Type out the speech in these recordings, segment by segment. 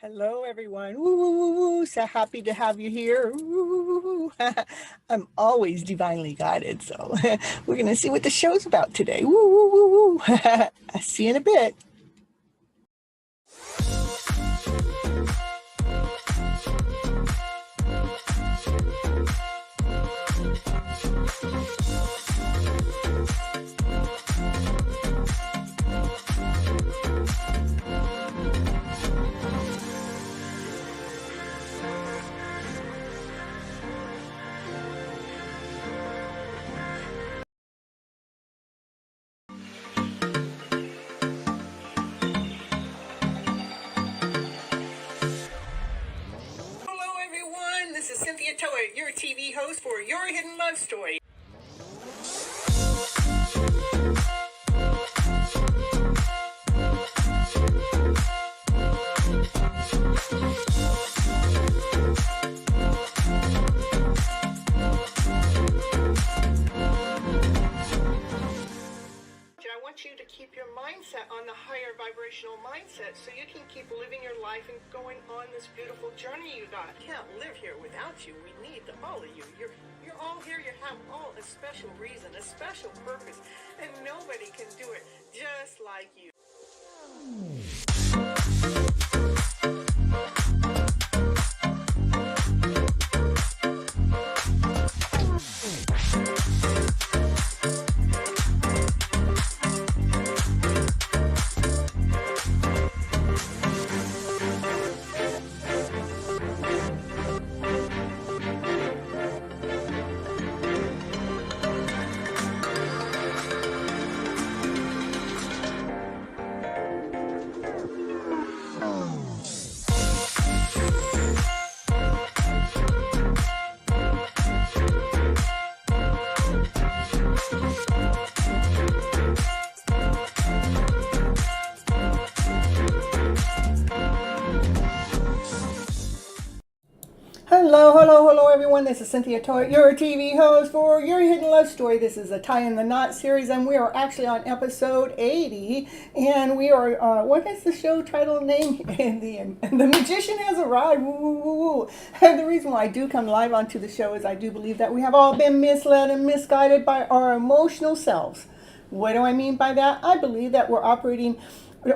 Hello, everyone. Woo, woo, woo, woo. So happy to have you here. Woo. I'm always divinely guided. So we're going to see what the show's about today. Woo, woo, woo, woo. I'll see you in a bit. Hello, everyone. This is Cynthia Toet, your TV host for Your Hidden Love Story. I want you to keep your mindset on the higher vibrational mindset so you can keep living your life and going on this beautiful journey you got. I can't live here without you. We need all of you. You're all here. You have all a special reason, a special purpose, and nobody can do it just like you. Hello, everyone. This is Cynthia Toet, your TV host for Your Hidden Love Story. This is a Tie in the Knot series, and we are actually on episode 80. And we are, what is the show title name? And the Magician Has Arrived. Woo, woo, woo, woo. And the reason why I do come live onto the show is I do believe that we have all been misled and misguided by our emotional selves. What do I mean by that? I believe that we're operating.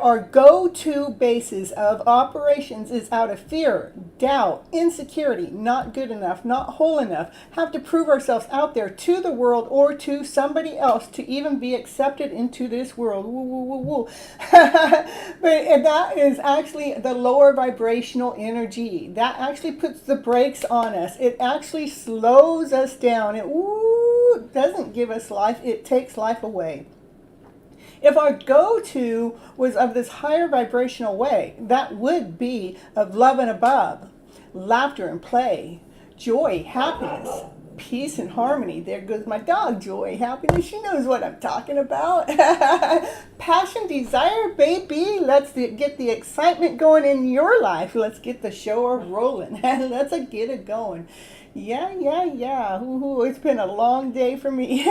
Our go-to basis of operations is out of fear, doubt, insecurity, not good enough, not whole enough, have to prove ourselves out there to the world or to somebody else to even be accepted into this world. Woo, woo, woo, woo. But that is actually the lower vibrational energy. That actually puts the brakes on us. It actually slows us down. It doesn't give us life. It takes life away. If our go-to was of this higher vibrational way, that would be of love and above, laughter and play, joy, happiness, peace and harmony. There goes my dog, Joy, happiness. She knows what I'm talking about. Passion, desire, baby. Let's get the excitement going in your life. Let's get the show rolling. Let's get it going. Yeah. It's been a long day for me.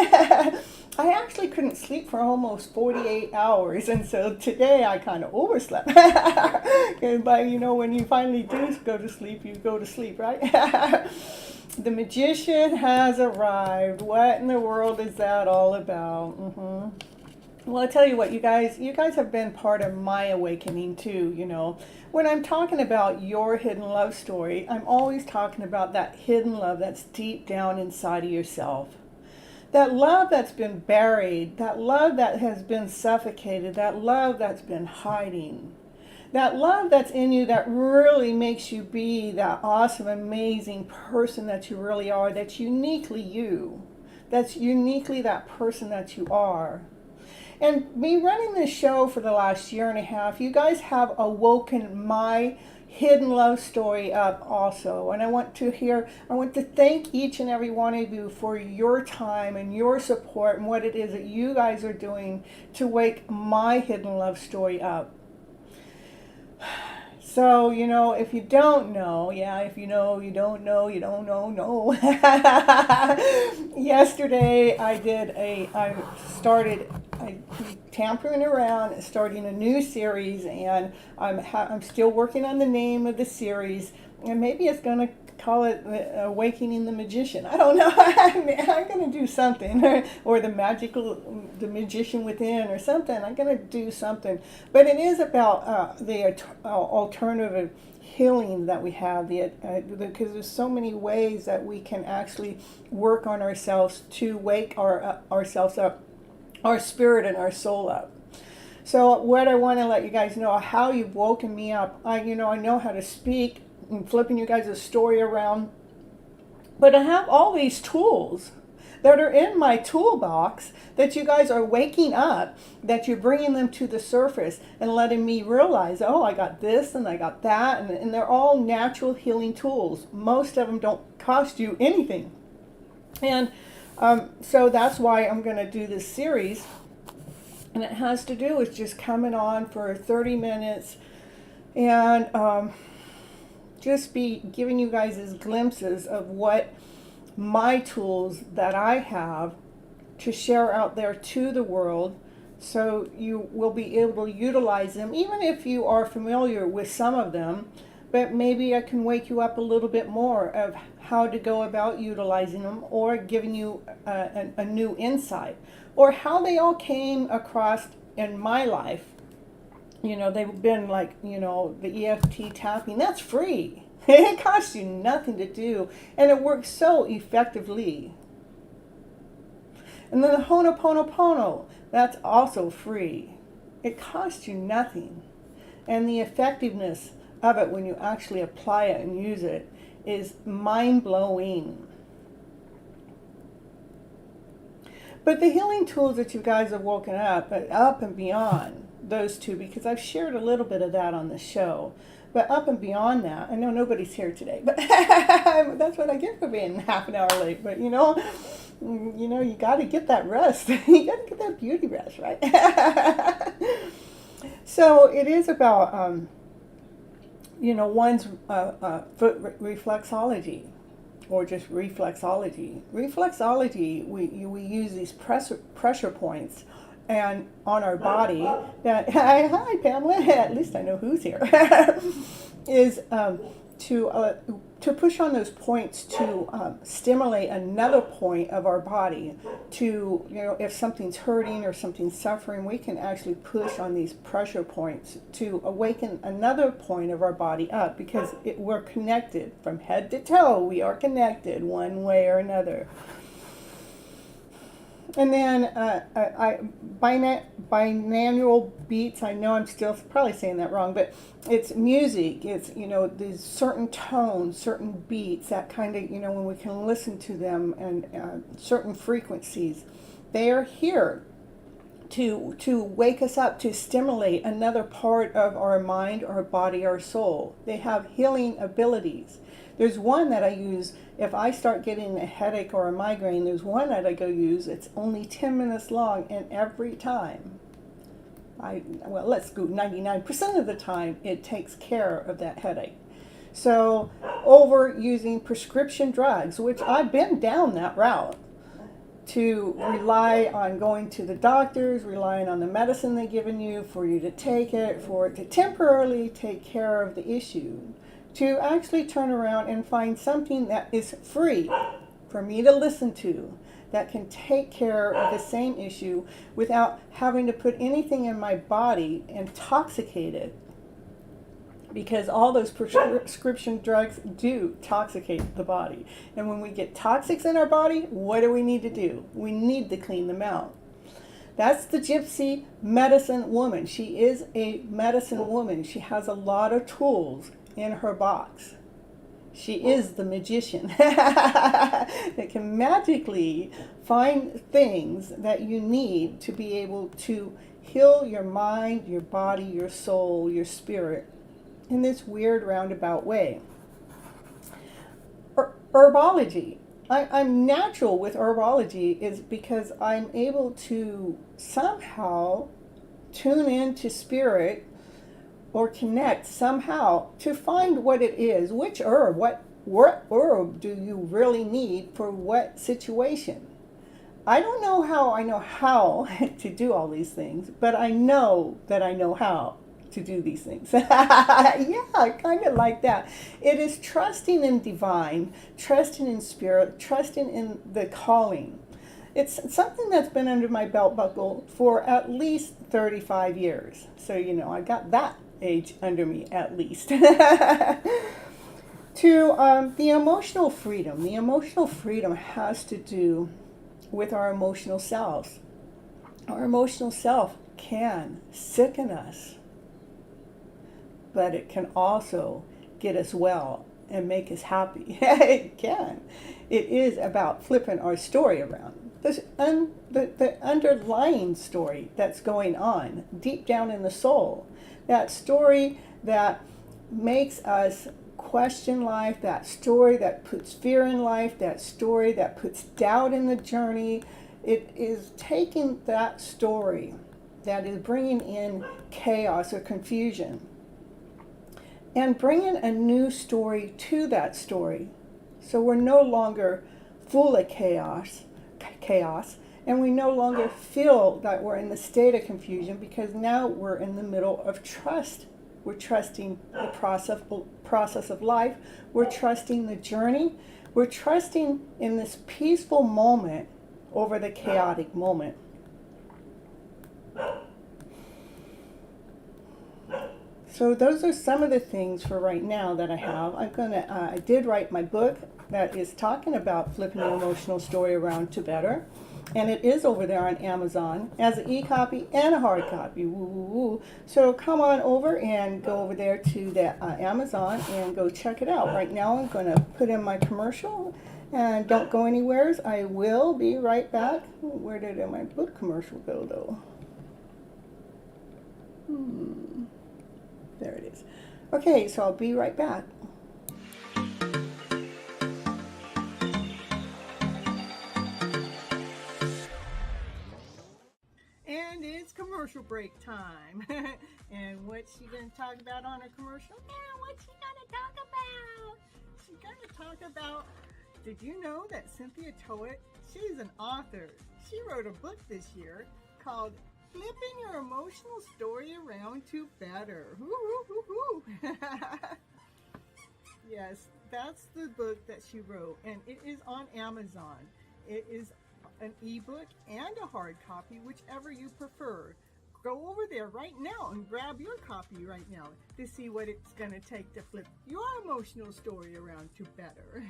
I actually couldn't sleep for almost 48 hours, and so today I kind of overslept. But when you finally do go to sleep, you go to sleep, right? The magician has arrived. What in the world is that all about? Well, I tell you what, you guys have been part of my awakening too, When I'm talking about your hidden love story, I'm always talking about that hidden love that's deep down inside of yourself. That love that's been buried, that love that has been suffocated, that love that's been hiding. That love that's in you that really makes you be that awesome, amazing person that you really are, that's uniquely you. That's uniquely that person that you are. And me running this show for the last year and a half, you guys have awoken my hidden love story up also. And I want to thank each and every one of you for your time and your support and what it is that you guys are doing to wake my hidden love story up. So, if you don't know, if you know, you don't know, you don't know. Yesterday I started tampering around, starting a new series, and I'm still working on the name of the series, and maybe it's going to call it Awakening the Magician. I don't know. I'm going to do something, or the Magician Within, or something. I'm going to do something. But it is about the alternative healing that we have, because there's so many ways that we can actually work on ourselves to wake ourselves up, our spirit and our soul up. So what I want to let you guys know, how you've woken me up. I know how to speak and flipping you guys a story around, but I have all these tools that are in my toolbox that you guys are waking up, that you're bringing them to the surface and letting me realize, oh, I got this and I got that, and they're all natural healing tools. Most of them don't cost you anything. And so that's why I'm going to do this series, and it has to do with just coming on for 30 minutes and just be giving you guys these glimpses of what my tools that I have to share out there to the world, so you will be able to utilize them, even if you are familiar with some of them. But maybe I can wake you up a little bit more of how to go about utilizing them, or giving you a new insight, or how they all came across in my life. They've been like, the EFT tapping, that's free. It costs you nothing to do, and it works so effectively. And then the Ho'oponopono, that's also free. It costs you nothing. And the effectiveness of it when you actually apply it and use it is mind-blowing. But the healing tools that you guys have woken up and beyond those two, because I've shared a little bit of that on the show, but up and beyond that, I know nobody's here today, but that's what I get for being half an hour late. But you got to get that rest. You got to get that beauty rest, right? So it is about one's foot reflexology, or just reflexology. Reflexology, we use these pressure points and on our body that, hi Pamela, at least I know who's here, is to push on those points to stimulate another point of our body. To, if something's hurting or something's suffering, we can actually push on these pressure points to awaken another point of our body up, because we're connected from head to toe. We are connected one way or another. And then binaural beats, I know I'm still probably saying that wrong, but it's music. It's, these certain tones, certain beats, that kind of, when we can listen to them, and certain frequencies. They are here to wake us up, to stimulate another part of our mind, our body, our soul. They have healing abilities. There's one that I use if I start getting a headache or a migraine. There's one that I go use. It's only 10 minutes long, and every time, let's go 99% of the time, it takes care of that headache. So over using prescription drugs, which I've been down that route, to rely on going to the doctors, relying on the medicine they've given you for you to take it, for it to temporarily take care of the issue, to actually turn around and find something that is free for me to listen to, that can take care of the same issue without having to put anything in my body, intoxicate it. Because all those prescription drugs do toxicate the body. And when we get toxics in our body, what do we need to do? We need to clean them out. That's the Gypsy medicine woman. She is a medicine woman. She has a lot of tools in her box. She is the magician that can magically find things that you need to be able to heal your mind, your body, your soul, your spirit in this weird roundabout way. Herbology. I'm natural with herbology is because I'm able to somehow tune into spirit, or connect somehow to find what it is, which herb, what herb do you really need for what situation. I don't know how to do all these things, but I know that I know how to do these things. Yeah, kind of like that. It is trusting in divine, trusting in spirit, trusting in the calling. It's something that's been under my belt buckle for at least 35 years. So, I got that age under me at least. To the emotional freedom. The emotional freedom has to do with our emotional selves. Our emotional self can sicken us, but it can also get us well and make us happy. It can. It is about flipping our story around. The underlying story that's going on deep down in the soul. That story that makes us question life, that story that puts fear in life, that story that puts doubt in the journey. It is taking that story that is bringing in chaos or confusion and bringing a new story to that story. So we're no longer full of chaos, and we no longer feel that we're in the state of confusion, because now we're in the middle of trust. We're trusting the process of life. We're trusting the journey. We're trusting in this peaceful moment over the chaotic moment. So those are some of the things for right now that I have. I did write my book that is talking about flipping the emotional story around to better. And it is over there on Amazon as an e-copy and a hard copy. Woo, woo, woo. So come on over and go over there to the Amazon and go check it out. Right now I'm going to put in my commercial, and don't go anywhere. I will be right back. Where did my book commercial go though? There it is. Okay, so I'll be right back. And it's commercial break time. And what's she going to talk about on her commercial? Now, what's she going to talk about? She's going to talk about, did you know that Cynthia Toet, she's an author. She wrote a book this year called Flipping Your Emotional Story Around to Better. Yes, that's the book that she wrote, and it is on Amazon. It is an ebook and a hard copy, whichever you prefer. Go over there right now and grab your copy right now to see what it's going to take to flip your emotional story around to better.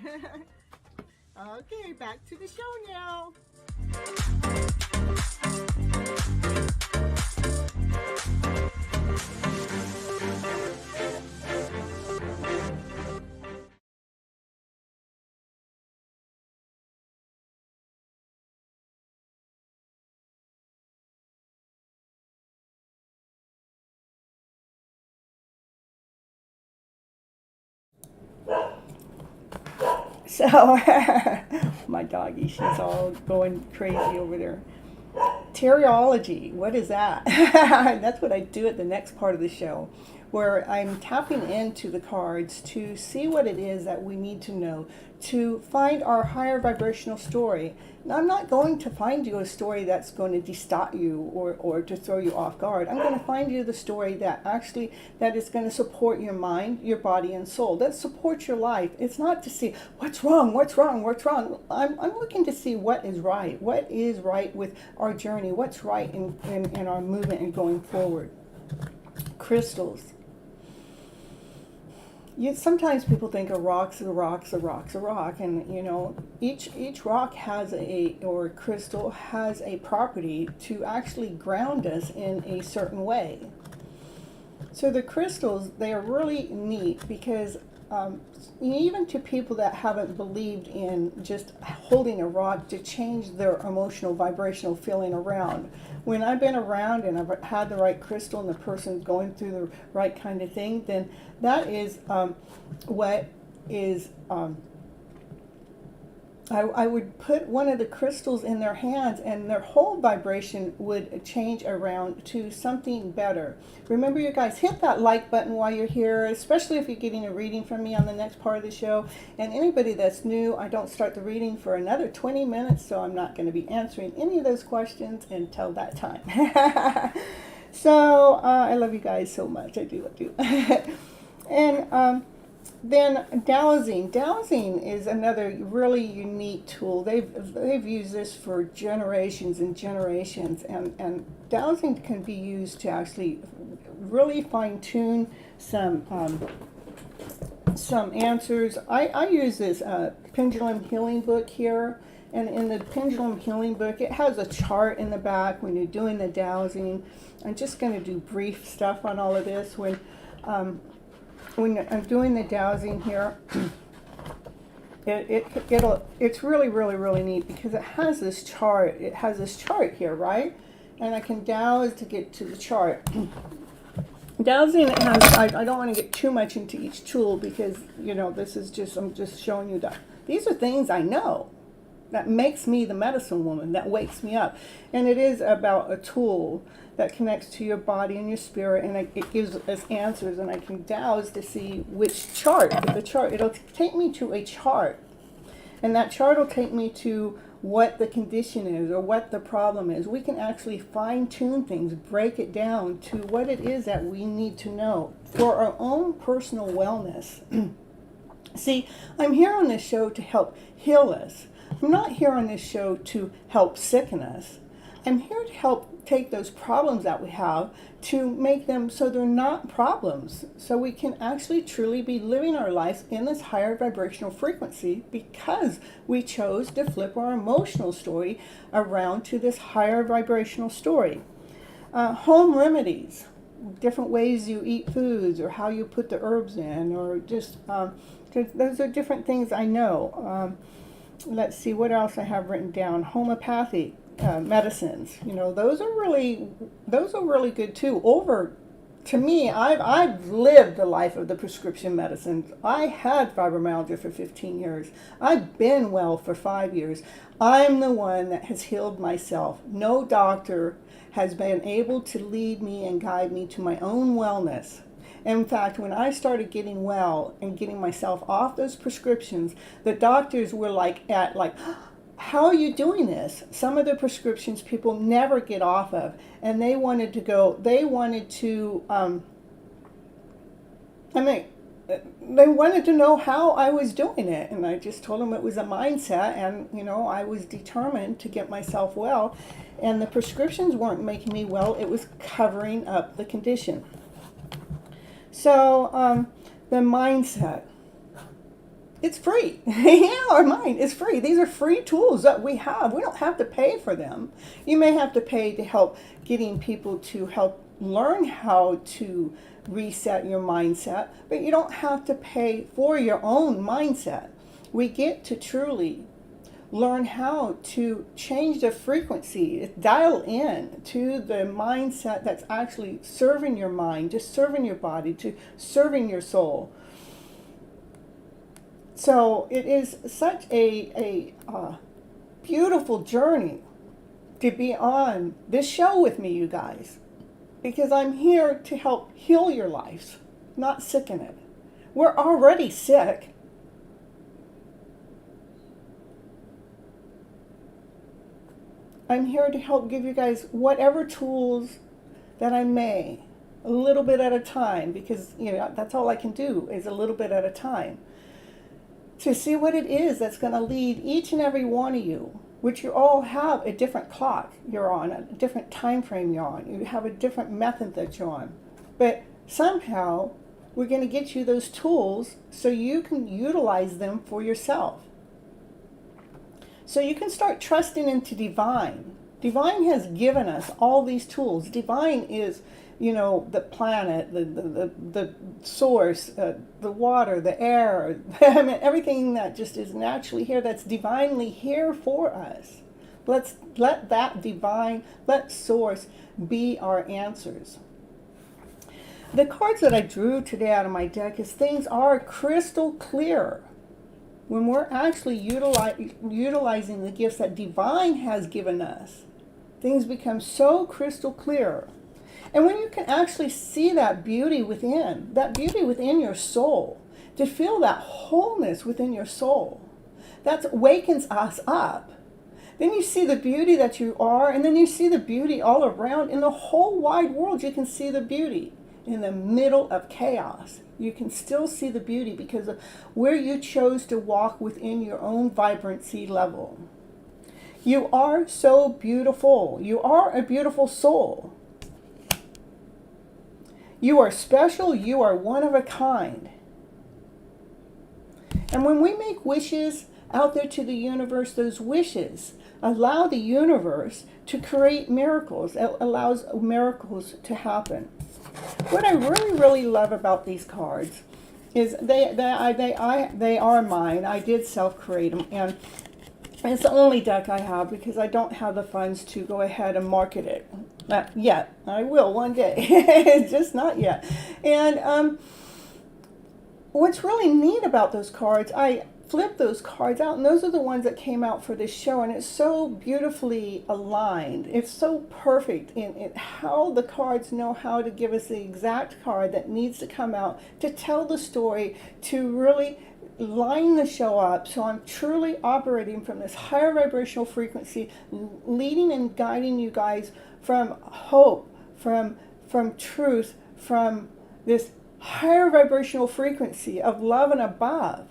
Okay, back to the show now. So, my doggy, she's all going crazy over there. Teriology, what is that? That's what I do at the next part of the show, where I'm tapping into the cards to see what it is that we need to know to find our higher vibrational story. Now, I'm not going to find you a story that's going to distort you or to throw you off guard. I'm going to find you the story that is going to support your mind, your body, and soul, that supports your life. It's not to see what's wrong. I'm looking to see what is right with our journey, what's right in our movement and going forward. Crystals. Sometimes people think a rock's a rock, and each rock or crystal has a property to actually ground us in a certain way. So the crystals, they are really neat because even to people that haven't believed in just holding a rock to change their emotional vibrational feeling around, when I've been around and I've had the right crystal and the person's going through the right kind of thing, then that is what is I would put one of the crystals in their hands and their whole vibration would change around to something better. Remember, you guys, hit that like button while you're here, especially if you're getting a reading from me on the next part of the show. And anybody that's new, I don't start the reading for another 20 minutes, so I'm not going to be answering any of those questions until that time. So I love you guys so much. I do. And then dowsing. Dowsing is another really unique tool. They've used this for generations and generations, and dowsing can be used to actually really fine-tune some answers. I use this pendulum healing book here, and in the pendulum healing book, it has a chart in the back when you're doing the dowsing. I'm just going to do brief stuff on all of this. When I'm doing the dowsing here, it's really neat because it has this chart. It has this chart here, right? And I can douse to get to the chart. Dowsing, it has, I don't want to get too much into each tool because, you know, this is just, I'm just showing you that these are things I know that makes me the medicine woman, that wakes me up. And it is about a tool that connects to your body and your spirit, and it gives us answers, and I can douse to see which chart. It'll take me to a chart, and that chart will take me to what the condition is or what the problem is. We can actually fine-tune things, break it down to what it is that we need to know for our own personal wellness. See, I'm here on this show to help heal us. I'm not here on this show to help sicken us. I'm here to help take those problems that we have to make them so they're not problems, so we can actually truly be living our lives in this higher vibrational frequency because we chose to flip our emotional story around to this higher vibrational story. Home remedies, different ways you eat foods or how you put the herbs in, or just those are different things I know. Let's see what else I have written down. Homeopathy medicines, you know, those are really good too. To me, I've lived the life of the prescription medicines. I had fibromyalgia for 15 years. I've been well for 5 years. I'm the one that has healed myself. No doctor has been able to lead me and guide me to my own wellness. In fact, when I started getting well and getting myself off those prescriptions, the doctors were like, how are you doing this? Some of the prescriptions people never get off of, and they wanted to know how I was doing it, and I just told them it was a mindset, and, you know, I was determined to get myself well, and the prescriptions weren't making me well, it was covering up the condition. So, the mindset. It's free. Yeah, our mind is free. These are free tools that we have. We don't have to pay for them. You may have to pay to help getting people to help learn how to reset your mindset, but you don't have to pay for your own mindset. We get to truly learn how to change the frequency, dial in to the mindset that's actually serving your mind, to serving your body, to serving your soul. So it is such a beautiful journey to be on this show with me, you guys, because I'm here to help heal your lives, not sicken it. We're already sick. I'm here to help give you guys whatever tools that I may, a little bit at a time, because, you know, that's all I can do is a little bit at a time, to see what it is that's going to lead each and every one of you, which you all have a different clock you're on, a different time frame you're on, you have a different method that you're on. But somehow we're going to get you those tools so you can utilize them for yourself. So you can start trusting into divine. Divine has given us all these tools. Divine is, you know, the planet, the source, the water, the air, I mean, everything that just is naturally here, that's divinely here for us. Let source be our answers. The cards that I drew today out of my deck is things are crystal clear. when we're actually utilizing the gifts that divine has given us, things become so crystal clear. And when you can actually see that beauty within your soul, to feel that wholeness within your soul, that wakens us up. Then you see the beauty that you are, and then you see the beauty all around. In the whole wide world, you can see the beauty. In the middle of chaos, you can still see the beauty because of where you chose to walk within your own vibrancy level. You are so beautiful. You are a beautiful soul. You are special. You are one of a kind. And when we make wishes out there to the universe, those wishes allow the universe to create miracles. It allows miracles to happen. What I really, really love about these cards is they are mine. I did self-create them, and it's the only deck I have because I don't have the funds to go ahead and market it. Not yet. I will one day. Just not yet. And what's really neat about those cards, I flip those cards out, and those are the ones that came out for this show, and it's so beautifully aligned. It's so perfect in how the cards know how to give us the exact card that needs to come out to tell the story, to really line the show up. So I'm truly operating from this higher vibrational frequency, leading and guiding you guys from hope, from truth, from this higher vibrational frequency of love and above,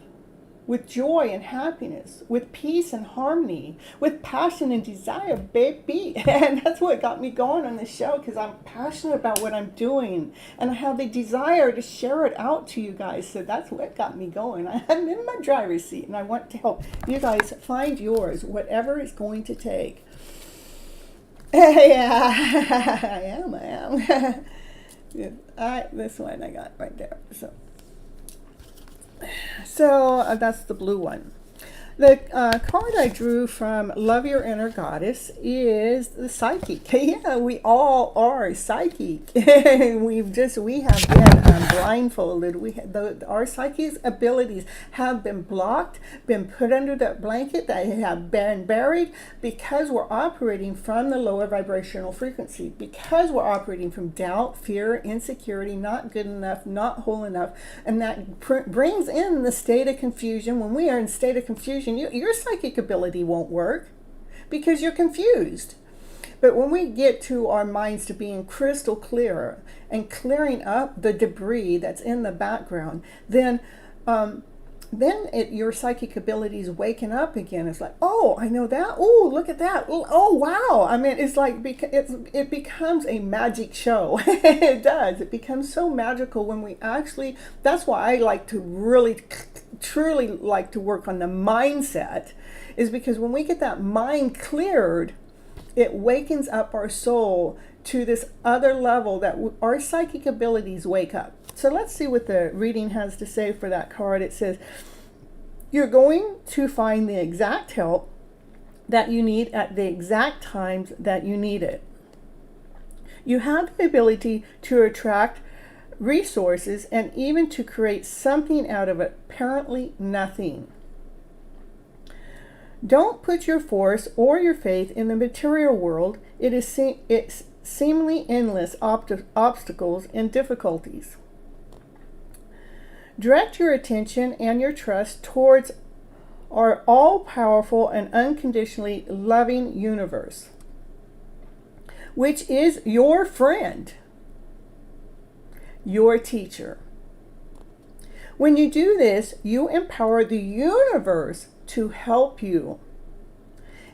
with joy and happiness, with peace and harmony, with passion and desire, baby. And that's what got me going on this show, because I'm passionate about what I'm doing, and I have the desire to share it out to you guys. So that's what got me going. I'm in my driver's seat, and I want to help you guys find yours, whatever it's going to take. Yeah, I am. This one I got right there. So that's the blue one. The card I drew from Love Your Inner Goddess is the Psychic. Yeah, we all are psychic. we have been blindfolded. Our psychic abilities have been blocked, been put under that blanket, that have been buried, because we're operating from the lower vibrational frequency, because we're operating from doubt, fear, insecurity, not good enough, not whole enough, and that brings in the state of confusion. When we are in state of confusion, your psychic ability won't work because you're confused. But when we get to our minds to being crystal clear and clearing up the debris that's in the background, then your psychic abilities waking up again. It's like, oh, I know that. Oh, look at that. Oh, wow. I mean, it's like it becomes a magic show. It does. It becomes so magical when we actually. That's why I like to really, truly like to work on the mindset, is because when we get that mind cleared, it wakens up our soul to this other level that our psychic abilities wake up. So let's see what the reading has to say for that card. It says, you're going to find the exact help that you need at the exact times that you need it. You have the ability to attract resources and even to create something out of apparently nothing. Don't put your force or your faith in the material world. It's seemingly endless obstacles and difficulties. Direct your attention and your trust towards our all-powerful and unconditionally loving universe, which is your friend, your teacher. When you do this, you empower the universe to help you.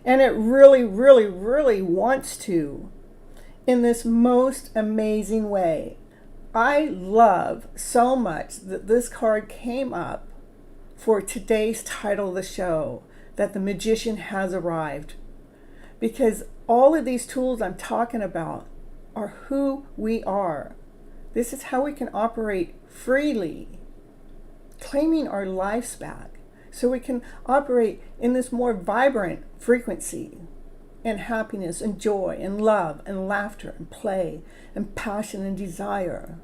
And it really, really, really wants to, in this most amazing way. I love so much that this card came up for today's title of the show, that the magician has arrived. Because all of these tools I'm talking about are who we are. This is how we can operate freely, claiming our lives back, so we can operate in this more vibrant frequency and happiness and joy and love and laughter and play and passion and desire,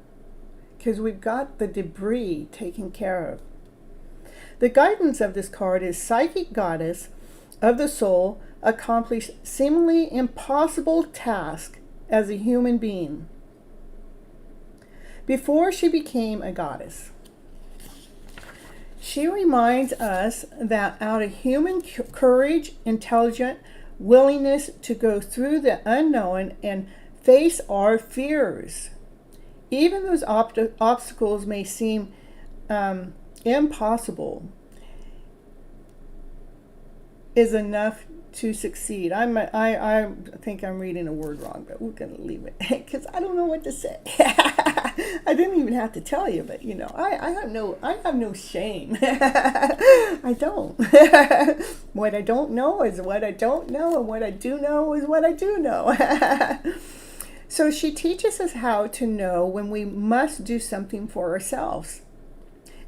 because we've got the debris taken care of. The guidance of this card is psychic goddess of the soul, accomplish seemingly impossible task as a human being before she became a goddess. She reminds us that out of human courage, intelligence, willingness to go through the unknown and face our fears, even those obstacles may seem impossible, is enough to succeed. I think I'm reading a word wrong, but we're going to leave it because I don't know what to say. I didn't even have to tell you, but I have no shame. I don't. What I don't know is what I don't know, and what I do know is what I do know. So she teaches us how to know when we must do something for ourselves,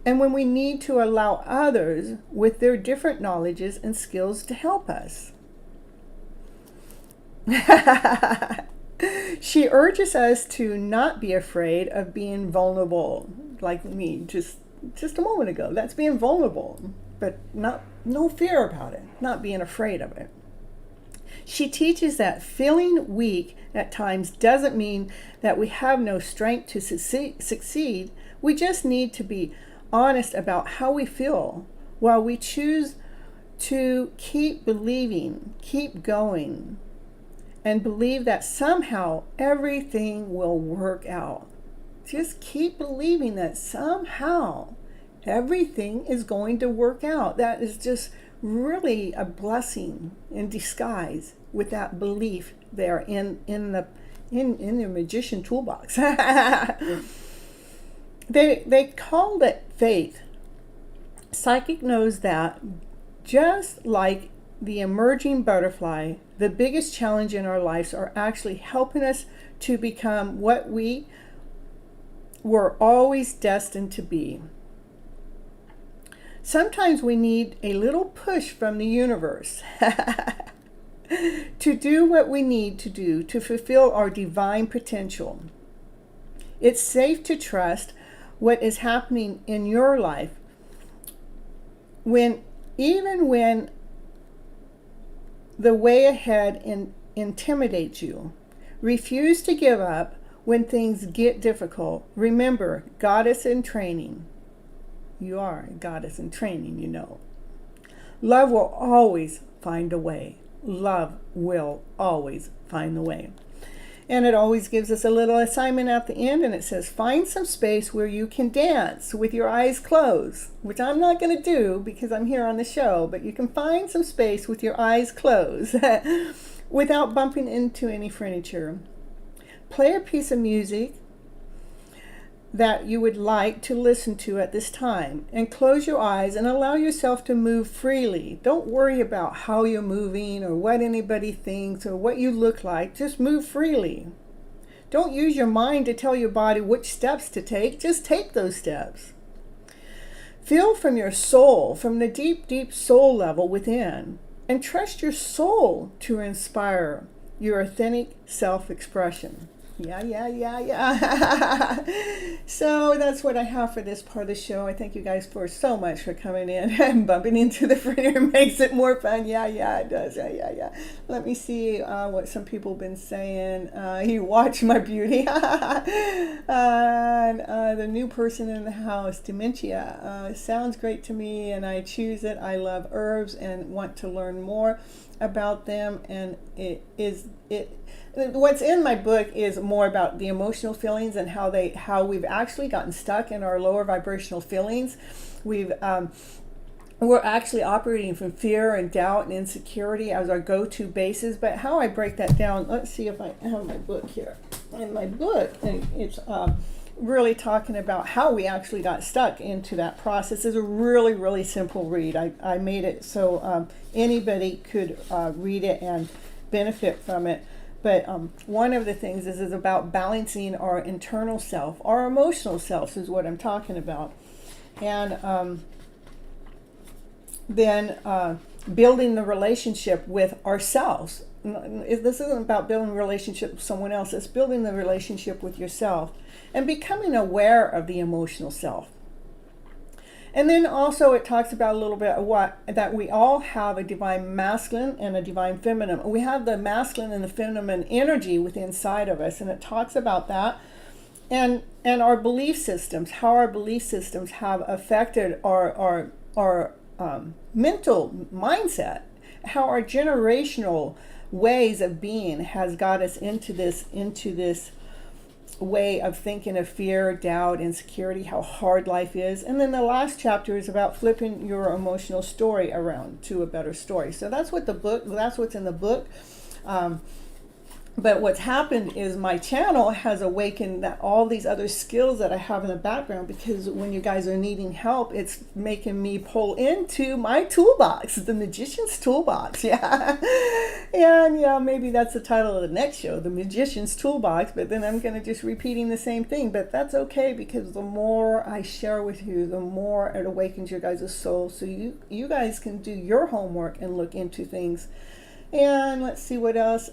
and when we need to allow others with their different knowledges and skills to help us. She urges us to not be afraid of being vulnerable, like me just a moment ago. That's being vulnerable, but no fear about it, not being afraid of it. She teaches that feeling weak at times doesn't mean that we have no strength to succeed. We just need to be honest about how we feel while we choose to keep believing, keep going, and believe that somehow everything will work out. Just keep believing that somehow everything is going to work out. That is just really a blessing in disguise with that belief there in the magician toolbox. They called it faith. Psychic knows that just like the emerging butterfly, the biggest challenge in our lives are actually helping us to become what we were always destined to be. Sometimes we need a little push from the universe to do what we need to do to fulfill our divine potential. It's safe to trust what is happening in your life even when the way ahead intimidates you. Refuse to give up when things get difficult. Remember, goddess in training. You are a goddess in training, Love will always find a way. Love will always find the way. And it always gives us a little assignment at the end, and it says, find some space where you can dance with your eyes closed, which I'm not going to do because I'm here on the show, but you can find some space with your eyes closed without bumping into any furniture. Play a piece of music that you would like to listen to at this time, and close your eyes and allow yourself to move freely. Don't worry about how you're moving or what anybody thinks or what you look like. Just move freely. Don't use your mind to tell your body which steps to take. Just take those steps. Feel from your soul, from the deep, deep soul level within, and trust your soul to inspire your authentic self-expression. Yeah. So that's what I have for this part of the show. I thank you guys so much for coming in and bumping into the furniture. Makes it more fun. Yeah, it does. Yeah. Let me see what some people have been saying. You watch my beauty. And the new person in the house, dementia. Sounds great to me, and I choose it. I love herbs and want to learn more about them, and what's in my book is more about the emotional feelings and how we've actually gotten stuck in our lower vibrational feelings. We're actually operating from fear and doubt and insecurity as our go-to bases. But how I break that down, let's see if I have my book here. In my book, and it's really talking about how we actually got stuck into that process. It's a really, really simple read. I made it so anybody could read it and benefit from it. But one of the things is about balancing our internal self. Our emotional self is what I'm talking about. And then building the relationship with ourselves. This isn't about building a relationship with someone else. It's building the relationship with yourself and becoming aware of the emotional self. And then also it talks about a little bit of what, that we all have a divine masculine and a divine feminine. We have the masculine and the feminine energy within inside of us, and it talks about that. And our belief systems, how our belief systems have affected our mental mindset, how our generational ways of being has got us into this way of thinking of fear, doubt, insecurity, how hard life is. And then the last chapter is about flipping your emotional story around to a better story. So that's what's in the book. But what's happened is my channel has awakened that all these other skills that I have in the background, because when you guys are needing help, it's making me pull into my toolbox, the Magician's Toolbox. Yeah. And yeah, maybe that's the title of the next show, the Magician's Toolbox, but then I'm going to just repeating the same thing. But that's okay, because the more I share with you, the more it awakens your guys' soul, so you guys can do your homework and look into things. And let's see what else.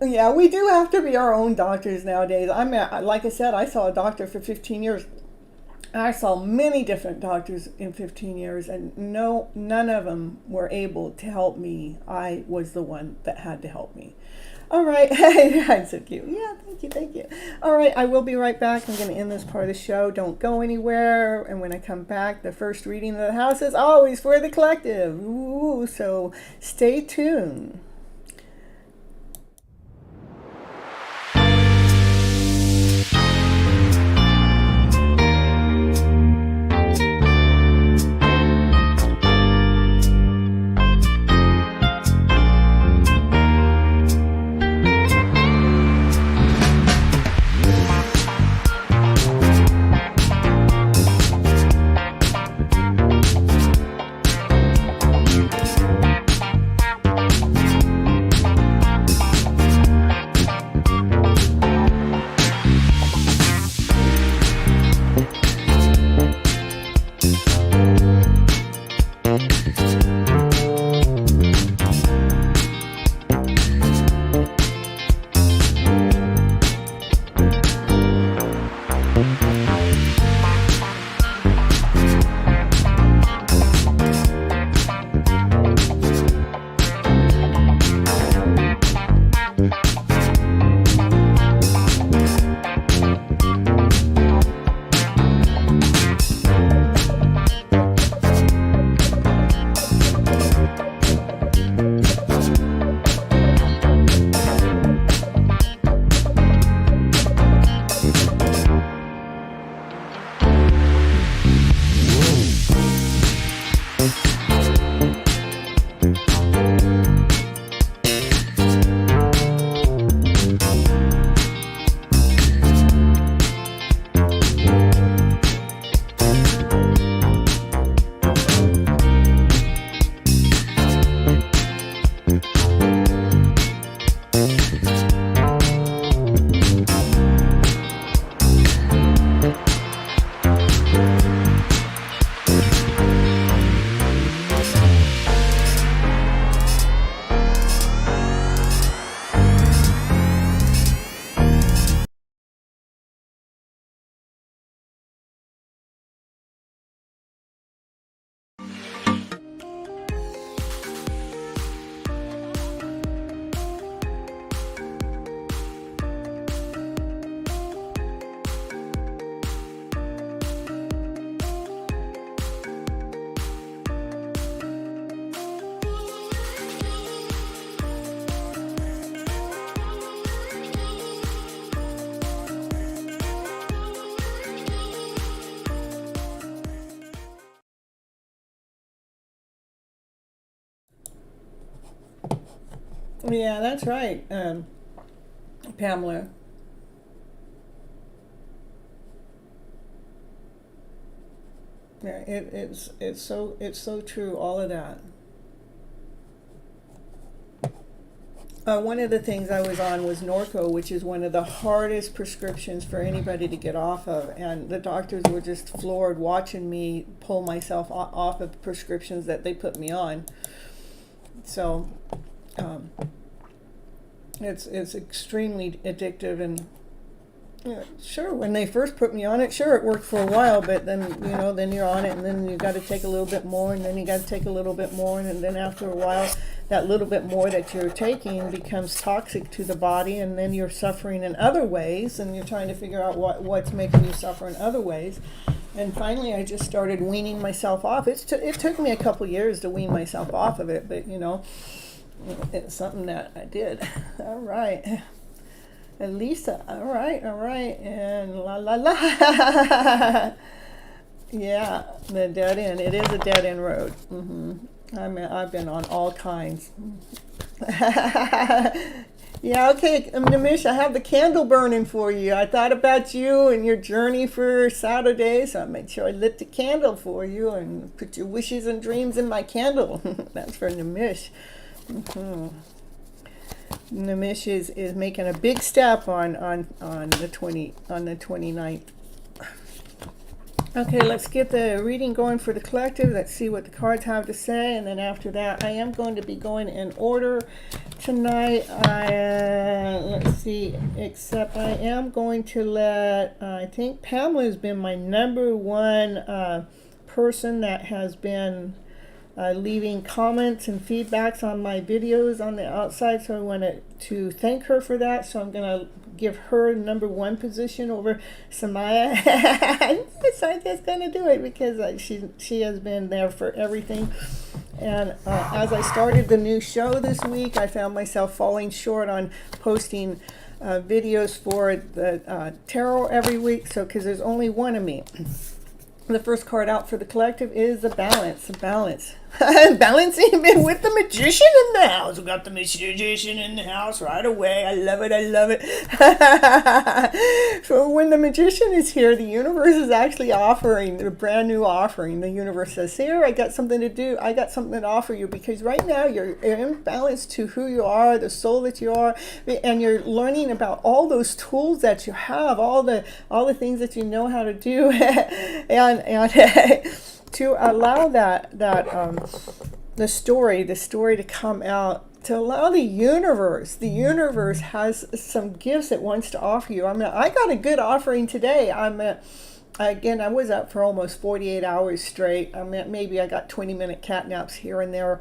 Yeah, we do have to be our own doctors nowadays. Like I said, I saw a doctor for 15 years. I saw many different doctors in 15 years, and none of them were able to help me. I was the one that had to help me. All right. I'm so cute. Yeah, thank you. All right, I will be right back. I'm going to end this part of the show. Don't go anywhere. And when I come back, the first reading of the house is always for the collective. Ooh, so stay tuned. Yeah, that's right, Pamela. Yeah, it's so true, all of that. One of the things I was on was Norco, which is one of the hardest prescriptions for anybody to get off of, and the doctors were just floored watching me pull myself off of prescriptions that they put me on. So it's extremely addictive, and Yeah, sure. When they first put me on it, sure, it worked for a while, but then, then you're on it, and then you got to take a little bit more, and then you got to take a little bit more, and then after a while, that little bit more that you're taking becomes toxic to the body, and then you're suffering in other ways, and you're trying to figure out what's making you suffer in other ways. And finally, I just started weaning myself off. It took me a couple years to wean myself off of it, but, it's something that I did. All right. Lisa, all right, and la la la. Yeah, the dead end. It is a dead end road. I've been on all kinds. Yeah, okay, Nimish, I have the candle burning for you. I thought about you and your journey for Saturday, so I made sure I lit the candle for you and put your wishes and dreams in my candle. That's for Nimish. Nimish is making a big step on the 29th. Okay, let's get the reading going for the collective. Let's see what the cards have to say, and then after that, I am going to be going in order tonight. Let's see, except I am going to let, I think Pamela has been my number one person that has been leaving comments and feedbacks on my videos on the outside, so I wanted to thank her for that. So I'm going to give her number one position over Samaya. Cynthia's going to do it because she has been there for everything. And as I started the new show this week, I found myself falling short on posting videos for the tarot every week, so because there's only one of me. The first card out for the collective is the balance. Balancing with the magician in the house. We got the magician in the house right away. I love it. So when the magician is here, the universe is actually offering a brand new offering. The universe says, here, I got something to do. I got something to offer you, because right now you're in balance to who you are, the soul that you are, and you're learning about all those tools that you have, all the things that you know how to do, and to allow the story to come out, to allow the universe has some gifts it wants to offer you. I mean, I got a good offering today. I was up for almost 48 hours straight. I mean, maybe I got 20-minute cat naps here and there,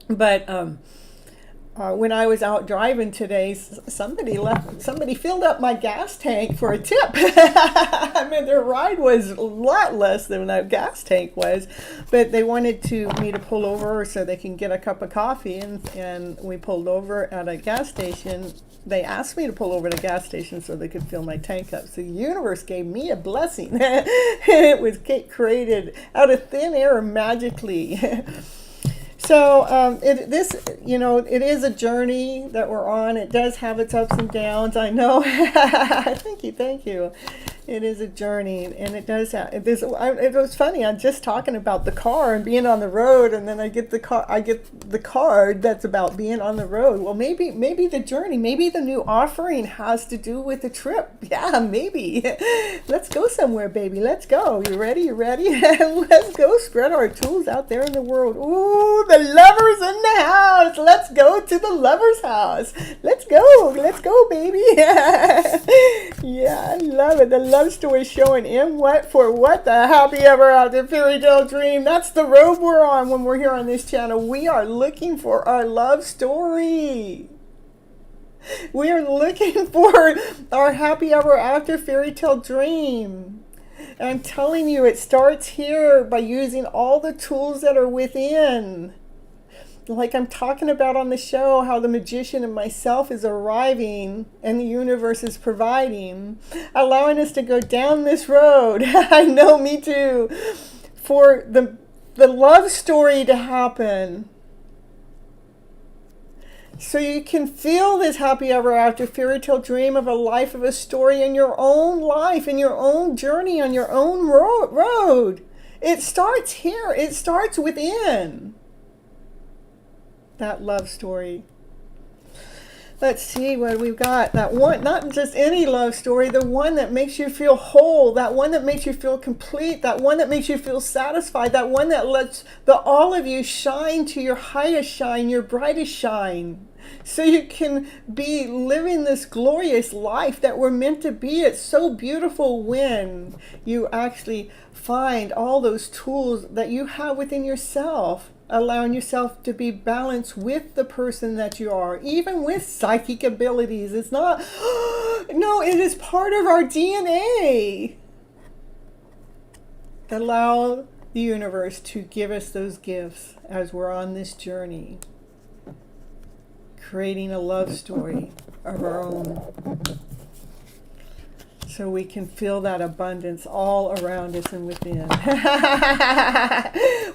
but when I was out driving today, somebody filled up my gas tank for a tip. I mean, their ride was a lot less than that gas tank was, but they wanted me to pull over so they can get a cup of coffee, and we pulled over at a gas station. They asked me to pull over at a gas station so they could fill my tank up. So the universe gave me a blessing. It was created out of thin air magically. So it is a journey that we're on. It does have its ups and downs. I know. Thank you. It is a journey, and it does have this. It was funny. I'm just talking about the car and being on the road, and then I get the card that's about being on the road. Well, maybe the journey, maybe the new offering has to do with the trip. Yeah, maybe. Let's go somewhere, baby. Let's go. You ready? Let's go spread our tools out there in the world. Ooh, the lover's in the house. Let's go to the lover's house. Let's go, baby. Yeah, I love it. The love story showing in what the happy ever after fairy tale dream. That's the road we're on when we're here on this channel. We are looking for our love story. We are looking for our happy ever after fairy tale dream. And I'm telling you, it starts here by using all the tools that are within. Like I'm talking about on the show, how the magician and myself is arriving and the universe is providing, allowing us to go down this road. I know, me too. For the love story to happen. So you can feel this happy ever after fairy tale dream of a life of a story in your own life, in your own journey, on your own road. It starts here. It starts within. That love story. Let's see what we've got. That one, not just any love story, the one that makes you feel whole, that one that makes you feel complete, that one that makes you feel satisfied, that one that lets all of you shine to your highest shine, your brightest shine. So you can be living this glorious life that we're meant to be. It's so beautiful when you actually find all those tools that you have within yourself, allowing yourself to be balanced with the person that you are, even with psychic abilities. It's not, no, it is part of our DNA. Allow the universe to give us those gifts as we're on this journey, creating a love story of our own, so we can feel that abundance all around us and within.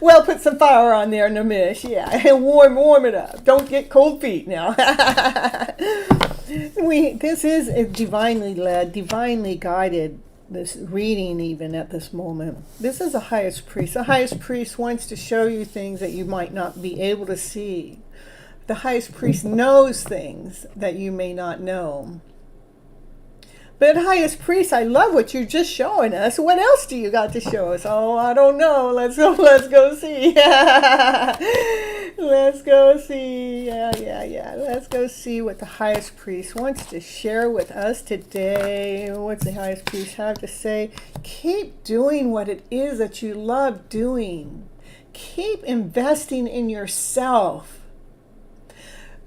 Well, put some fire on there, Namish. Yeah, and warm it up. Don't get cold feet now. This is a divinely led, divinely guided, this reading even at this moment. This is a highest priest. The highest priest wants to show you things that you might not be able to see. The highest priest knows things that you may not know. But highest priest, I love what you're just showing us. What else do you got to show us? Oh, I don't know. Let's go see. Let's go see. Yeah. Let's go see what the highest priest wants to share with us today. What's the highest priest have to say? Keep doing what it is that you love doing. Keep investing in yourself.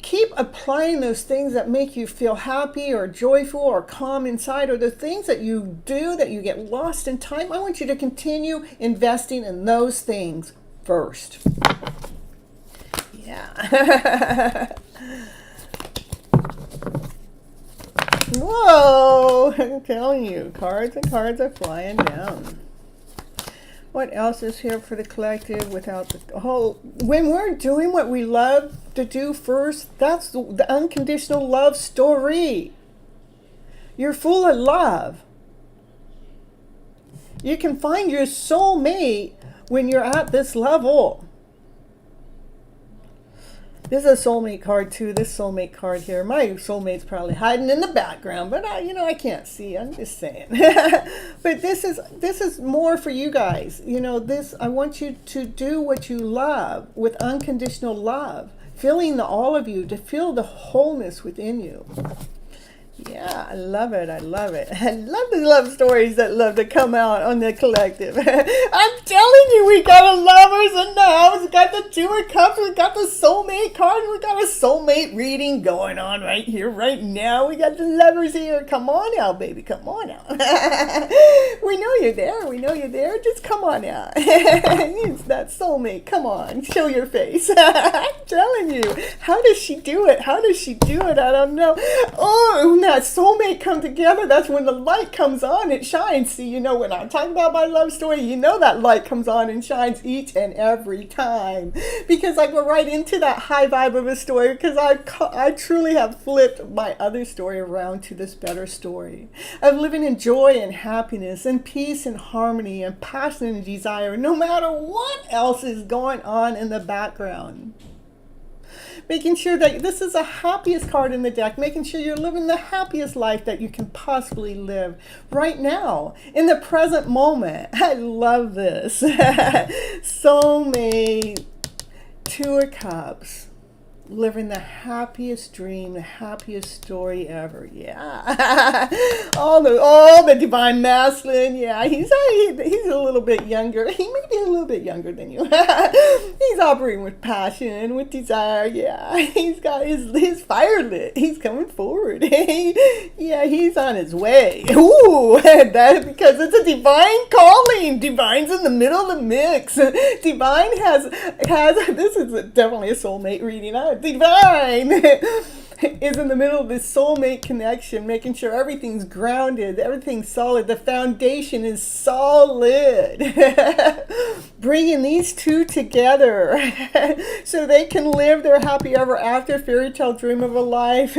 Keep applying those things that make you feel happy or joyful or calm inside, or the things that you do that you get lost in time. I want you to continue investing in those things first. Yeah. Whoa, I'm telling you, cards and cards are flying down. What else is here for the collective without the whole? When we're doing what we love to do first, that's the unconditional love story. You're full of love. You can find your soulmate when you're at this level. This is a soulmate card too. This soulmate card here. My soulmate's probably hiding in the background, but I can't see. I'm just saying. But this is more for you guys. I want you to do what you love with unconditional love, feeling all of you, to feel the wholeness within you. Yeah, I love it. I love the love stories that love to come out on the collective. I'm telling you, we got a lovers in the house. We got the Two of Cups. We got the soulmate card. We got a soulmate reading going on right here, right now. We got the lovers here. Come on out, baby. Come on out. We know you're there. We know you're there. Just come on out. It's that soulmate. Come on. Show your face. I'm telling you. How does she do it? I don't know. Oh, that soulmate come together, that's when the light comes on, it shines. See, when I'm talking about my love story, that light comes on and shines each and every time, because I go right into that high vibe of a story, because I truly have flipped my other story around to this better story of living in joy and happiness and peace and harmony and passion and desire, no matter what else is going on in the background. Making sure that this is the happiest card in the deck, making sure you're living the happiest life that you can possibly live right now, in the present moment. I love this. Soulmate, Two of Cups. Living the happiest dream, the happiest story ever. Yeah. all the divine masculine. Yeah, he's a little bit younger. He may be a little bit younger than you. He's operating with passion, with desire. Yeah, he's got his fire lit. He's coming forward. He's on his way. Ooh, that because it's a divine calling. Divine's in the middle of the mix. Divine has this is definitely a soulmate reading. Divine is in the middle of this soulmate connection, making sure everything's grounded, everything's solid, the foundation is solid. Bringing these two together so they can live their happy ever after fairy tale dream of a life,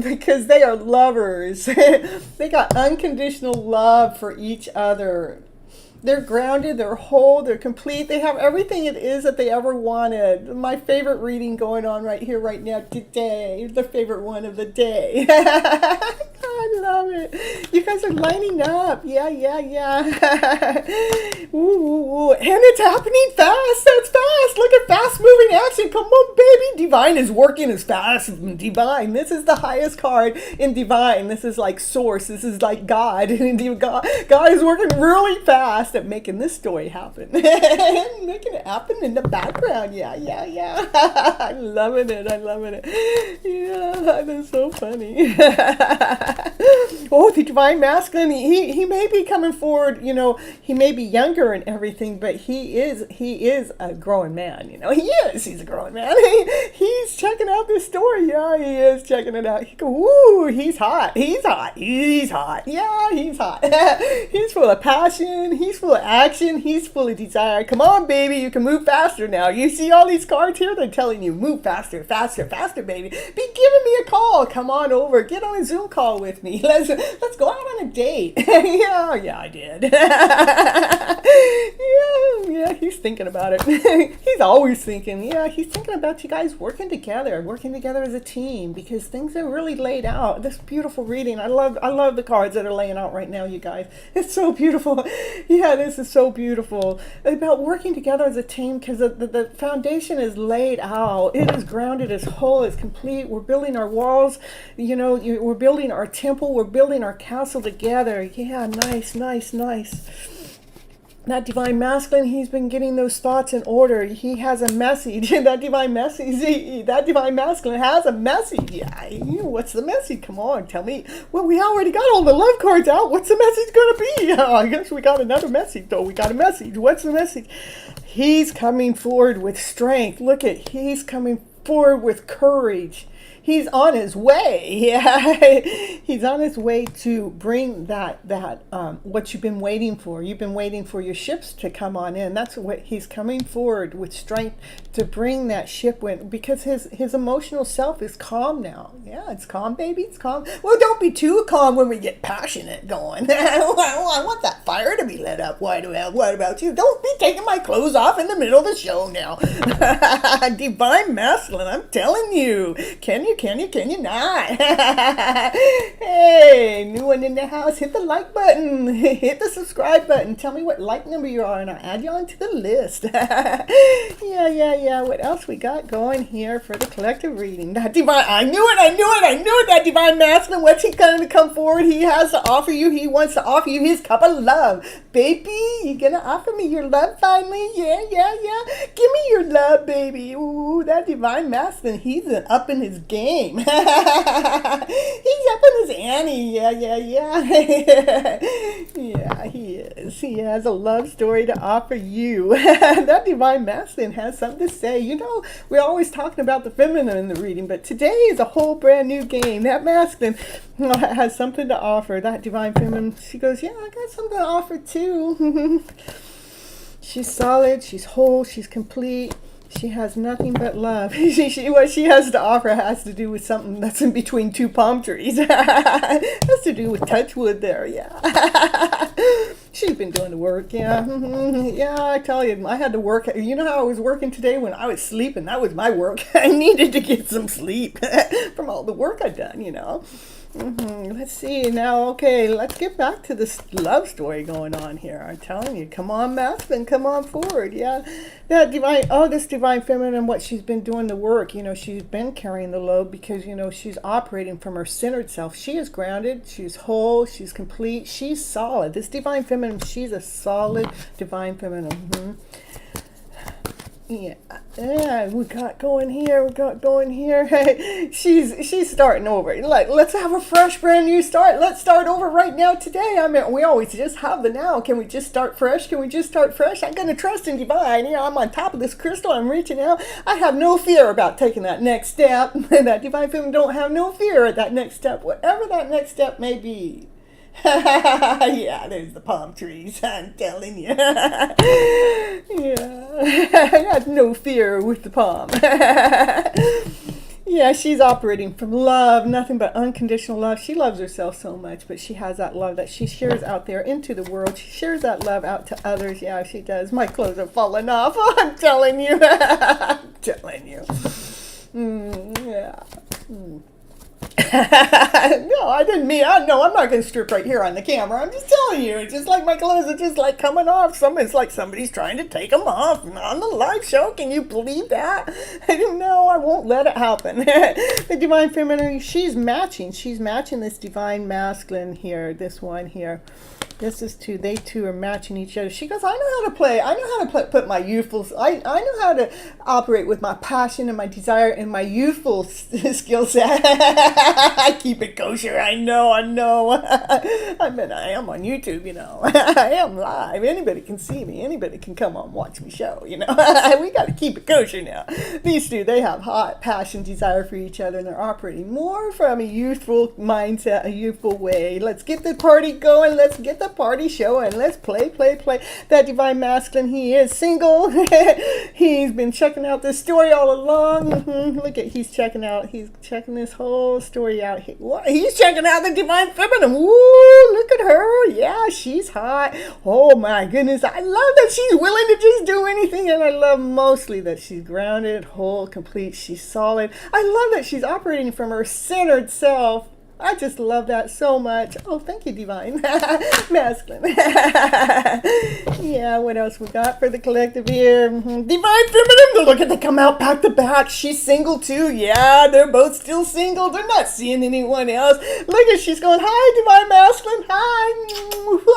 because they are lovers. They got unconditional love for each other. They're grounded, they're whole, they're complete. They have everything it is that they ever wanted. My favorite reading going on right here, right now, today. The favorite one of the day. I love it. You guys are lining up. Yeah. Ooh. And it's happening fast. That's fast. Look at fast moving action. Come on, baby. Divine is working as fast as Divine. This is the highest card in Divine. This is like Source. This is like God. God is working really fast at making this story happen. Making it happen in the background. Yeah. I'm loving it. Yeah, that is so funny. Oh, the Divine Masculine, he may be coming forward, he may be younger and everything, but he is a growing man, he's a growing man. He's checking out this story. Yeah, he is checking it out. Ooh, he's hot. Yeah, he's hot. He's full of passion. He's full of action. He's full of desire. Come on, baby, you can move faster now. You see all these cards here? They're telling you, move faster, baby. Be giving me a call. Come on over. Get on a Zoom call with me. Let's go out on a date. Yeah, I did. Yeah, he's thinking about it. He's always thinking. Yeah, he's thinking about you guys working together as a team, because things are really laid out. This beautiful reading. I love the cards that are laying out right now, you guys. It's so beautiful. Yeah, this is so beautiful. About working together as a team, because the foundation is laid out. It is grounded, it's whole, it's complete. We're building our walls. We're building our temple. We're building our castle together. Yeah, nice. That Divine Masculine, he's been getting those thoughts in order. He has a message. That Divine Masculine has a message. Yeah, what's the message? Come on, tell me. Well, we already got all the love cards out. What's the message going to be? I guess we got another message, though. We got a message. What's the message? He's coming forward with strength. He's coming forward with courage. He's on his way. Yeah, he's on his way to bring that what you've been waiting for. You've been waiting for your ships to come on in. That's what he's coming forward with strength to bring that ship in, because his emotional self is calm now. Yeah, it's calm, baby. It's calm. Well, don't be too calm when we get passionate going. I want that fire to be lit up. What about you? Don't be taking my clothes off in the middle of the show now. Divine Masculine, I'm telling you. Can you not? Hey, new one in the house, hit the like button, hit the subscribe button, tell me what like number you are and I'll add you onto the list. Yeah, what else we got going here for the collective reading? That Divine, I knew it, that Divine Masculine, what's he going to come forward? He has to offer you, he wants to offer you his cup of love. Baby, you gonna offer me your love finally? Yeah, give me your love, baby. Ooh, that Divine Masculine, he's up in his game. He's up in his ante. Yeah. Yeah, he is. He has a love story to offer you. That Divine Masculine has something to say. We're always talking about the feminine in the reading, but today is a whole brand new game. That Masculine has something to offer. That Divine Feminine, she goes, yeah, I got something to offer too. She's solid, she's whole, she's complete. She has nothing but love. What she has to offer has to do with something that's in between two palm trees. Has to do with touchwood there, yeah. She's been doing the work, yeah. Yeah, I tell you, I had to work. You know how I was working today when I was sleeping? That was my work. I needed to get some sleep from all the work I'd done, Let's see now. Okay, let's get back to this love story going on here. I'm telling you, come on, Masculine, come on forward. Yeah, this Divine Feminine, what she's been doing the work. She's been carrying the load because she's operating from her centered self. She is grounded. She's whole. She's complete. She's solid. This Divine Feminine, she's a solid Divine Feminine. Yeah, we got going here. She's starting over. Let's have a fresh, brand new start. Let's start over right now today. I mean, we always just have the now. Can we just start fresh? I'm going to trust in Divine. I'm on top of this crystal. I'm reaching out. I have no fear about taking that next step. That Divine Feminine don't have no fear at that next step, whatever that next step may be. Yeah, there's the palm trees, I'm telling you. Yeah, I got no fear with the palm. Yeah, she's operating from love, nothing but unconditional love. She loves herself so much, but she has that love that she shares out there into the world. She shares that love out to others. Yeah, she does. My clothes are falling off. I'm telling you. I'm telling you. Yeah. No, I didn't mean. No, I'm not going to strip right here on the camera. I'm just telling you. It's just like my clothes are just like coming off. It's like somebody's trying to take them off on the live show. Can you believe that? No, I won't let it happen. The divine feminine. She's matching. She's matching this divine masculine here. This one here. This is two. They two are matching each other. She goes, I know how to play. I know how to put my youthful. I know how to operate with my passion and my desire and my youthful skill set. I keep it kosher. I know. I am on YouTube. I am live. Anybody can see me. Anybody can come on watch me show. We got to keep it kosher now. These two, they have hot passion, desire for each other, and they're operating more from a youthful mindset, a youthful way. Let's get the party going. Let's get the party show and let's play. That divine masculine, he is single. He's been checking out this story all along. Look at, he's checking this whole story out. He's checking out the divine feminine. Woo, look at her. Yeah, she's hot. Oh my goodness. I love that she's willing to just do anything, and I love mostly that she's grounded, whole, complete. She's solid. I love that she's operating from her centered self. I just love that so much. Oh, thank you, divine masculine. Yeah, what else we got for the collective here? Divine feminine. Look at, they come out back to back. She's single too. Yeah, they're both still single. They're not seeing anyone else. Look at, she's going, hi, divine masculine. Hi,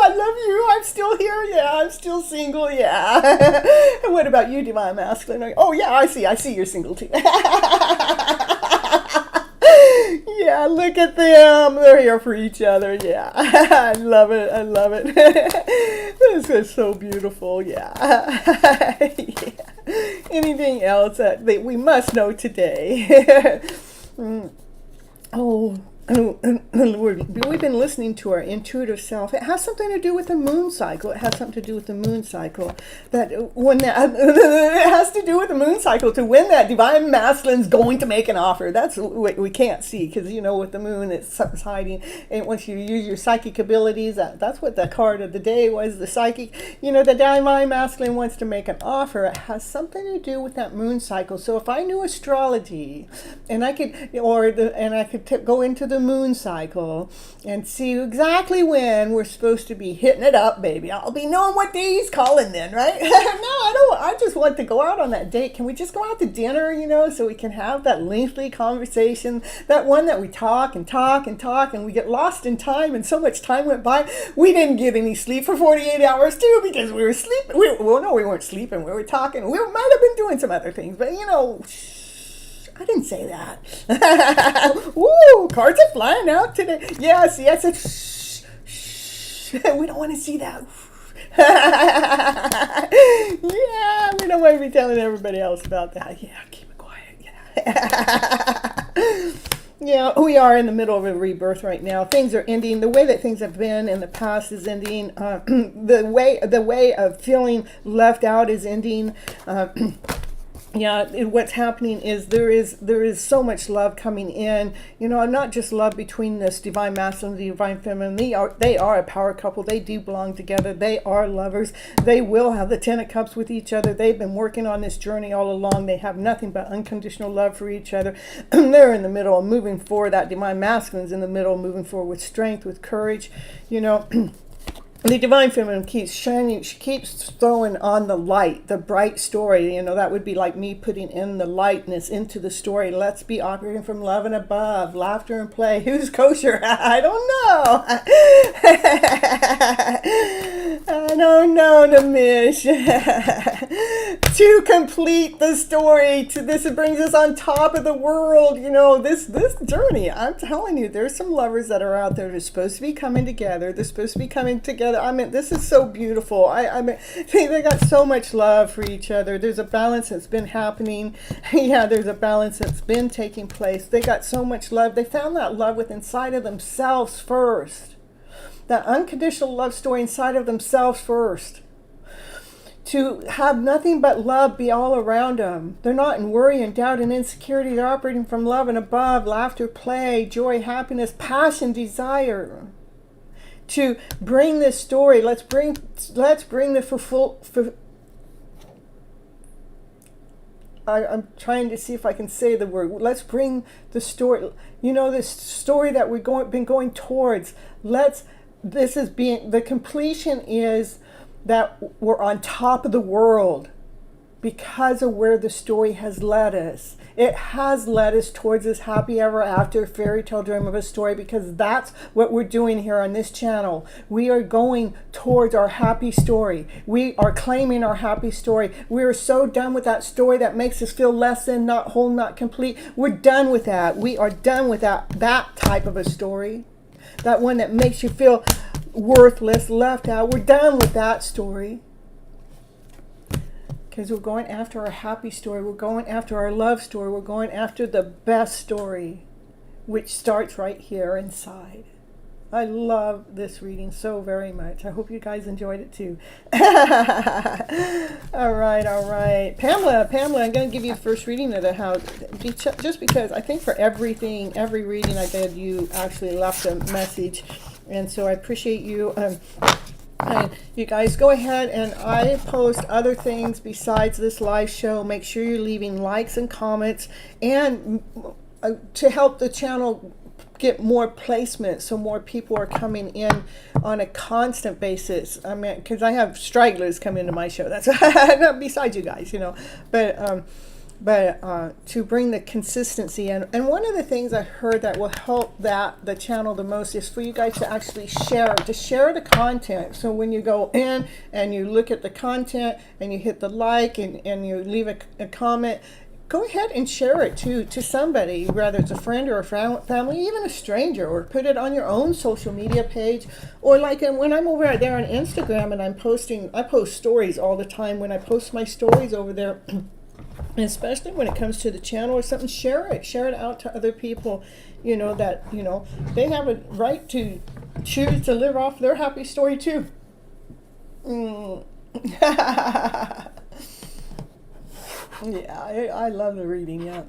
I love you. I'm still here. Yeah, I'm still single. Yeah. And what about you, divine masculine? Oh yeah, I see you're single too. Yeah, look at them. They're here for each other. Yeah. I love it. This is so beautiful. Yeah. Yeah. Anything else that we must know today? We've been listening to our intuitive self. It has something to do with the moon cycle. It has something to do with the moon cycle. It has to do with the moon cycle to when that divine masculine's going to make an offer. That's what we can't see, because with the moon it's hiding. And once you use your psychic abilities, that's what the card of the day was. The psychic. The divine masculine wants to make an offer. It has something to do with that moon cycle. So if I knew astrology, and I could go into the moon cycle and see exactly when we're supposed to be hitting it up, baby. I'll be knowing what day he's calling then, right? No, I don't. I just want to go out on that date. Can we just go out to dinner, so we can have that lengthy conversation, that one that we talk and we get lost in time, and so much time went by. We didn't get any sleep for 48 hours too, because we were sleeping. We weren't sleeping. We were talking. We might have been doing some other things, but I didn't say that. Ooh, cards are flying out today. Yeah, see, I said, shh. We don't want to see that. Yeah, we don't want to be telling everybody else about that. Yeah, keep it quiet. Yeah. Yeah, we are in the middle of a rebirth right now. Things are ending. The way that things have been in the past is ending. The way of feeling left out is ending. Yeah, what's happening is there is so much love coming in. Not just love between this divine masculine and the divine feminine. They are a power couple. They do belong together. They are lovers. They will have the 10 of cups with each other. They've been working on this journey all along. They have nothing but unconditional love for each other. They're in the middle of moving forward. That divine masculine's in the middle, moving forward with strength, with courage. The divine feminine keeps shining. She keeps throwing on the light, the bright story. That would be like me putting in the lightness into the story. Let's be operating from love and above, laughter and play. Who's kosher? I don't know, Namish. To complete the story, this brings us on top of the world. This journey. I'm telling you, there's some lovers that are out there that are supposed to be coming together. They're supposed to be coming together. This is so beautiful. They got so much love for each other. There's a balance that's been happening. Yeah, there's a balance that's been taking place. They got so much love. They found that love within inside of themselves first. That unconditional love story inside of themselves first. to have nothing but love be all around them. They're not in worry and doubt and insecurity. They're operating from love and above, laughter, play, joy, happiness, passion, desire. To bring this story, let's bring the I'm trying to see if I can say the word. Let's bring the story, this story that we've been going towards. The completion is that we're on top of the world because of where the story has led us. It has led us towards this happy ever after fairy tale dream of a story, because that's what we're doing here on this channel. We are going towards our happy story. We are claiming our happy story. We are so done with that story that makes us feel less than, not whole, not complete. We're done with that. We are done with that type of a story. That one that makes you feel worthless, left out. We're done with that story. Because we're going after our happy story. We're going after our love story. We're going after the best story, which starts right here inside. I love this reading so very much. I hope you guys enjoyed it too. All right. Pamela, I'm going to give you the first reading of the house. Just because I think for every reading I did, you actually left a message. And so I appreciate you. You guys go ahead, and I post other things besides this live show. Make sure you're leaving likes and comments, and to help the channel get more placement, so more people are coming in on a constant basis. I mean, because I have stragglers come into my show. That's besides you guys, but to bring the consistency in. And one of the things I heard that will help the channel the most is for you guys to actually share the content. So when you go in and you look at the content and you hit the like and you leave a comment, go ahead and share it to somebody, whether it's a friend or a family, even a stranger, or put it on your own social media page. Or like when I'm over there on Instagram and I post stories all the time. When I post my stories over there, and especially when it comes to the channel or something, share it out to other people, that they have a right to choose to live off their happy story too. Yeah, I love the reading. Yeah.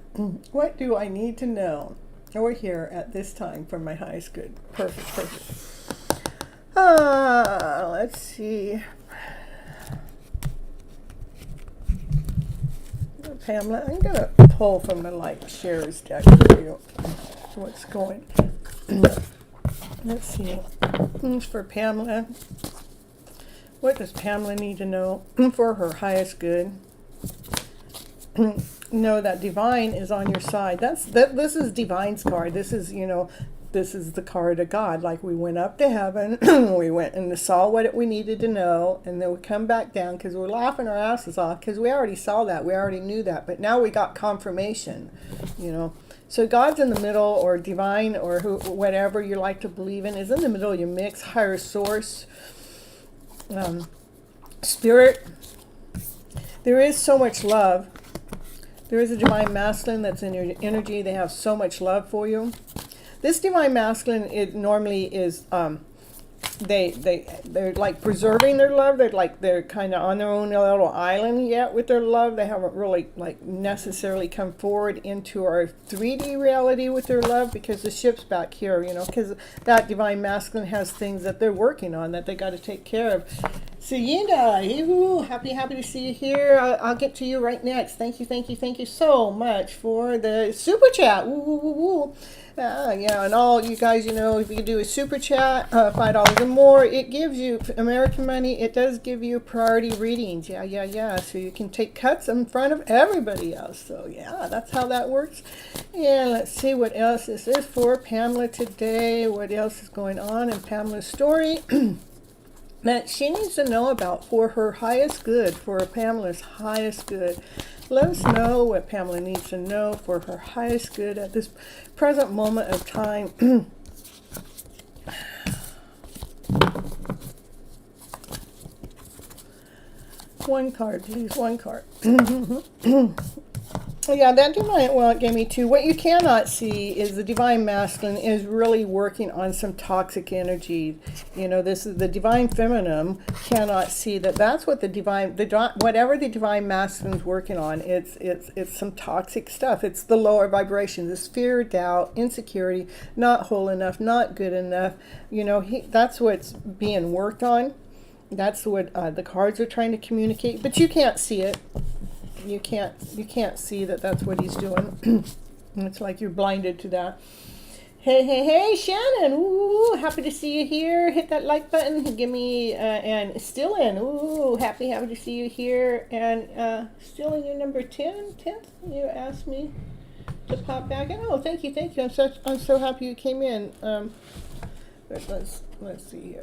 What do I need to know? We're here at this time for my highest good. Perfect. Let's see. Pamela, I'm going to pull from the like shares deck for you. What's going? Let's see. For Pamela. What does Pamela need to know for her highest good? Know that divine is on your side. This is divine's card. This is, this is the card of God. Like, we went up to heaven, we went and saw what we needed to know, and then we come back down because we're laughing our asses off because we already saw that, we already knew that, but now we got confirmation, So God's in the middle, or divine, or whatever you like to believe in, is in the middle of your mix. Higher source, spirit. There is so much love. There is a divine masculine that's in your energy. They have so much love for you. This divine masculine, it normally is, they're like preserving their love. They're kind of on their own little island yet with their love. They haven't really necessarily come forward into our 3D reality with their love, because the ship's back here, because that divine masculine has things that they're working on that they got to take care of. So Yinda, happy to see you here. I'll get to you right next. Thank you so much for the super chat. Yeah, and all you guys, if you do a super chat, $5 or more, it gives you American money. It does give you priority readings. Yeah. So you can take cuts in front of everybody else. So yeah, that's how that works. And let's see what else this is for Pamela today. What else is going on in Pamela's story that she needs to know about for her highest good, for Pamela's highest good. Let us know what Pamela needs to know for her highest good at this present moment of time. One card, please. One card. Yeah, that divine, well, it gave me two. What you cannot see is the divine masculine is really working on some toxic energy. You know, this is the divine feminine cannot see that. That's what whatever the divine masculine's working on. It's some toxic stuff. It's the lower vibrations. It's fear, doubt, insecurity, not whole enough, not good enough. You know, that's what's being worked on. That's what the cards are trying to communicate, but you can't see it. You can't see that that's what he's doing. It's like you're blinded to that. Hey, Shannon. Ooh, happy to see you here. Hit that like button. Give me, and still in. Ooh, happy to see you here. And still in your number 10th. You asked me to pop back in. Oh, thank you. I'm so happy you came in. Let's see here.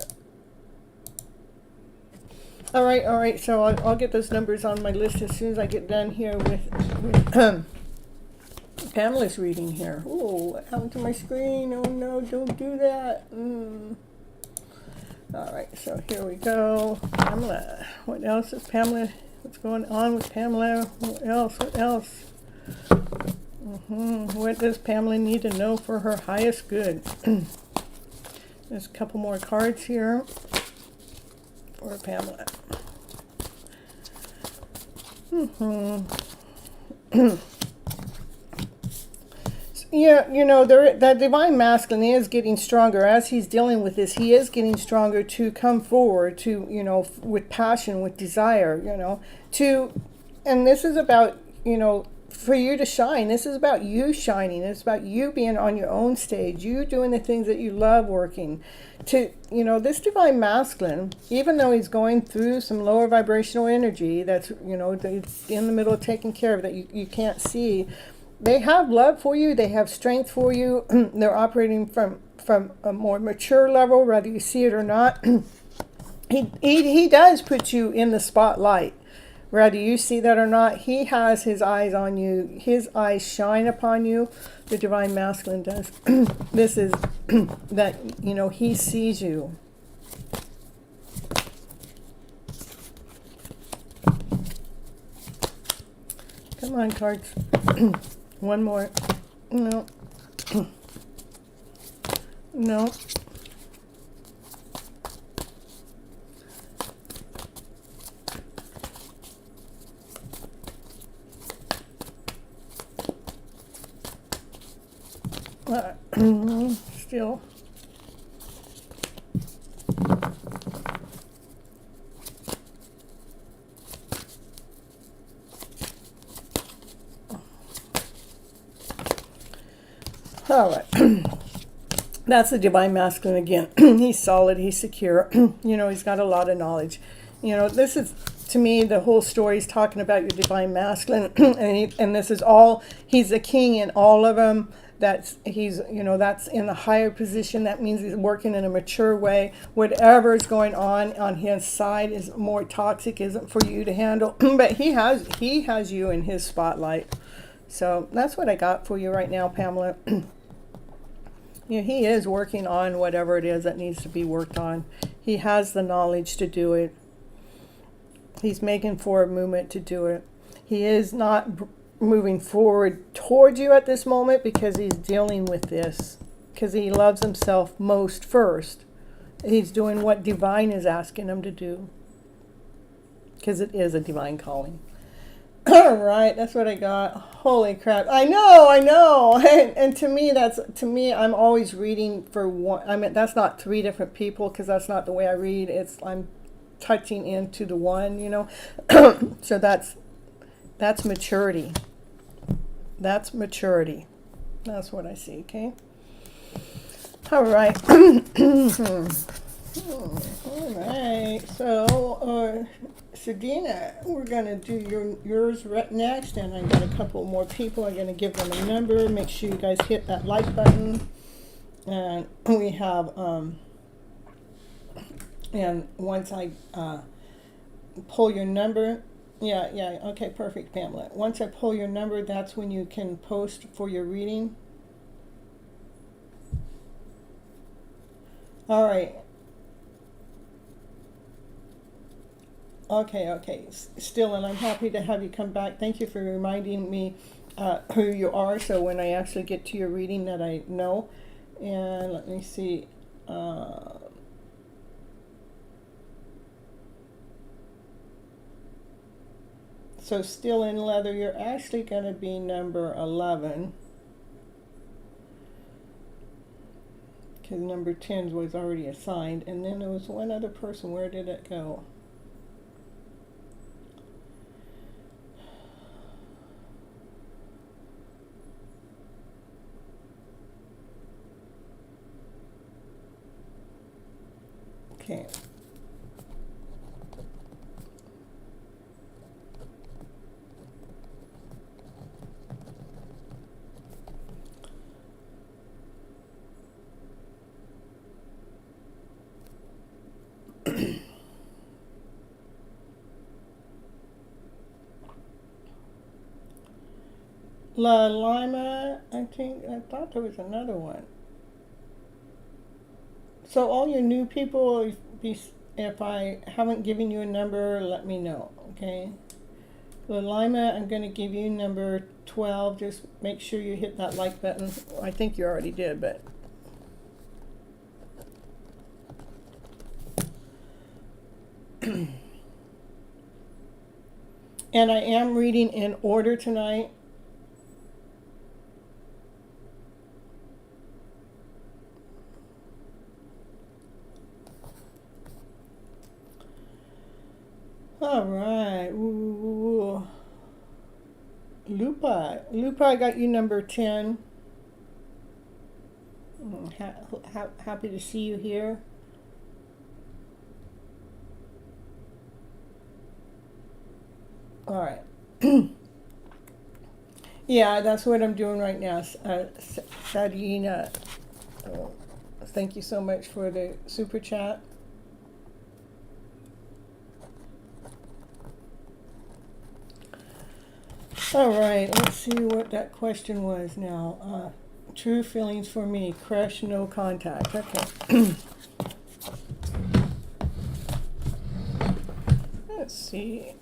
All right. So I'll get those numbers on my list as soon as I get done here with Pamela's reading here. Oh, what happened to my screen? Oh no, don't do that. All right, so here we go. Pamela. What else is Pamela? What's going on with Pamela? What else? What does Pamela need to know for her highest good? There's a couple more cards here for Pamela. Yeah, you know, that divine masculine is getting stronger as he's dealing with this. He is getting stronger to come forward to, you know, with passion, with desire, you know, and this is about, you know, for you to shine. This is about you shining. It's about you being on your own stage, you doing the things that you love working. To, you know, this divine masculine, even though he's going through some lower vibrational energy that's, you know, it's in the middle of taking care of that you can't see, they have love for you. They have strength for you. They're operating from a more mature level, whether you see it or not. He does put you in the spotlight. Whether you see that or not, he has his eyes on you. His eyes shine upon you. The divine masculine does. This is that, you know, he sees you. Come on, cards. One more. No. No. Still. All right. That's the divine masculine again. He's solid. He's secure. You know, he's got a lot of knowledge. You know, this is, to me, the whole story is talking about your divine masculine. And this is all, he's a king in all of them. He's, you know, that's in a higher position. That means he's working in a mature way. Whatever is going on his side is more toxic, isn't for you to handle. But he has you in his spotlight. So that's what I got for you right now, Pamela. You know, he is working on whatever it is that needs to be worked on. He has the knowledge to do it. He's making forward movement to do it. He is not moving forward towards you at this moment because he's dealing with this, because he loves himself most first. He's doing what divine is asking him to do, because it is a divine calling. All right, that's what I got. Holy crap. I know. And to me, I'm always reading for one. I mean, that's not three different people, because that's not the way I read. I'm touching into the one, you know. So that's maturity. That's maturity. That's what I see, okay? All right. All right. So, Sedina, we're going to do yours right next, and I got a couple more people. I'm going to give them a number. Make sure you guys hit that like button. And we have, and once I pull your number, yeah, okay, perfect, Pamela. Once I pull your number, that's when you can post for your reading. All right. Okay. Still, and I'm happy to have you come back. Thank you for reminding me who you are, so when I actually get to your reading that I know. And let me see. So still in leather, you're actually going to be number 11. Because number 10 was already assigned. And then there was one other person. Where did it go? Okay. La Lima, I thought there was another one. So all your new people, if I haven't given you a number, let me know, okay? La Lima, I'm going to give you number 12. Just make sure you hit that like button. I think you already did, but... And I am reading in order tonight. All right. Ooh. Lupa, I got you number 10. Happy to see you here. All right. Yeah, that's what I'm doing right now. Sadina, thank you so much for the super chat. All right, let's see what that question was now. True feelings for me, crush, no contact. Okay. Let's see.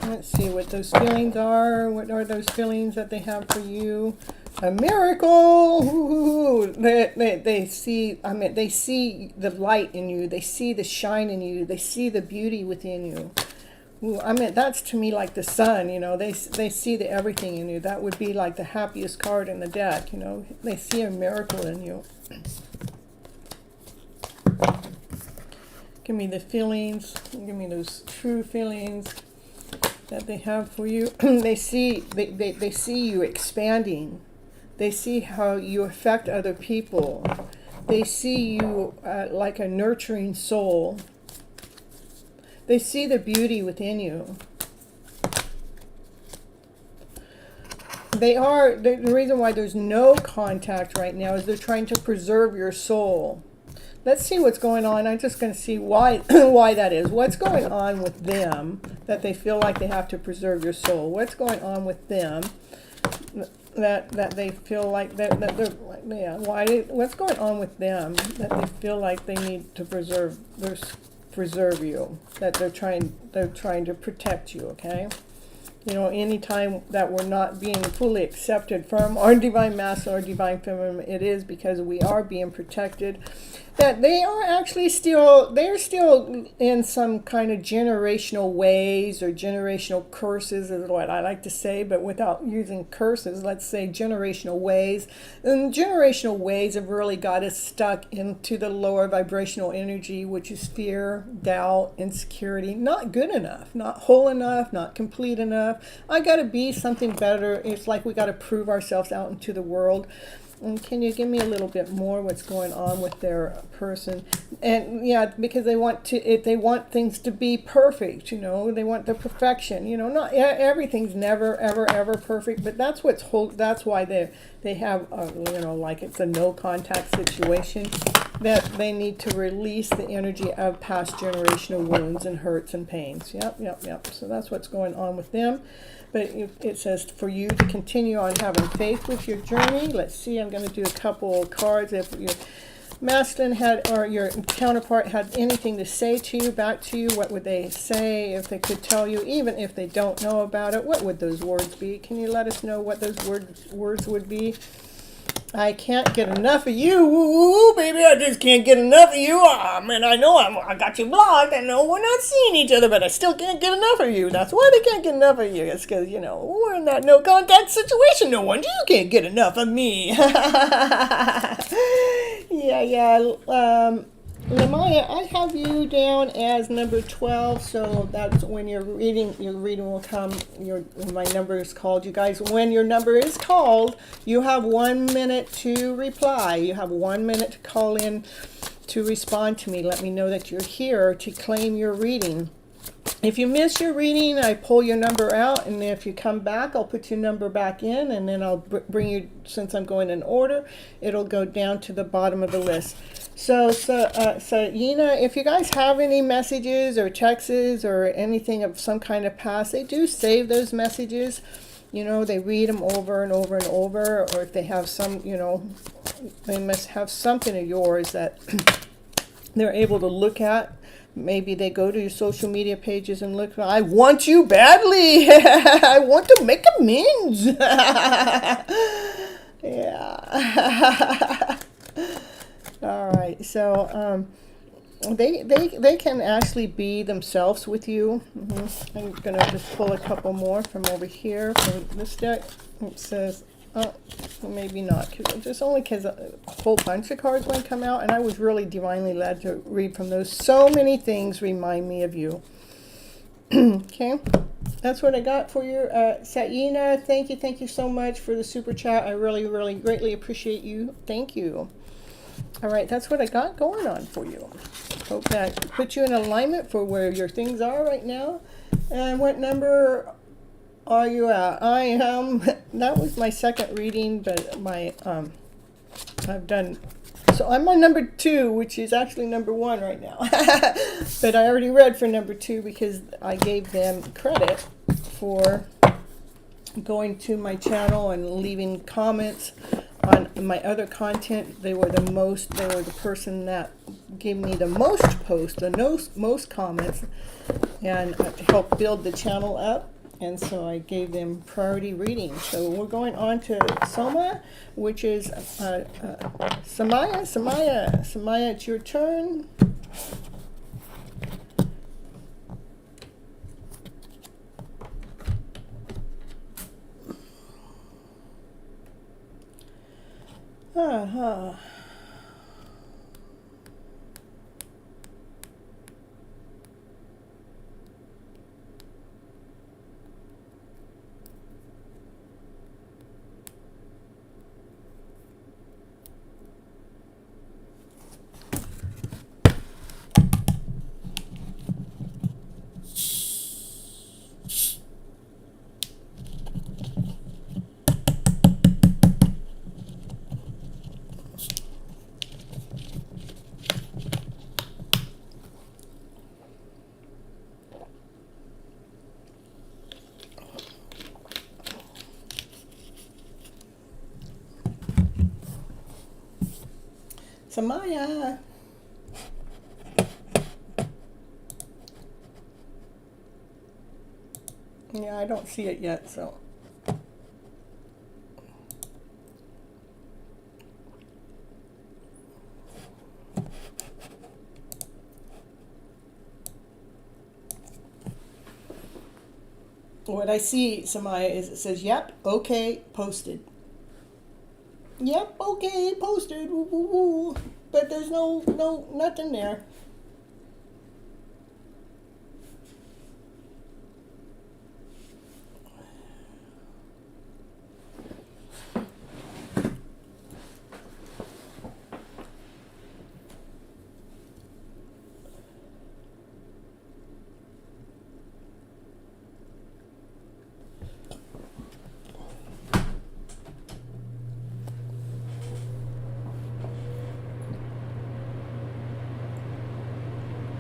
Let's see what those feelings are. What are those feelings that they have for you? A miracle. Ooh, they see. I mean, they see the light in you. They see the shine in you. They see the beauty within you. Ooh, I mean, that's to me like the sun. You know, they see the everything in you. That would be like the happiest card in the deck. You know, they see a miracle in you. Give me the feelings. Give me those true feelings that they have for you. They see you expanding. They see how you affect other people. They see you like a nurturing soul. They see the beauty within you. The reason why there's no contact right now is they're trying to preserve your soul. Let's see what's going on. I'm just going to see why that is. What's going on with them that they feel like they have to preserve your soul? What's going on with them that they feel like they're what's going on with them that they feel like they need to preserve you? That they're trying to protect you, okay? You know, anytime that we're not being fully accepted from our divine masculine or divine feminine, it is because we are being protected. That they are actually they're still in some kind of generational ways or generational curses is what I like to say, but without using curses, let's say generational ways. And generational ways have really got us stuck into the lower vibrational energy, which is fear, doubt, insecurity, not good enough, not whole enough, not complete enough. I got to be something better. It's like we got to prove ourselves out into the world. And can you give me a little bit more what's going on with their person? And yeah, because they want things to be perfect, you know, they want the perfection, you know, not everything's never, ever, ever perfect, but that's that's why they have, you know, like it's a no contact situation, that they need to release the energy of past generational wounds and hurts and pains. Yep. So that's what's going on with them. But it says for you to continue on having faith with your journey. Let's see, I'm going to do a couple cards. If your masculine had, or your counterpart had anything to say to you, back to you, what would they say? If they could tell you, even if they don't know about it, what would those words be? Can you let us know what those words would be? I can't get enough of you. Woo, baby, I just can't get enough of you. Man, I know I got you blocked. I know we're not seeing each other, but I still can't get enough of you. That's why they can't get enough of you. It's because, you know, we're in that no contact situation. No wonder you can't get enough of me. Yeah. Lamaya, I have you down as number 12, so that's when your reading will come. My number is called. You guys, when your number is called, you have 1 minute to reply. You have 1 minute to call in to respond to me. Let me know that you're here to claim your reading. If you miss your reading, I pull your number out, and if you come back, I'll put your number back in, and then I'll bring you, since I'm going in order, it'll go down to the bottom of the list. So Yina, if you guys have any messages or texts or anything of some kind of past, they do save those messages. You know, they read them over and over and over, or if they have some, you know, they must have something of yours that they're able to look at. Maybe they go to your social media pages and look, I want you badly. I want to make amends. Yeah. All right. So they can actually be themselves with you. I'm going to just pull a couple more from over here from this deck. It says, oh, maybe not, because a whole bunch of cards went come out, and I was really divinely led to read from those. So many things remind me of you. Okay, that's what I got for you. Saina, thank you so much for the super chat. I really, really greatly appreciate you. Thank you. All right, that's what I got going on for you. Hope that puts you in alignment for where your things are right now. And what number are you at? I am, that was my second reading, but I've done, so I'm on number 2, which is actually number 1 right now. But I already read for number 2 because I gave them credit for going to my channel and leaving comments on my other content. They were the person that gave me the most posts, the most comments, and helped build the channel up. And so I gave them priority reading. So we're going on to Soma, which is Samaya. Samaya, it's your turn. Samaya. Yeah, I don't see it yet, so. What I see, Samaya, is it says, yep, okay, posted. Yep, okay, posted, woo, woo, woo. But there's nothing there.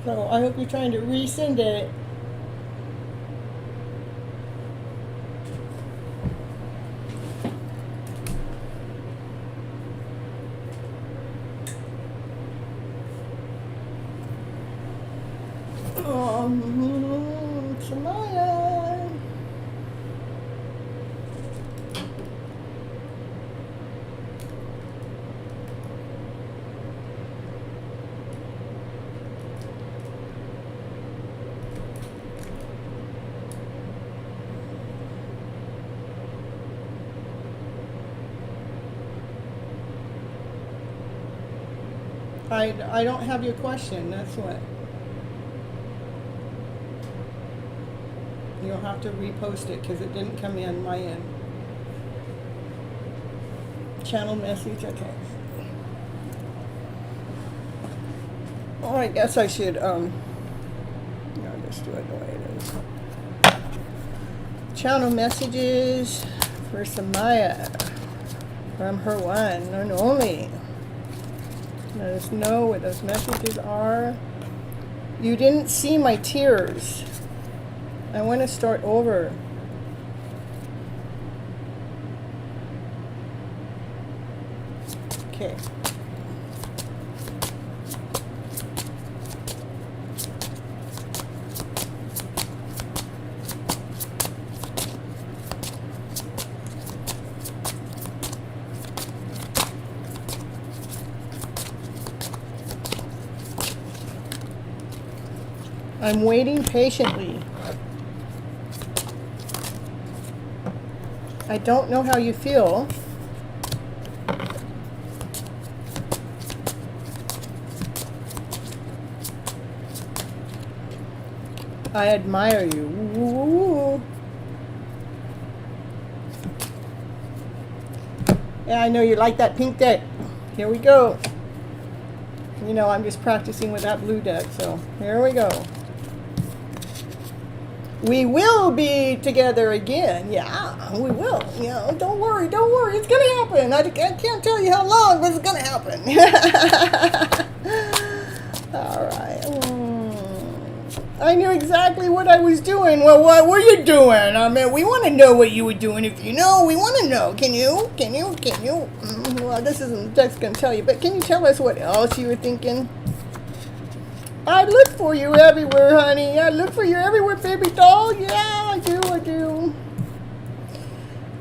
So I hope you're trying to resend it. Samaya. I don't have your question, that's what. You'll have to repost it because it didn't come in my end. Channel message, okay. Oh, I guess I should, no, just do it the way it is. Channel messages for Samaya from her one and only. Let us know what those messages are. You didn't see my tears. I want to start over. Okay. I'm waiting patiently. I don't know how you feel. I admire you. Ooh. Yeah, I know you like that pink deck. Here we go. You know, I'm just practicing with that blue deck, so here we go. We will be together again. Yeah, we will. Yeah, don't worry, don't worry. It's going to happen. I can't tell you how long, but it's going to happen. All right. I knew exactly what I was doing. Well, what were you doing? I mean, we want to know what you were doing. If you know, we want to know. Can you? Well, this isn't just going to tell you, but can you tell us what else you were thinking? I look for you everywhere, honey. I look for you everywhere, baby doll. Yeah, I do.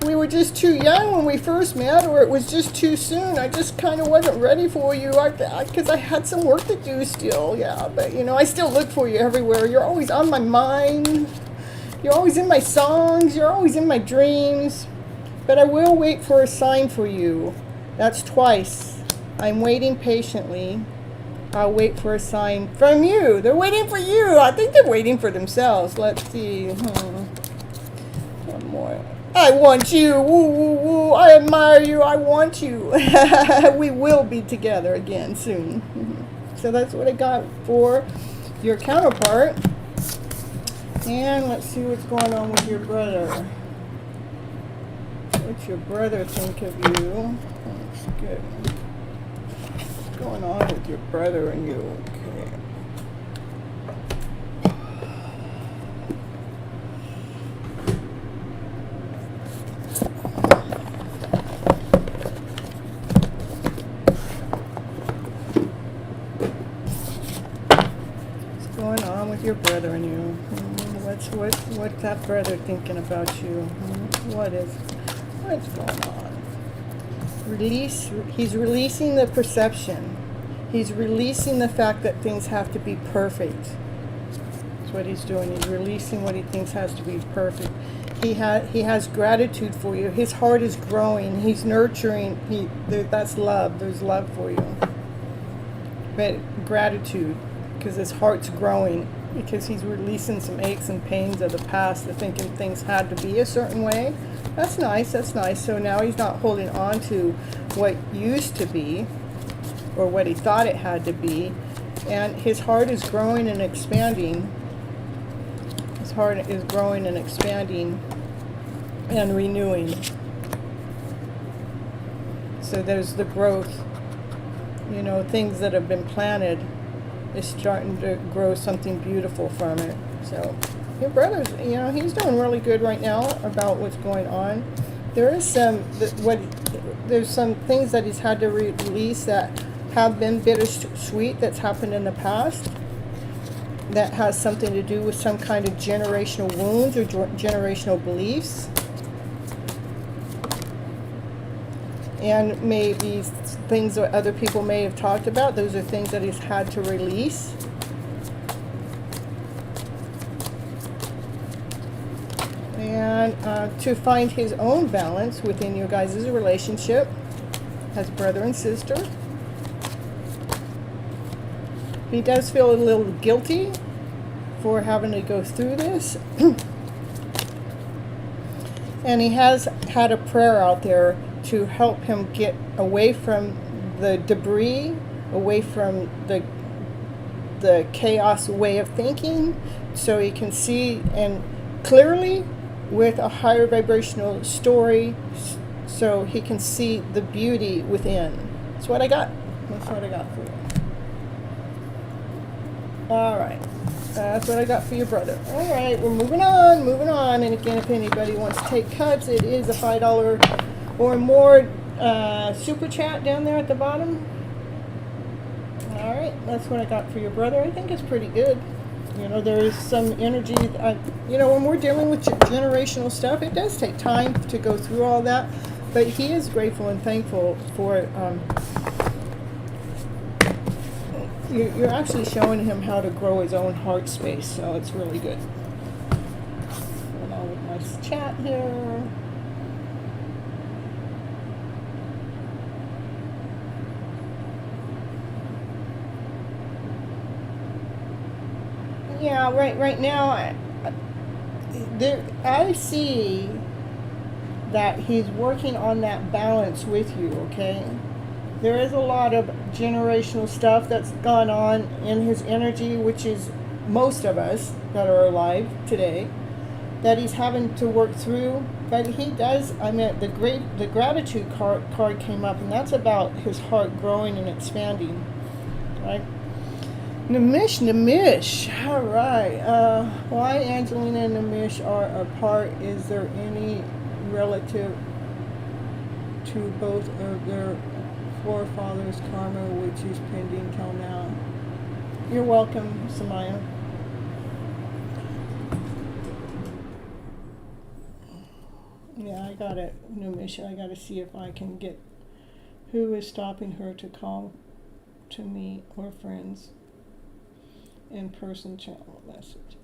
We were just too young when we first met, or it was just too soon. I just kind of wasn't ready for you because I had some work to do still. Yeah, but you know, I still look for you everywhere. You're always on my mind. You're always in my songs. You're always in my dreams. But I will wait for a sign for you. That's twice. I'm waiting patiently. I'll wait for a sign from you. They're waiting for you. I think they're waiting for themselves. Let's see. One more. I want you. Woo, woo, woo. I admire you. I want you. We will be together again soon. So that's what I got for your counterpart. And let's see what's going on with your brother. What's your brother think of you? That's good. Going on with your brother and you. Okay. What's going on with your brother and you? What's that brother thinking about you? What's going on? He's releasing the perception. He's releasing the fact that things have to be perfect. That's what he's doing. He's releasing what he thinks has to be perfect. He has gratitude for you. His heart is growing. He's nurturing. That's love. There's love for you. But gratitude, because his heart's growing, because he's releasing some aches and pains of the past, of thinking things had to be a certain way. That's nice. So now he's not holding on to what used to be or what he thought it had to be. And his heart is growing and expanding. His heart is growing and expanding and renewing. So there's the growth. You know, things that have been planted is starting to grow something beautiful from it. So your brother's, he's doing really good right now about what's going on. There is there's some things that he's had to release that have been bittersweet that's happened in the past, that has something to do with some kind of generational wounds or generational beliefs. And maybe things that other people may have talked about. Those are things that he's had to release. And to find his own balance within your guys' relationship as brother and sister. He does feel a little guilty for having to go through this. And he has had a prayer out there to help him get away from the debris, away from the chaos way of thinking, so he can see and clearly with a higher vibrational story, so he can see the beauty within. That's what I got. That's what I got for you. All right. That's what I got for your brother. All right, we're moving on. And again, if anybody wants to take cuts, it is a $5 or more super chat down there at the bottom. All right, that's what I got for your brother. I think it's pretty good. There is some energy. When we're dealing with generational stuff, it does take time to go through all that. But he is grateful and thankful for you're actually showing him how to grow his own heart space, so it's really good. And on with my chat here. Yeah, right now, I see that he's working on that balance with you, okay? There is a lot of generational stuff that's gone on in his energy, which is most of us that are alive today, that he's having to work through. But he does, the gratitude card came up, and that's about his heart growing and expanding, right? Namish. All right. Why Angelina and Namish are apart? Is there any relative to both of their forefathers' karma, which is pending till now? You're welcome, Samaya. Yeah, I got it, Namish. I got to see if I can get who is stopping her to call to me or friends. In-person channel message.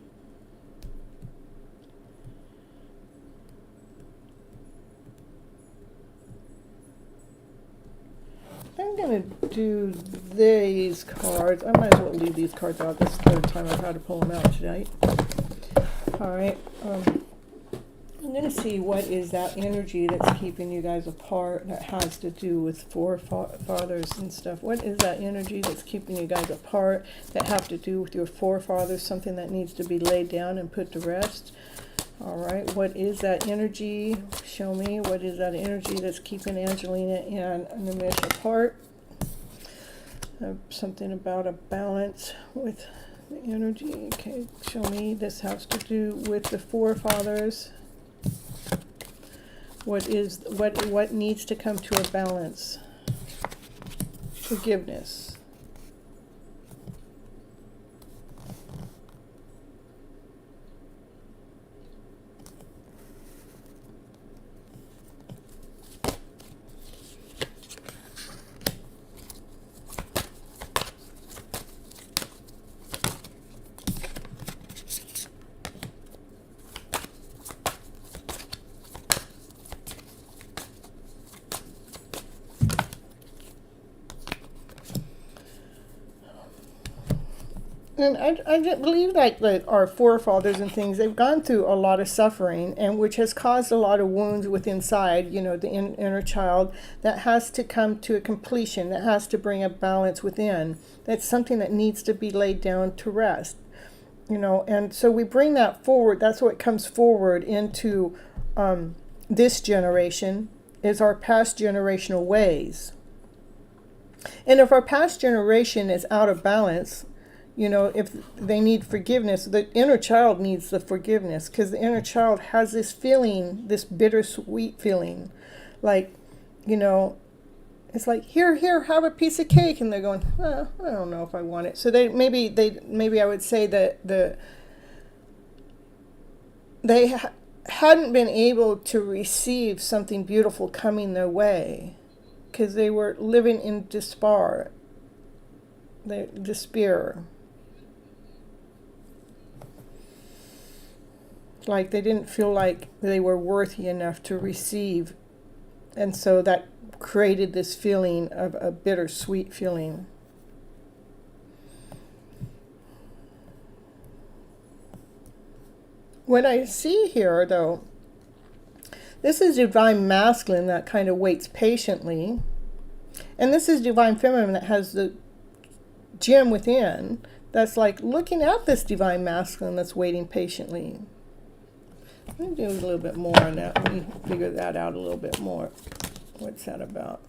I'm going to do these cards. I might as well leave these cards out. This is the third time I've had to pull them out tonight. All right. I'm going to see what is that energy that's keeping you guys apart that has to do with forefathers and stuff. What is that energy that's keeping you guys apart that have to do with your forefathers, something that needs to be laid down and put to rest? All right, what is that energy? Show me. What is that energy that's keeping Angelina and Namish apart? Something about a balance with the energy. Okay, show me. This has to do with the forefathers. What needs to come to a balance? Forgiveness. And I believe that our forefathers and things, they've gone through a lot of suffering, and which has caused a lot of wounds within inside, the inner child, that has to come to a completion, that has to bring a balance within. That's something that needs to be laid down to rest, and so we bring that forward. That's what comes forward into this generation, is our past generational ways. And if our past generation is out of balance, if they need forgiveness, the inner child needs the forgiveness, because the inner child has this feeling, this bittersweet feeling, like, it's like, here, have a piece of cake, and they're going, I don't know if I want it. So maybe I would say that they hadn't been able to receive something beautiful coming their way, because they were living in despair. Like they didn't feel like they were worthy enough to receive, and so that created this feeling of a bittersweet feeling. What I see here, though, this is divine masculine that kind of waits patiently, and this is divine feminine that has the gem within that's like looking at this divine masculine that's waiting patiently. Let me do a little bit more on that. Let me figure that out a little bit more. What's that about?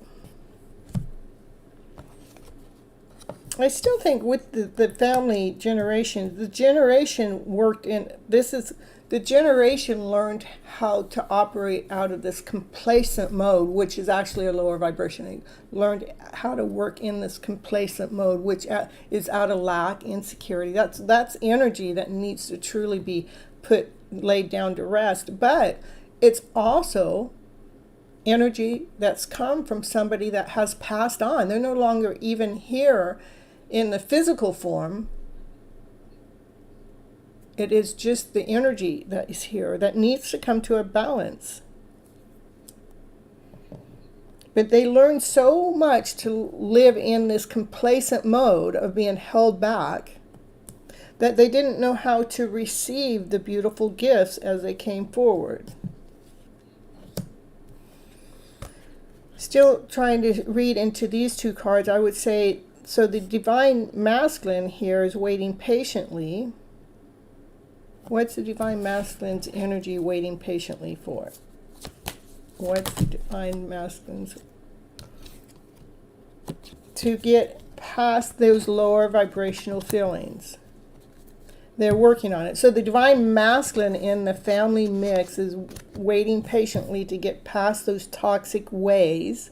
I still think with the family generation, the generation worked in, the generation learned how to operate out of this complacent mode, which is actually a lower vibration. They learned how to work in this complacent mode, which is out of lack, insecurity. That's energy that needs to truly be laid down to rest. But it's also energy that's come from somebody that has passed on. They're no longer even here in the physical form. It is just the energy that is here that needs to come to a balance. But they learned so much to live in this complacent mode of being held back that they didn't know how to receive the beautiful gifts as they came forward. Still trying to read into these two cards, I would say, so the divine masculine here is waiting patiently. What's the divine masculine's energy waiting patiently for? What's the divine masculine's? To get past those lower vibrational feelings. They're working on it. So the divine masculine in the family mix is waiting patiently to get past those toxic ways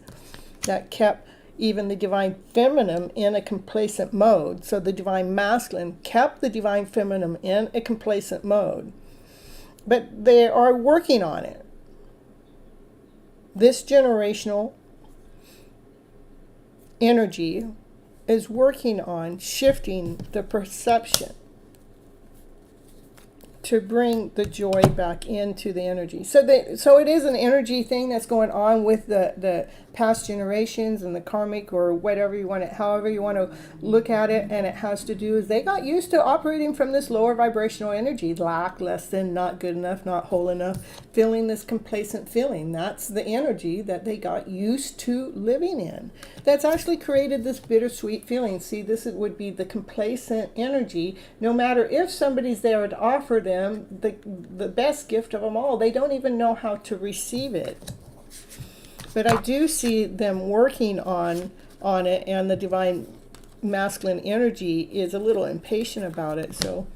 that kept even the divine feminine in a complacent mode. So the divine masculine kept the divine feminine in a complacent mode. But they are working on it. This generational energy is working on shifting the perception to bring the joy back into the energy. So it is an energy thing that's going on with the past generations and the karmic, or whatever you want to, however you want to look at it. And it has to do is they got used to operating from this lower vibrational energy, lack, less than, not good enough, not whole enough, feeling this complacent feeling. That's the energy that they got used to living in. That's actually created this bittersweet feeling. See, would be the complacent energy. No matter if somebody's there to offer them the best gift of them all, they don't even know how to receive it. But I do see them working on it, and the divine masculine energy is a little impatient about it. So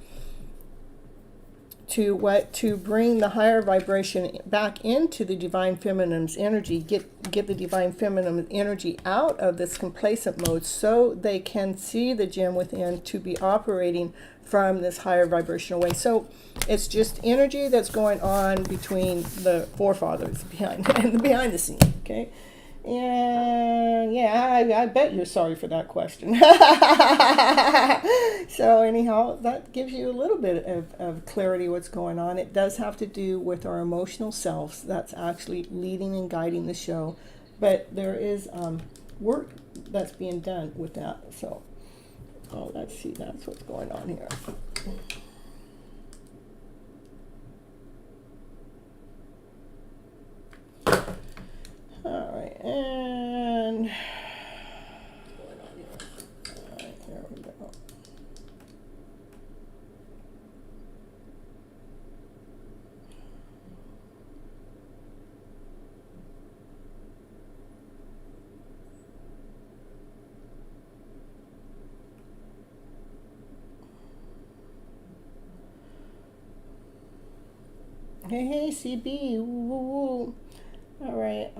to bring the higher vibration back into the divine feminine's energy, get the divine feminine energy out of this complacent mode, so they can see the gem within to be operating from this higher vibrational way. So it's just energy that's going on between the forefathers behind the scene, okay? And yeah, I bet you're sorry for that question. So anyhow, that gives you a little bit of clarity what's going on. It does have to do with our emotional selves. That's actually leading and guiding the show. But there is work that's being done with that. So, let's see, that's what's going on here. All right, and all right, here we go. Hey, hey, CB. Ooh, ooh, ooh. All right.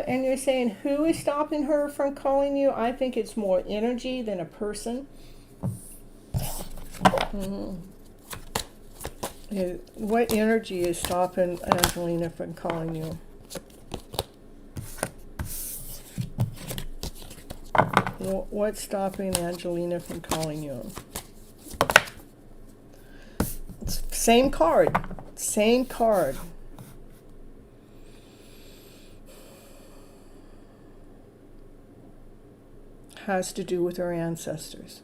And you're saying who is stopping her from calling you? I think it's more energy than a person. What energy is stopping Angelina from calling you? What's stopping Angelina from calling you? Same card. Same card. Has to do with her ancestors.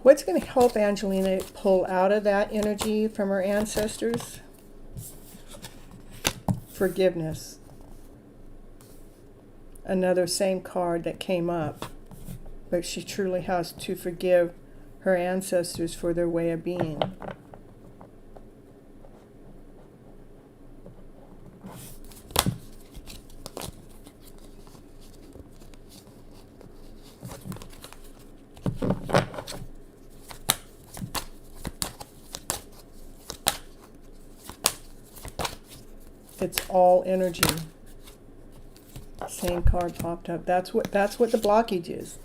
What's going to help Angelina pull out of that energy from her ancestors? Forgiveness. Another same card that came up. But she truly has to forgive her ancestors for their way of being. It's all energy. Same card popped up. That's what the blockage is.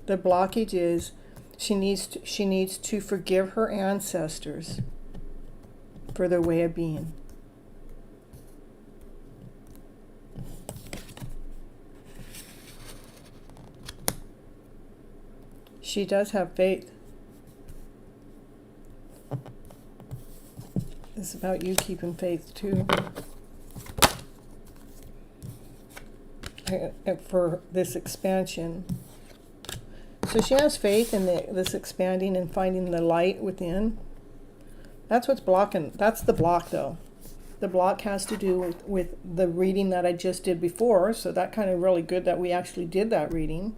The blockage is she needs to forgive her ancestors for their way of being. She does have faith. It's about you keeping faith too. For this expansion. So she has faith in this expanding and finding the light within. That's what's blocking. That's the block though. The block has to do with the reading that I just did before. So that kind of really good that we actually did that reading.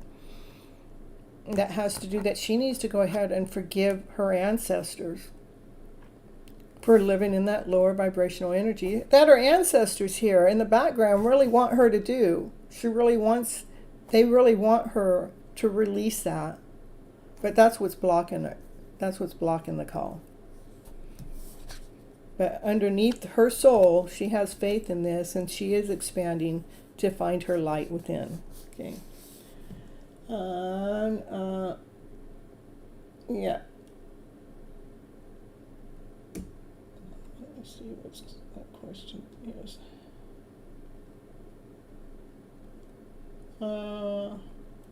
That has to do that she needs to go ahead and forgive her ancestors for living in that lower vibrational energy that her ancestors here in the background really want her to do. They really want her to release that. But that's what's blocking it. That's what's blocking the call. But underneath her soul, she has faith in this and she is expanding to find her light within. Okay. Yeah. Let's see what that question is.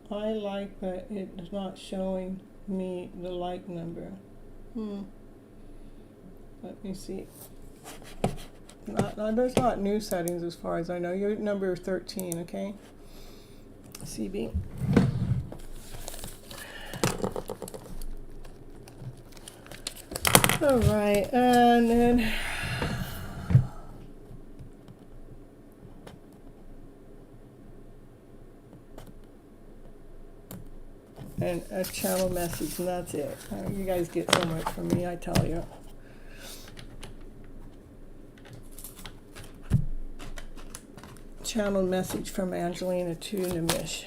I like that it is not showing me the like number. Let me see. There's not new settings as far as I know. Your number 13, okay? CB. All right, and then and a channel message, and that's it. You guys get so much from me, I tell you. Channel message from Angelina to Nimish.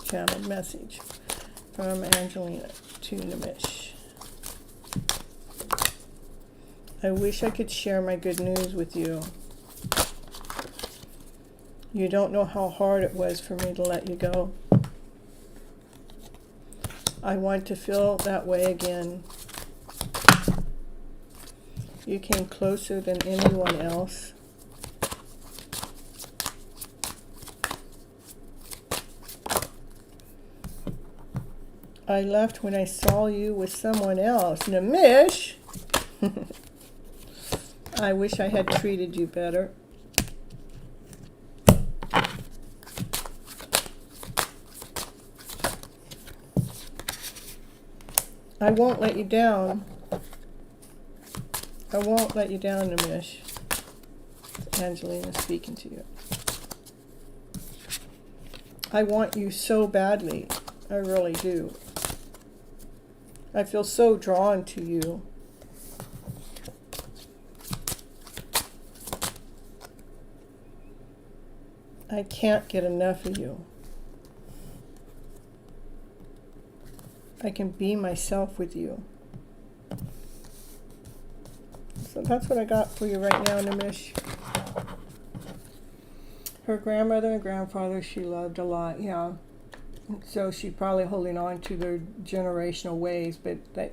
Channel message from Angelina to Nimish. I wish I could share my good news with you. You don't know how hard it was for me to let you go. I want to feel that way again. You came closer than anyone else. I left when I saw you with someone else. Nimish! I wish I had treated you better. I won't let you down. I won't let you down, Nimish. Angelina speaking to you. I want you so badly. I really do. I feel so drawn to you. I can't get enough of you. I can be myself with you. So that's what I got for you right now, Nimish. Her grandmother and grandfather she loved a lot, yeah. So she's probably holding on to their generational ways, but that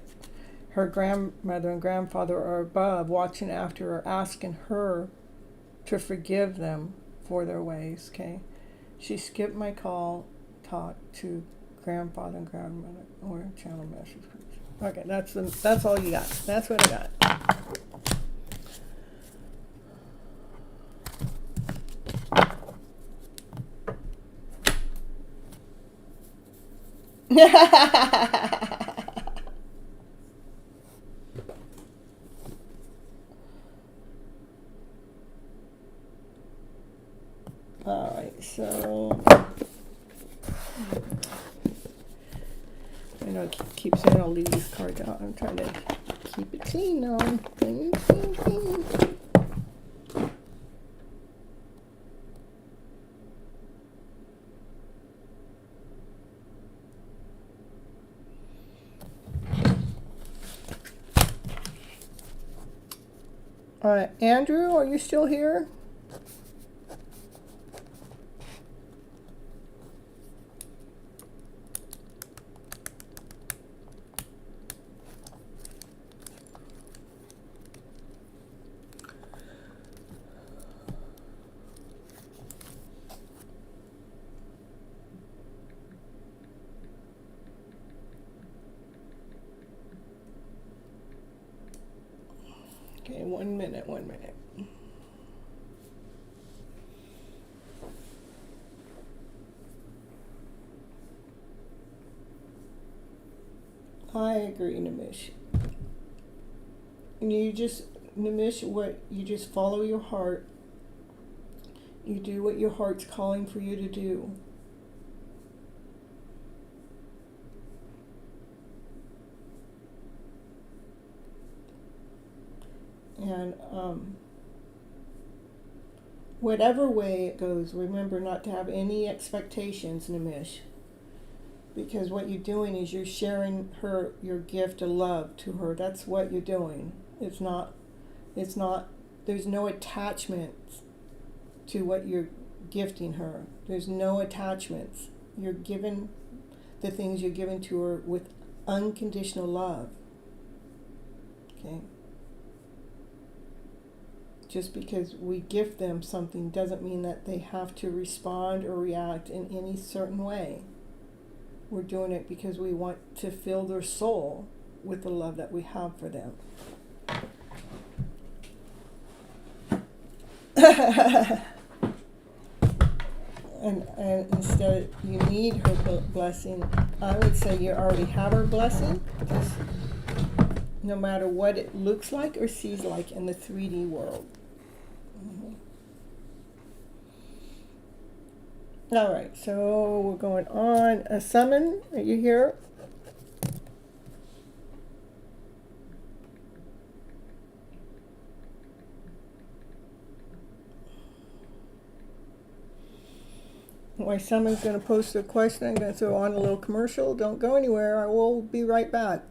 her grandmother and grandfather are above, watching after her, asking her to forgive them for their ways, okay? She skipped my call, talked to grandfather and grandmother, or channel message. Okay, that's all you got. That's what I got. All right, so I know I keep saying I'll leave these cards out. I'm trying to keep it clean now. Clean, clean, clean. All right, Andrew, are you still here? Okay, 1 minute, 1 minute. I agree, Nimish. And you just, Nimish, you just follow your heart. You do what your heart's calling for you to do. And whatever way it goes, remember not to have any expectations, Nimish. Because what you're doing is you're sharing your gift of love to her. That's what you're doing. It's not, there's no attachment to what you're gifting her. There's no attachments. You're giving the things you're giving to her with unconditional love. Okay? Just because we gift them something doesn't mean that they have to respond or react in any certain way. We're doing it because we want to fill their soul with the love that we have for them. and instead you need her blessing, I would say you already have her blessing, just no matter what it looks like or sees like in the 3D world. All right, so we're going on. A summon, are you here? My summon's going to post a question. I'm going to throw on a little commercial. Don't go anywhere. I will be right back.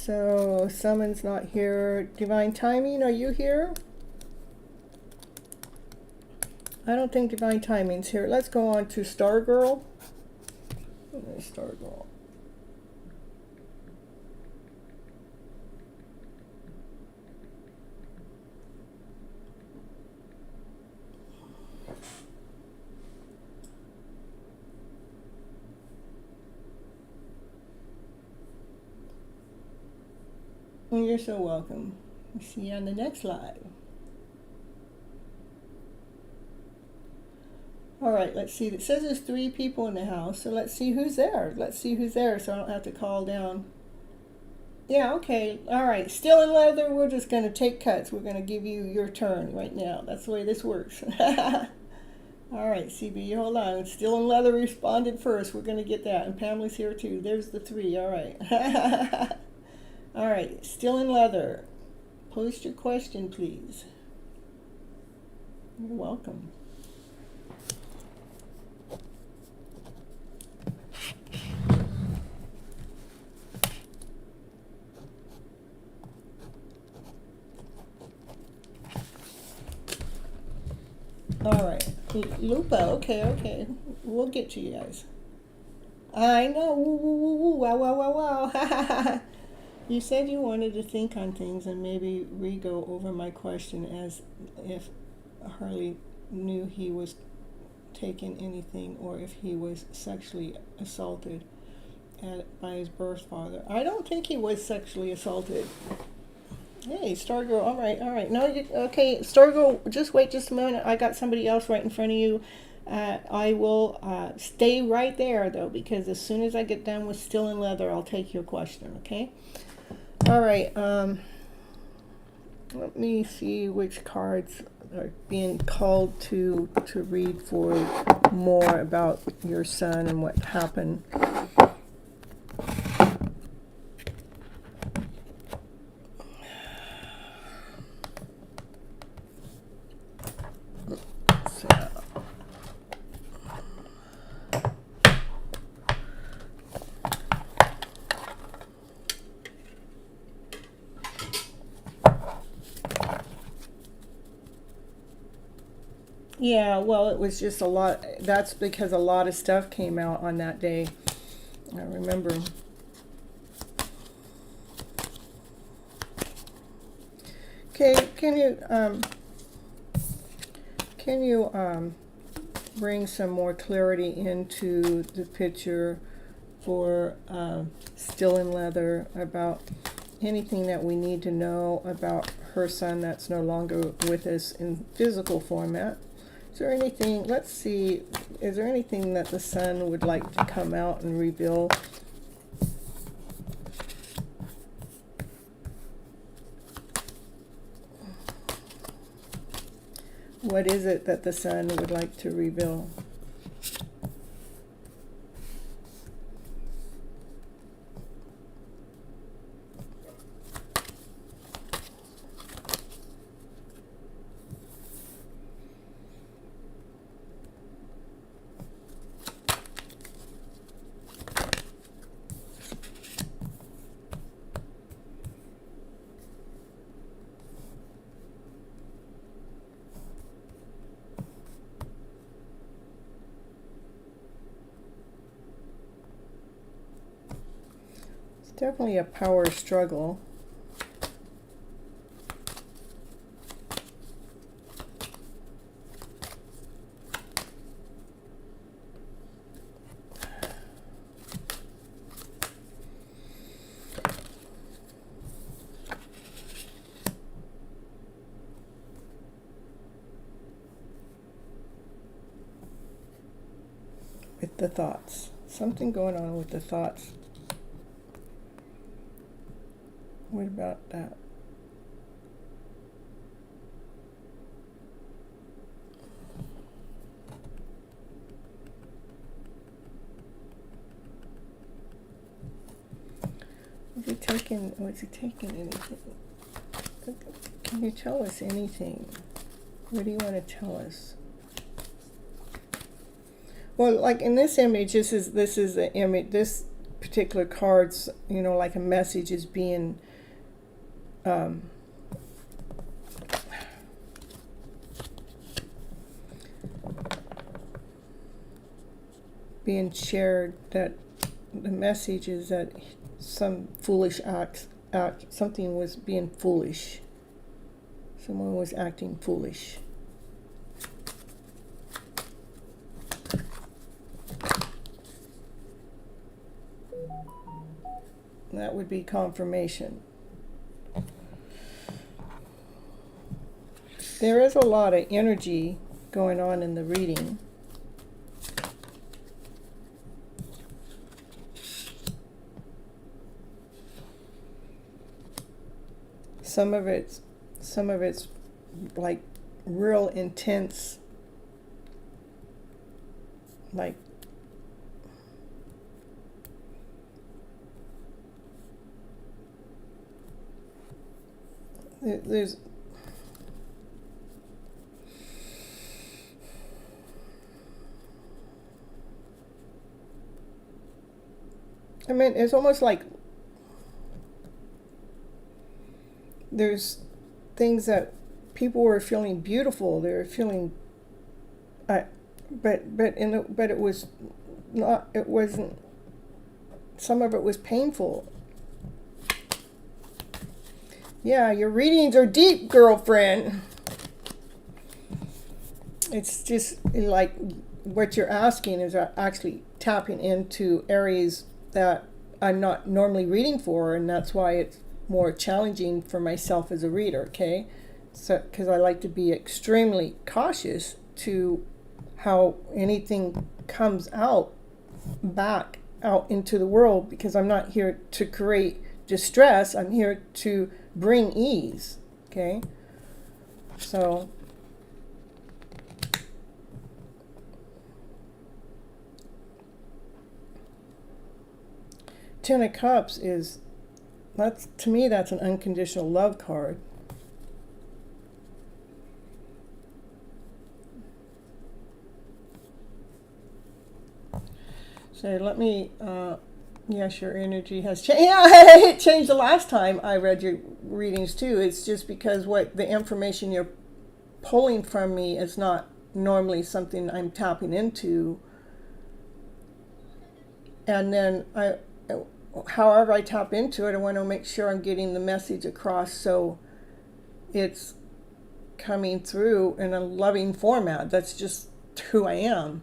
So someone's not here. Divine Timing, are you here? I don't think Divine Timing's here. Let's go on to Stargirl. Stargirl. You're so welcome. See you on the next live. All right, let's see. It says there's 3 people in the house, so let's see who's there. Let's see who's there so I don't have to call down. Yeah, okay. All right, still in leather. We're just going to take cuts. We're going to give you your turn right now. That's the way this works. All right, CB, hold on. Still in leather responded first. We're going to get that. And Pamela's here too. There's the 3. All right. All right, still in leather. Post your question, please. You're welcome. All right, Lupa, okay. We'll get to you guys. I know, woo, woo, woo, woo, wow, wow, wow, wow. You said you wanted to think on things and maybe re-go over my question as if Harley knew he was taking anything or if he was sexually assaulted by his birth father. I don't think he was sexually assaulted. Hey, Stargirl, all right. No, okay, Stargirl, just wait just a moment. I got somebody else right in front of you. I will stay right there, though, because as soon as I get done with Still in Leather, I'll take your question, okay? All right, let me see which cards are being called to read for more about your son and what happened. Yeah, well, it was just a lot. That's because a lot of stuff came out on that day. I remember. Okay, can you bring some more clarity into the picture for Still in Leather about anything that we need to know about her son that's no longer with us in physical format? Is there anything, let's see, is there anything that the son would like to come out and reveal? What is it that the son would like to reveal? Definitely a power struggle. With the thoughts. Something going on with the thoughts. What about that? Was he taking anything? Can you tell us anything? What do you want to tell us? Well, like in this image, this is the image, this particular cards, like a message is being being shared, that the message is that some foolish act, something was being foolish. Someone was acting foolish. That would be confirmation. There is a lot of energy going on in the reading. Some of it's like real intense, like there's it's almost like there's things that people were feeling beautiful. They were feeling, but it was not. It wasn't. Some of it was painful. Yeah, your readings are deep, girlfriend. It's just like what you're asking is actually tapping into areas that I'm not normally reading for, and that's why it's more challenging for myself as a reader, okay? So, because I like to be extremely cautious to how anything comes back out into the world, because I'm not here to create distress. I'm here to bring ease, okay? So Ten of Cups is, to me, that's an unconditional love card. So let me, yes, your energy has changed. Yeah, it changed the last time I read your readings too. It's just because what the information you're pulling from me is not normally something I'm tapping into. And then however I tap into it, I want to make sure I'm getting the message across so it's coming through in a loving format. That's just who I am.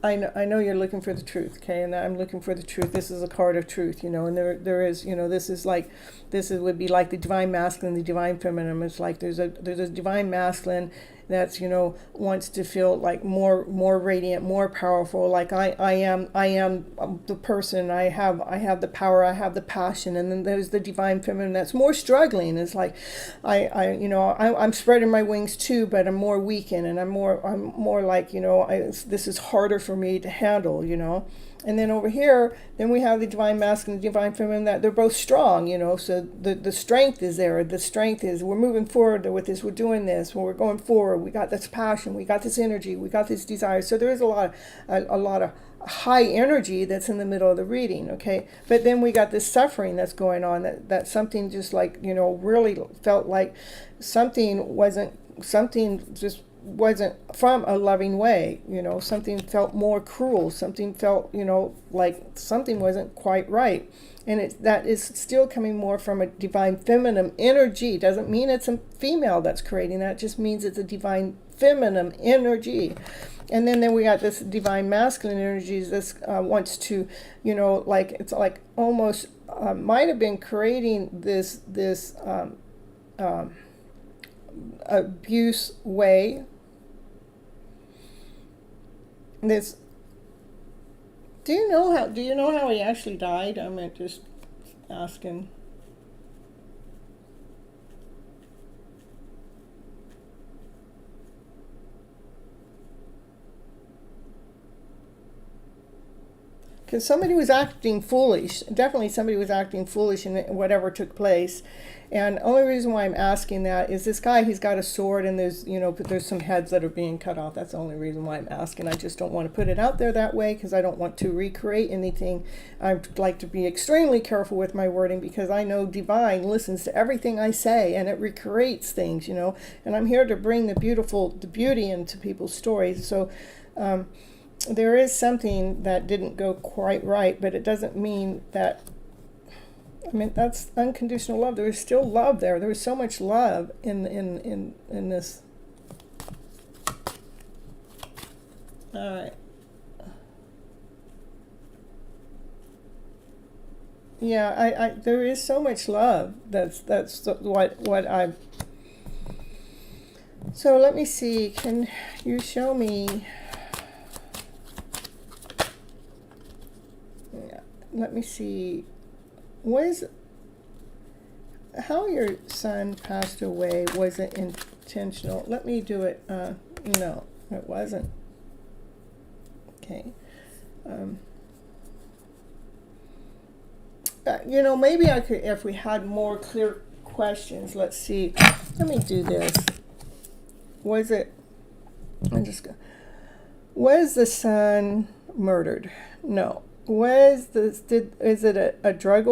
I know you're looking for the truth, okay, and I'm looking for the truth. This is a card of truth, and there is, this would be like the divine masculine, the divine feminine. It's like there's a divine masculine that's, wants to feel like more radiant, more powerful. Like I am the person. I have the power. I have the passion. And then there's the divine feminine that's more struggling. It's like I'm spreading my wings too, but I'm more weakened, and I'm more like, this is harder for me to handle, And then over here, then we have the divine masculine, the divine feminine, that they're both strong, so the strength is there. The strength is, we're moving forward with this, we're doing this, when we're going forward, we got this passion, we got this energy, we got this desire. So there is a lot of high energy that's in the middle of the reading, okay? But then we got this suffering that's going on, that something just like, really felt like something just wasn't from a loving way, something felt more cruel, something felt, like something wasn't quite right. And that is still coming more from a divine feminine energy. Doesn't mean it's a female that's creating that, just means it's a divine feminine energy. And then we got this divine masculine energy. This wants to, like, it's like almost might have been creating this abuse way. This. Do you know how he actually died? I'm just asking. Because somebody was acting foolish. Definitely somebody was acting foolish in whatever took place. And the only reason why I'm asking that is this guy, he's got a sword and there's some heads that are being cut off. That's the only reason why I'm asking. I just don't want to put it out there that way because I don't want to recreate anything. I'd like to be extremely careful with my wording because I know Divine listens to everything I say and it recreates things, And I'm here to bring the beauty into people's stories. So there is something that didn't go quite right, but it doesn't mean that. That's unconditional love. There was still love there. There was so much love in this. All right. Yeah, I there is so much love. That's what I. So let me see. Can you show me? Yeah, let me see. How your son passed away, was it intentional? Let me do it. No, it wasn't. Okay. Maybe I could, if we had more clear questions. Let's see. Let me do this. Was the son murdered? No. Is it a drug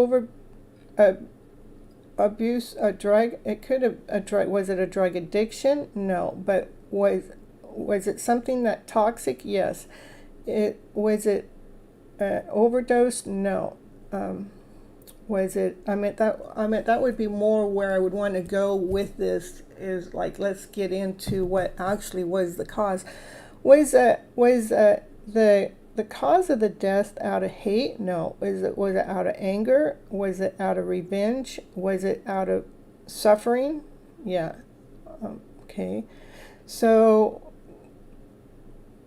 abuse, a drug? It could have a drug. Was it a drug addiction? No. But was it something that toxic? Yes. Was it overdose? No. Was it? That would be more where I would want to go with this. Is like, let's get into what actually was the cause. Was the cause of the death out of hate? No. Was it out of anger? Was it out of revenge? Was it out of suffering? Yeah. Okay. So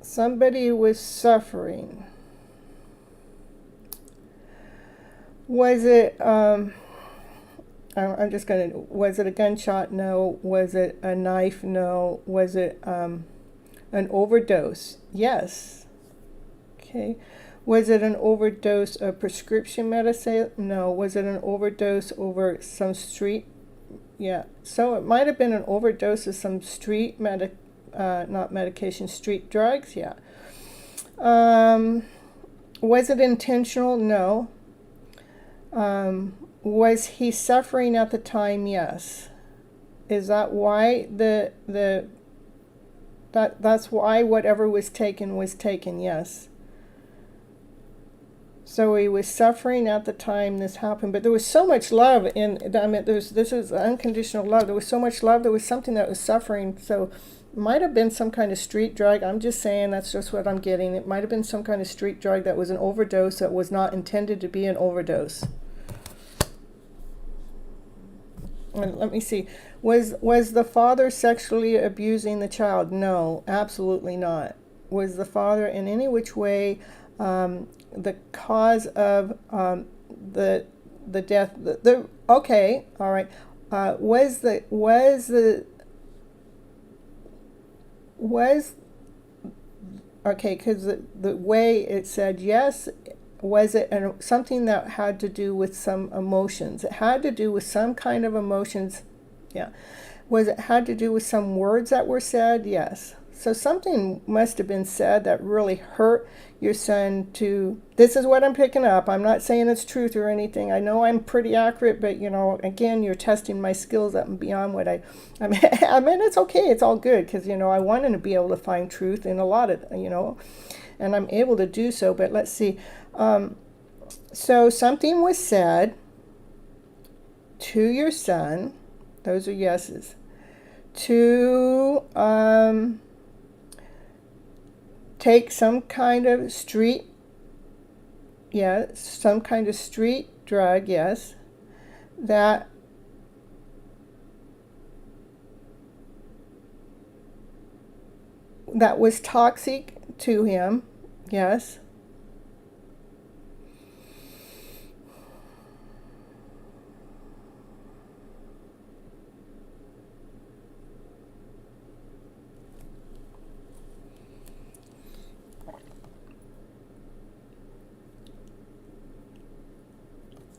somebody was suffering. Was it was it a gunshot? No. Was it a knife? No. Was it an overdose? Yes. Okay. Was it an overdose of prescription medicine? No. Was it an overdose over some street? Yeah. So it might have been an overdose of some street not medication, street drugs. Yeah. Was it intentional? No. Was he suffering at the time? Yes. Is that why that's why whatever was taken? Yes. So he was suffering at the time this happened, but there was so much love this is unconditional love. There was so much love. There was something that was suffering. So it might have been some kind of street drug. I'm just saying, that's just what I'm getting. It might have been some kind of street drug that was an overdose that was not intended to be an overdose. And let me see. Was the father sexually abusing the child? No, absolutely not. Was the father in any which way the cause of the death? Okay, all right. Okay, because the way it said yes, was it something that had to do with some emotions? It had to do with some kind of emotions. Yeah. Was it had to do with some words that were said? Yes. So something must have been said that really hurt your son to, this is what I'm picking up. I'm not saying it's truth or anything. I know I'm pretty accurate, but again, you're testing my skills up and beyond what I mean, it's okay. It's all good because, I wanted to be able to find truth in a lot of, and I'm able to do so, but let's see. So something was said to your son, those are yeses, to take some kind of street drug, yes, that was toxic to him, yes.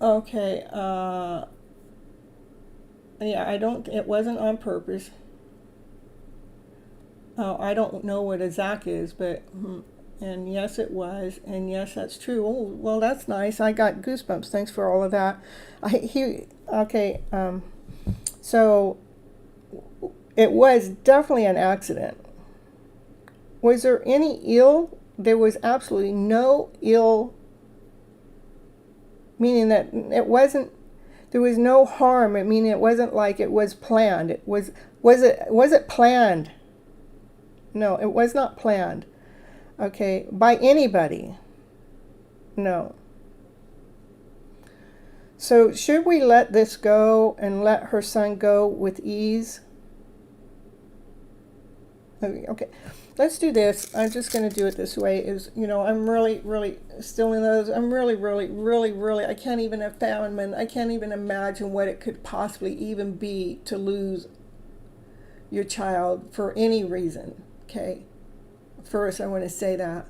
Okay, yeah, it wasn't on purpose. I don't know what a Zach is, but, and yes, it was, and yes, that's true. Oh, well, that's nice. I got goosebumps. Thanks for all of that. Okay, so it was definitely an accident. Was there any ill? There was absolutely no ill, meaning that it wasn't, there was no harm. I mean, it wasn't like it was planned. Was it planned? No, it was not planned. Okay, by anybody. No. So should we let this go and let her son go with ease? Okay, let's do this. I'm just going to do it this way. I'm really, really still in those. I'm really, really, really, really, I can't even fathom, I can't even imagine what it could possibly even be to lose your child for any reason. Okay, first I want to say that.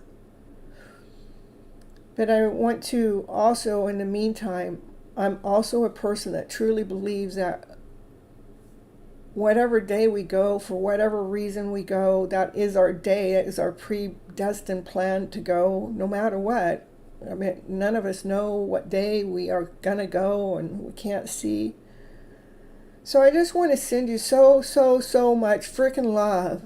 But I want to also, in the meantime, I'm also a person that truly believes that whatever day we go, for whatever reason we go, that is our day, that is our predestined plan to go, no matter what. I mean, none of us know what day we are gonna go, and we can't see. So I just want to send you so, so, so much freaking love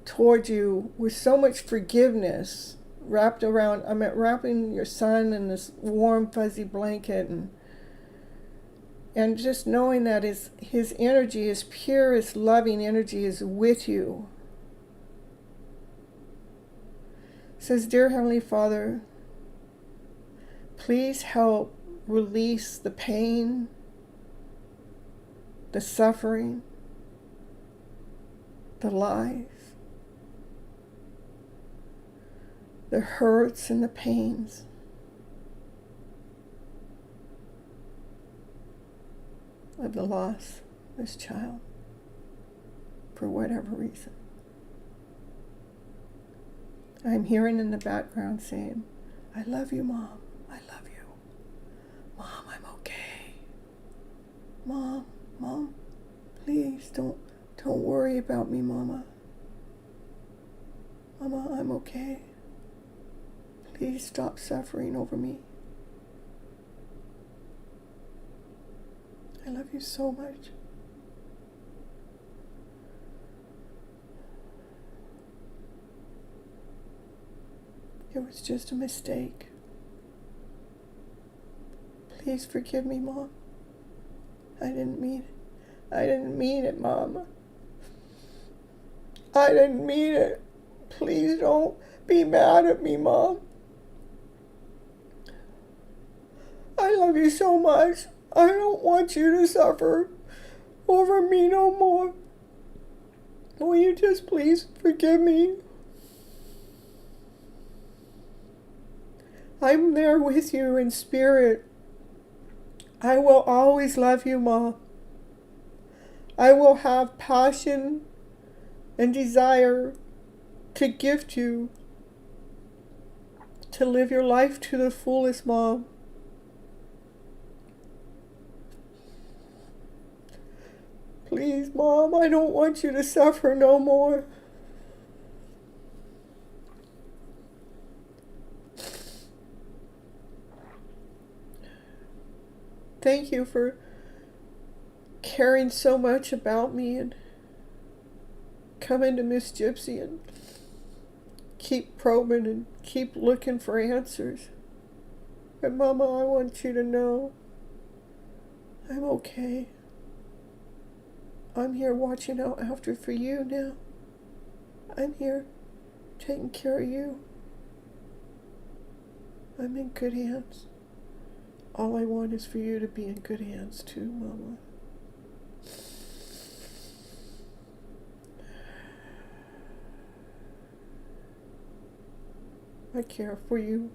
toward you, with so much forgiveness wrapping your son in this warm, fuzzy blanket, and just knowing that his energy, his purest, loving energy is with you. It says, Dear Heavenly Father, please help release the pain, the suffering, the lies, the hurts and the pains of the loss of this child, for whatever reason. I'm hearing in the background saying, I love you, Mom. I love you. Mom, I'm okay. Mom, please don't worry about me, Mama. Mama, I'm okay. Please stop suffering over me. I love you so much. It was just a mistake. Please forgive me, Mom. I didn't mean it. I didn't mean it, Mama. I didn't mean it. Please don't be mad at me, Mom. I love you so much. I don't want you to suffer over me no more. Will you just please forgive me? I'm there with you in spirit. I will always love you, Mom. I will have passion and desire to gift you to live your life to the fullest, Mom. Please, Mom, I don't want you to suffer no more. Thank you for caring so much about me and coming to Miss Gypsy and keep probing and keep looking for answers. But Mama, I want you to know I'm okay. I'm here watching out after for you now. I'm here taking care of you. I'm in good hands. All I want is for you to be in good hands too, Mama. I care for you.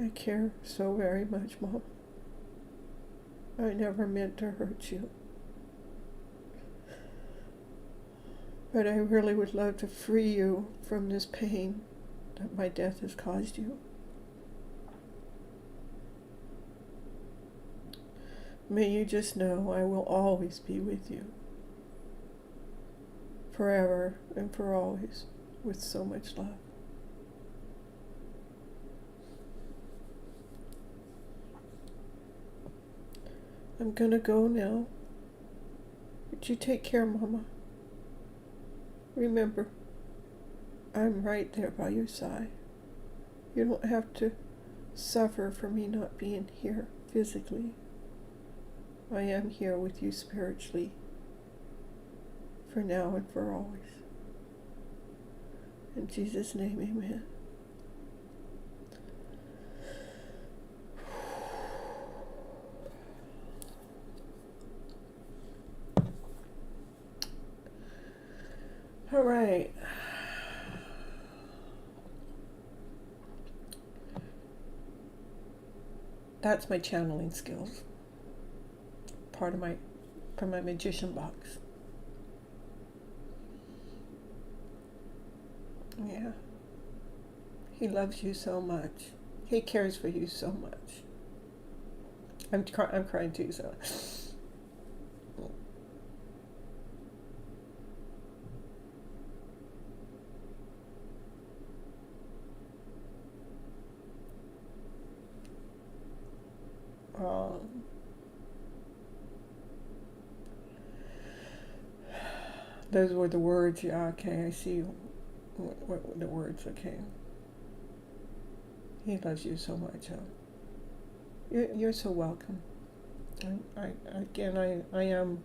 I care so very much, Mom. I never meant to hurt you. But I really would love to free you from this pain that my death has caused you. May you just know I will always be with you. Forever and for always, with so much love. I'm gonna go now. Would you take care, Mama? Remember, I'm right there by your side. You don't have to suffer for me not being here physically. I am here with you spiritually, for now and for always. In Jesus' name, amen. All right. That's my channeling skills. Part of from my magician box. Yeah. He loves you so much. He cares for you so much. I'm crying too, so. Those were the words. Yeah, okay, I see what the words. Okay. He loves you so much. You're so welcome. I am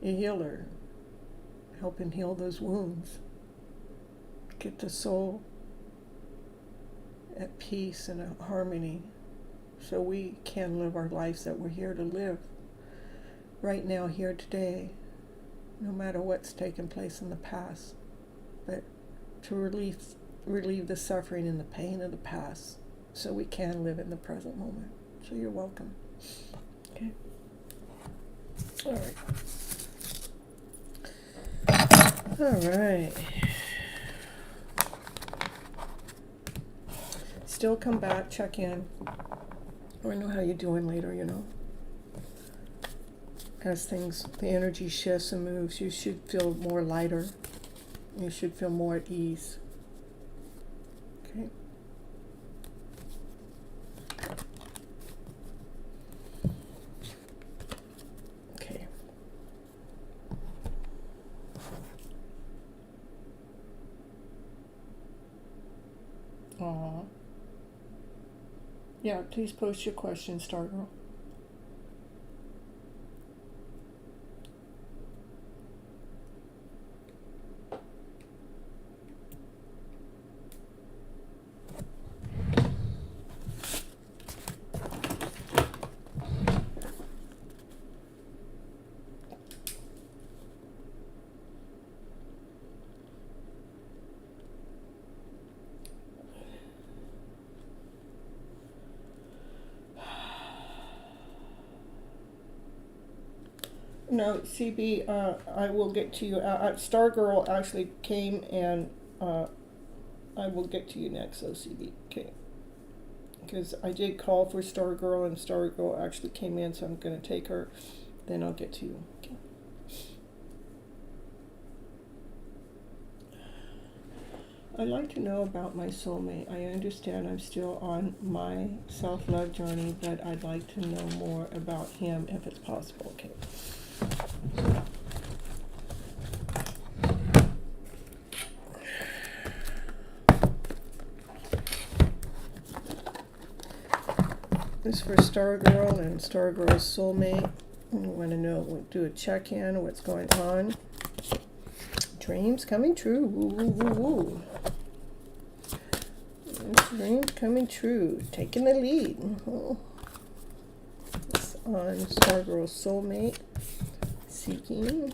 a healer, helping heal those wounds, get the soul at peace and at harmony, so we can live our lives that we're here to live, right now, here today, no matter what's taken place in the past, but to relieve the suffering and the pain of the past, so we can live in the present moment. So you're welcome. Okay. All right. All right. Still come back, check in. Or know how you're doing later, you know. As the energy shifts and moves, you should feel more lighter. You should feel more at ease. Okay. Okay. Aww. Yeah, please post your questions, Stargirl. No, CB, I will get to you. Stargirl actually came, and I will get to you next, so CB. Okay. Because I did call for Stargirl, and Stargirl actually came in, so I'm going to take her. Then I'll get to you. Okay. I'd like to know about my soulmate. I understand I'm still on my self-love journey, but I'd like to know more about him if it's possible. Okay. This is for Stargirl and Stargirl's soulmate. We want to know, we'll do a check-in, what's going on. Dreams coming true. Woo, woo, woo, woo. Dreams coming true. Taking the lead. It's on Stargirl's soulmate. Seeking.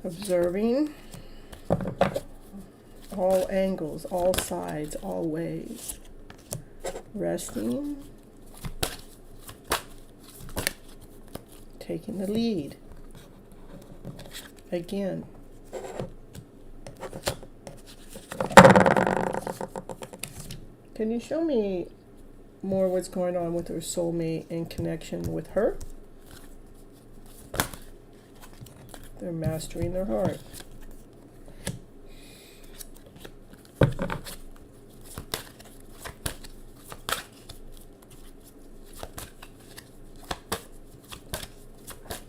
Observing. All angles, all sides, all ways. Resting. Taking the lead. again. Can you show me more what's going on with her soulmate in connection with her? They're mastering their heart.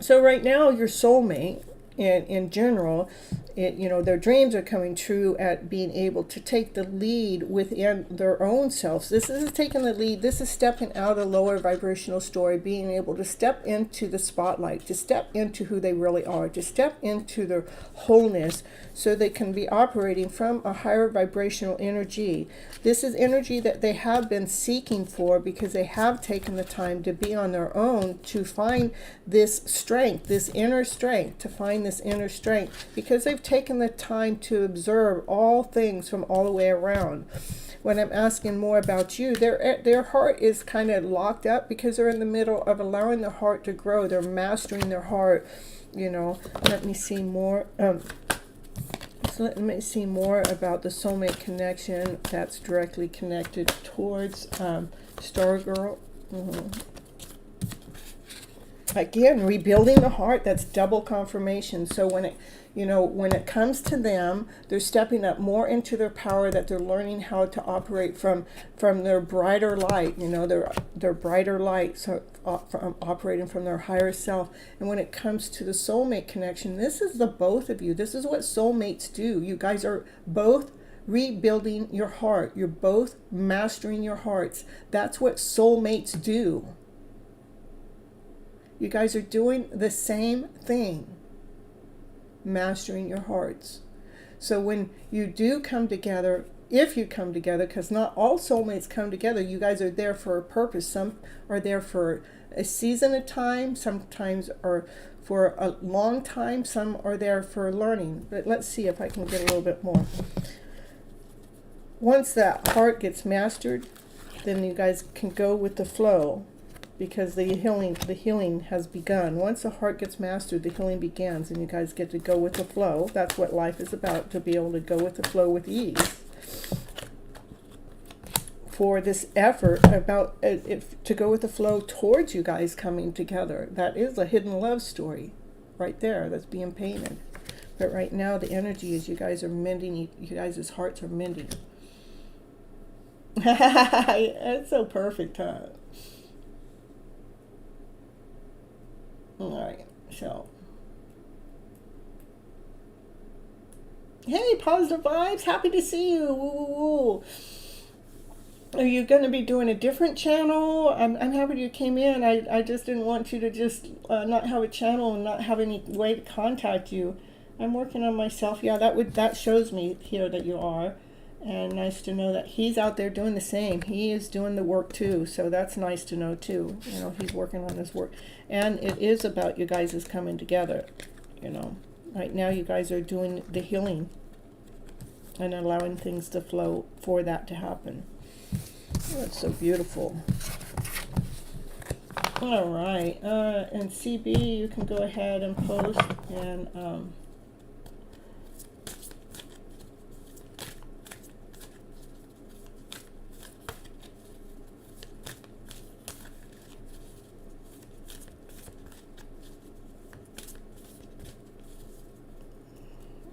So right now, your soulmate, in general, their dreams are coming true at being able to take the lead within their own selves. This is taking the lead. This is stepping out of the lower vibrational story, being able to step into the spotlight, to step into who they really are, to step into their wholeness, so they can be operating from a higher vibrational energy. This is energy that they have been seeking for, because they have taken the time to be on their own to find this strength, this inner strength, to find this inner strength, because they've taken the time to observe all things from all the way around. When I'm asking more about you, their heart is kind of locked up, because they're in the middle of allowing their heart to grow. They're mastering their heart. Let me see more. So let me see more about the soulmate connection that's directly connected towards Stargirl. Again, rebuilding the heart. That's double confirmation. So when it comes to them, they're stepping up more into their power, that they're learning how to operate from their brighter light, their brighter light, so from operating from their higher self. And when it comes to the soulmate connection, this is the both of you. This is what soulmates do. You guys are both rebuilding your heart. You're both mastering your hearts. That's what soulmates do. You guys are doing the same thing. Mastering your hearts. So when you do come together, if you come together, because not all soulmates come together, you guys are there for a purpose. Some are there for a season of time, sometimes are for a long time, some are there for learning. But let's see if I can get a little bit more. Once that heart gets mastered, then you guys can go with the flow, because the healing has begun. Once the heart gets mastered, the healing begins, and you guys get to go with the flow. That's what life is about, to be able to go with the flow with ease. For this effort about to go with the flow towards you guys coming together. That is a hidden love story right there that's being painted. But right now the energy is you guys are mending, you guys' hearts are mending. It's so perfect, huh? All right, so. Hey, positive vibes. Happy to see you. Woo, woo, woo. Are you going to be doing a different channel? I'm happy you came in. I just didn't want you to just not have a channel and not have any way to contact you. I'm working on myself. Yeah, that shows me here that you are. And nice to know that he's out there doing the same. He is doing the work too. So that's nice to know too. He's working on his work. And it is about you guys is coming together. Right now you guys are doing the healing and allowing things to flow for that to happen. Oh, that's so beautiful. All right. And CB, you can go ahead and post and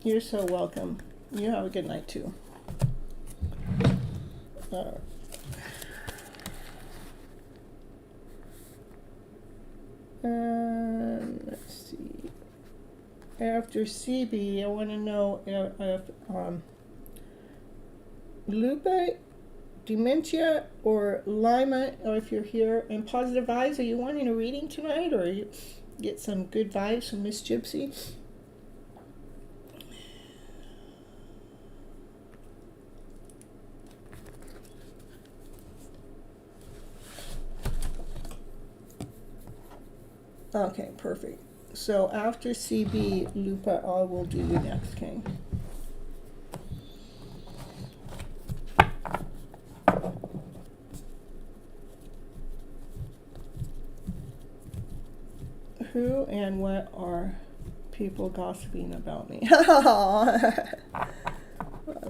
you're so welcome. You have a good night too. Let's see. After CB, I want to know if Lupe, Dementia, or Lima, or if you're here in positive vibes, are you wanting a reading tonight, or you get some good vibes from Miss Gypsy? Okay, perfect. So after CB, Lupa, I will do you next, King. Who and what are people gossiping about me. Well,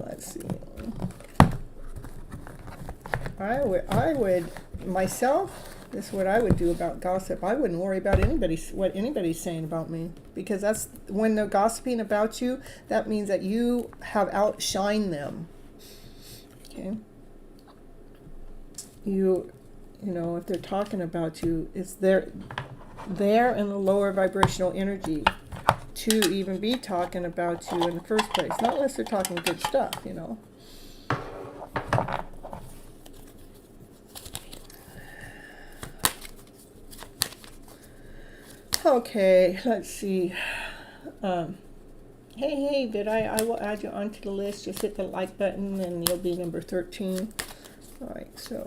let's see. I would myself. This is what I would do about gossip. I wouldn't worry about what anybody's saying about me, because that's when they're gossiping about you. That means that you have outshined them. Okay. You know, if they're talking about you, it's they're in the lower vibrational energy to even be talking about you in the first place. Not unless they're talking good stuff, you know. Okay, let's see. Hey, I will add you onto the list. Just hit the like button and you'll be number 13. All right, so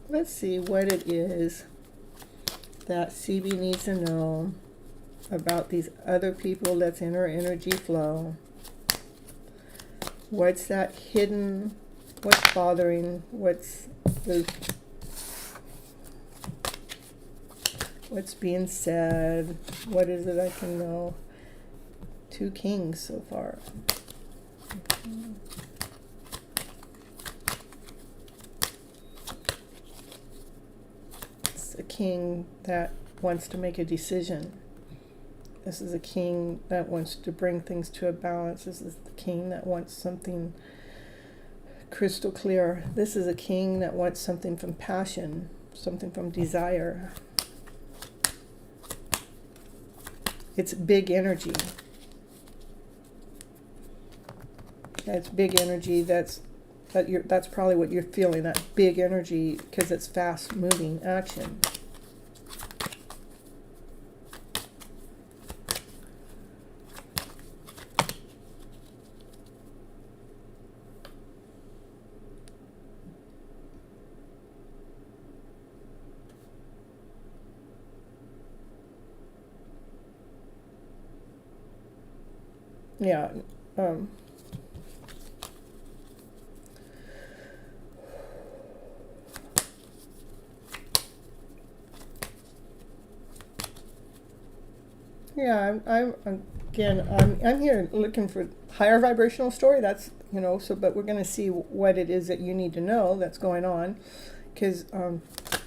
let's see what it is that CB needs to know about these other people that's in her energy flow. What's that hidden? What's bothering? What's being said? What is it I can know? 2 kings so far. It's a king that wants to make a decision. This is a king that wants to bring things to a balance. This is the king that wants something crystal clear. This is a king that wants something from passion, something from desire. It's big energy. It's big energy. That's probably what you're feeling, that big energy, because it's fast moving action. Yeah. Yeah, I'm here looking for higher vibrational story. That's, you know, so, but we're going to see what it is that you need to know that's going on, because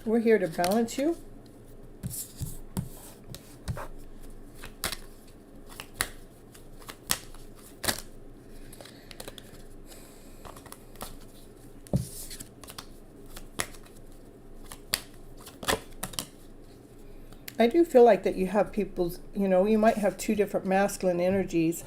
we're here to balance you. I do feel like that you have people's, you know, you might have 2 different masculine energies.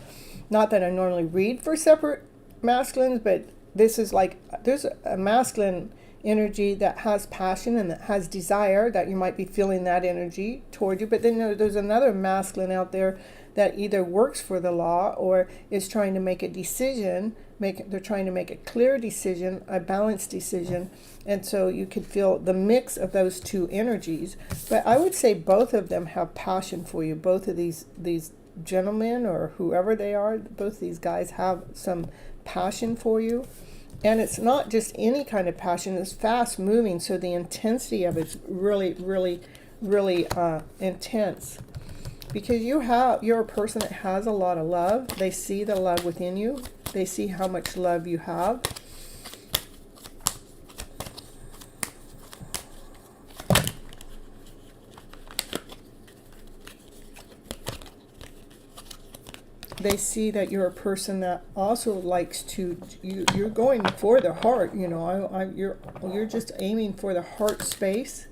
Not that I normally read for separate masculines, but this is like, there's a masculine energy that has passion and that has desire, that you might be feeling that energy toward you. But then there's another masculine out there that either works for the law or is trying to make a decision. They're trying to make a clear decision, a balanced decision. And so you could feel the mix of those 2 energies. But I would say both of them have passion for you. Both of these gentlemen, or whoever they are, both these guys have some passion for you. And it's not just any kind of passion, it's fast moving. So the intensity of it's really, really, really intense. Because you're a person that has a lot of love. They see the love within you. They see how much love you have. They see that you're a person that also likes to, you're going for the heart, you know, you're just aiming for the heart space.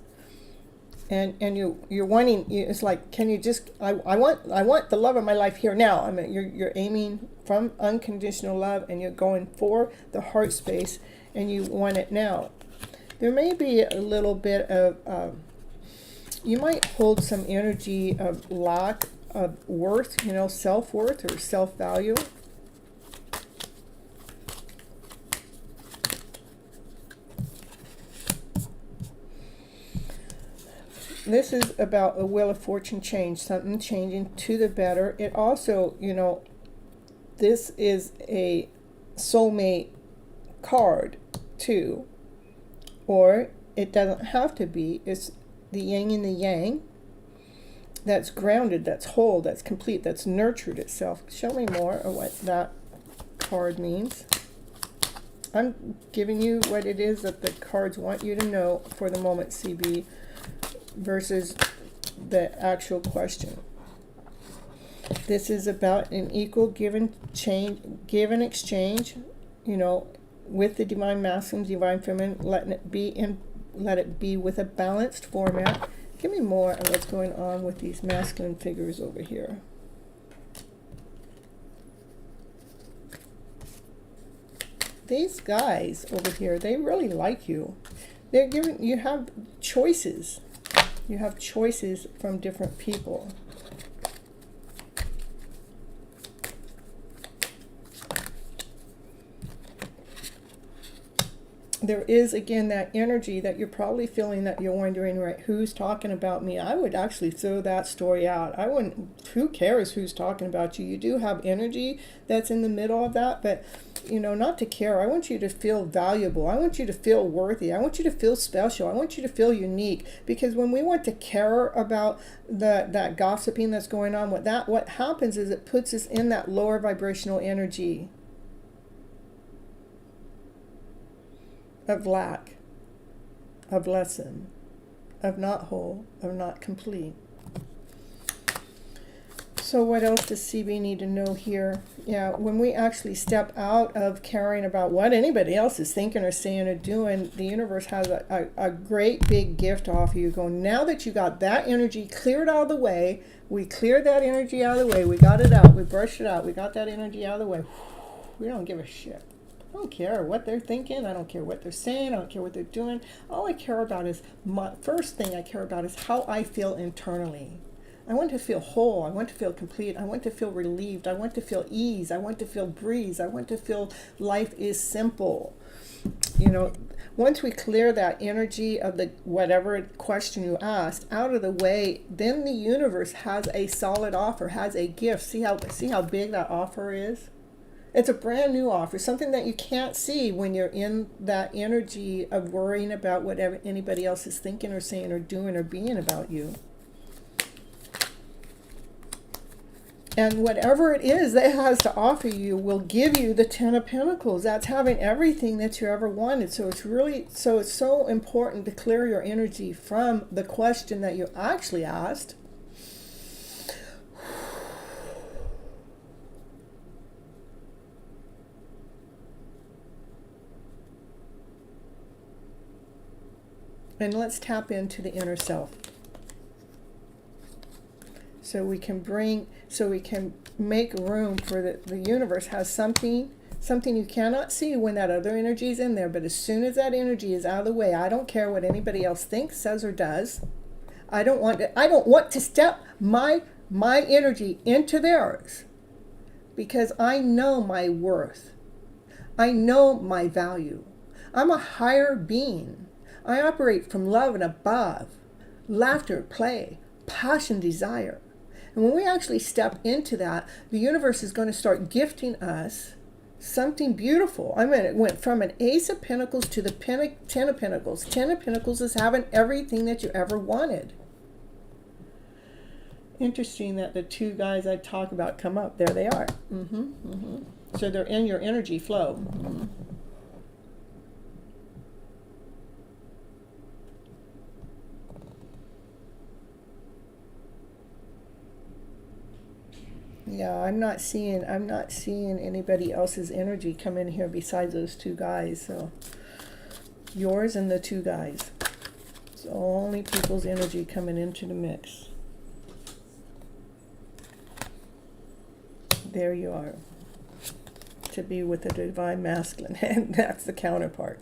And you're wanting, it's like, can you just, I want the love of my life here now. I mean, you're aiming from unconditional love, and you're going for the heart space, and you want it now. There may be a little bit of, you might hold some energy of lack of worth, you know, self-worth or self-value. This is about a wheel of fortune change, something changing to the better. It also, you know, this is a soulmate card too, or it doesn't have to be. It's the yin and the yang. that's grounded, that's whole, that's complete, that's nurtured itself. Show me more of what that card means. I'm giving you what it is that the cards want you to know for the moment, CB, versus the actual question. This is about an equal give and exchange, you know, with the divine masculine, divine feminine, let it be with a balanced format. Give me more of what's going on with these masculine figures over here. These guys over here, they really like you. They're giving, you have choices. You have choices from different people. There is, again, that energy that you're probably feeling, that you're wondering, right, who's talking about me? I would actually throw that story out. I wouldn't, who cares who's talking about you? You do have energy that's in the middle of that, but, you know, not to care. I want you to feel valuable. I want you to feel worthy. I want you to feel special. I want you to feel unique, because when we want to care about that gossiping that's going on with that, what happens is it puts us in that lower vibrational energy of lack, of lesson, of not whole, of not complete. So what else does CB need to know here? Yeah, when we actually step out of caring about what anybody else is thinking or saying or doing, the universe has a great big gift to offer you. Go, now that you got that energy cleared out of the way, we cleared that energy out of the way, we got it out, we brushed it out, we got that energy out of the way. We don't give a shit. I don't care what they're thinking. I don't care what they're saying. I don't care what they're doing. All I care about is, my first thing I care about is how I feel internally. I want to feel whole. I want to feel complete. I want to feel relieved. I want to feel ease. I want to feel breeze. I want to feel life is simple. You know, once we clear that energy of the whatever question you asked out of the way, then the universe has a solid offer, has a gift. See how big that offer is? It's a brand new offer, something that you can't see when you're in that energy of worrying about whatever anybody else is thinking or saying or doing or being about you. And whatever it is that it has to offer you will give you the Ten of Pentacles. That's having everything that you ever wanted. So it's so important to clear your energy from the question that you actually asked. And let's tap into the inner self. So we can make room for the universe has something you cannot see when that other energy is in there. But as soon as that energy is out of the way, I don't care what anybody else thinks, says, or does. I don't want to step my energy into theirs, because I know my worth. I know my value. I'm a higher being. I operate from love and above, laughter, play, passion, desire. And when we actually step into that, the universe is going to start gifting us something beautiful. I mean, it went from an Ace of Pentacles to the Ten of Pentacles. Ten of Pentacles is having everything that you ever wanted. Interesting that the two guys I talk about come up. There they are. So they're in your energy flow. Yeah, I'm not seeing anybody else's energy come in here besides those two guys. So yours and the two guys. It's only people's energy coming into the mix. There you are. To be with the divine masculine, and that's the counterpart.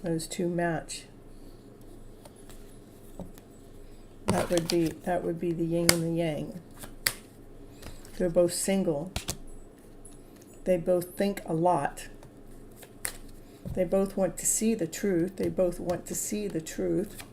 Those two match. That would be the yin and the yang. They're both single. They both think a lot. They both want to see the truth. They both want to see the truth.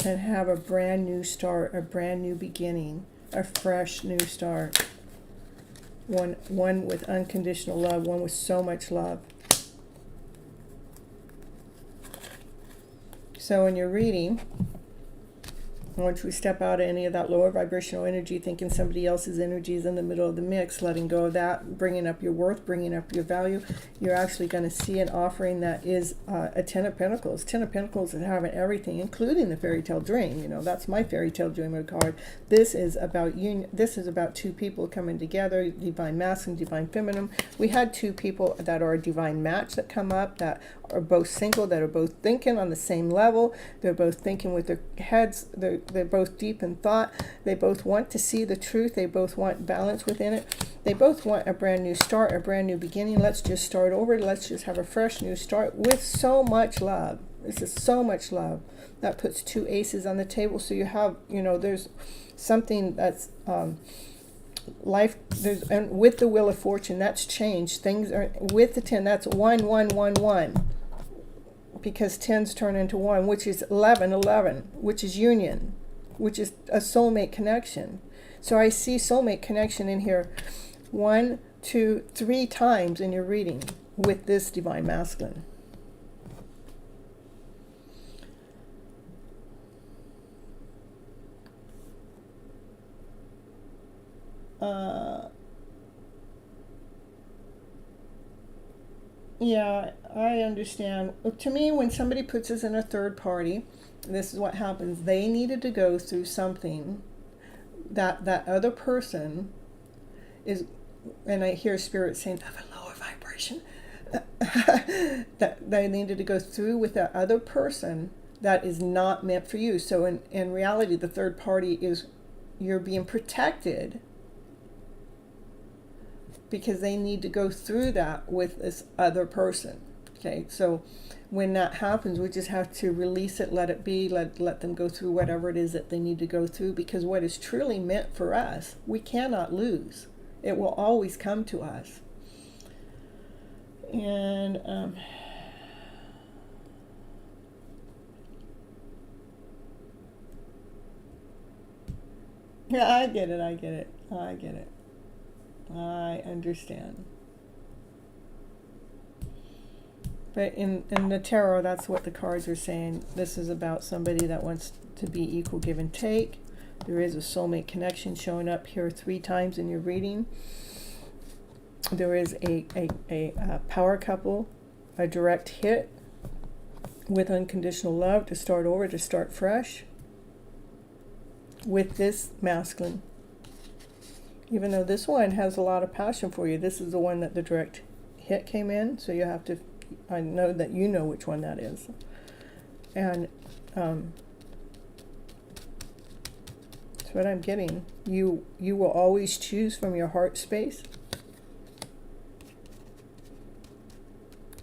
And have a brand new start, a brand new beginning, a fresh new start. One with unconditional love, one with so much love. So in your reading, once we step out of any of that lower vibrational energy, thinking somebody else's energy is in the middle of the mix, letting go of that, bringing up your worth, bringing up your value, you're actually going to see an offering that is a Ten of Pentacles. Ten of Pentacles is having everything, including the fairy tale dream. You know, that's my fairy tale dreamer card. This is about union. This is about two people coming together, divine masculine, divine feminine. We had two people that are a divine match that come up, that are both single, that are both thinking on the same level. They're both thinking with their heads. They're both deep in thought. They both want to see the truth. They both want balance within it. They both want a brand new start, a brand new beginning. Let's just start over. Let's just have a fresh new start with so much love. This is so much love. That puts two aces on the table. So you have, you know, there's something that's life. There's, and with the Wheel of Fortune, that's changed. Things are with the 10. That's 1, 1, 1, 1. Because 10s turn into 1, which is 11, 11, which is union, which is a soulmate connection. So I see soulmate connection in here 1, 2, 3 times in your reading with this divine masculine. Yeah, I understand. To me, when somebody puts us in a third party, this is what happens. They needed to go through something that that other person is, and I hear spirit saying, of a lower vibration, that they needed to go through with that other person that is not meant for you. So in reality, the third party is, you're being protected because they need to go through that with this other person. Okay, so when that happens, we just have to release it, let it be, let them go through whatever it is that they need to go through, because what is truly meant for us, we cannot lose. It will always come to us. And yeah, I get it. I understand. But in the tarot, that's what the cards are saying. This is about somebody that wants to be equal give and take. There is a soulmate connection showing up here 3 times in your reading. There is a power couple, a direct hit with unconditional love to start over, to start fresh with this masculine. Even though this one has a lot of passion for you, this is the one that the direct hit came in, so you have to, I know that you know which one that is. And that's what I'm getting. You will always choose from your heart space.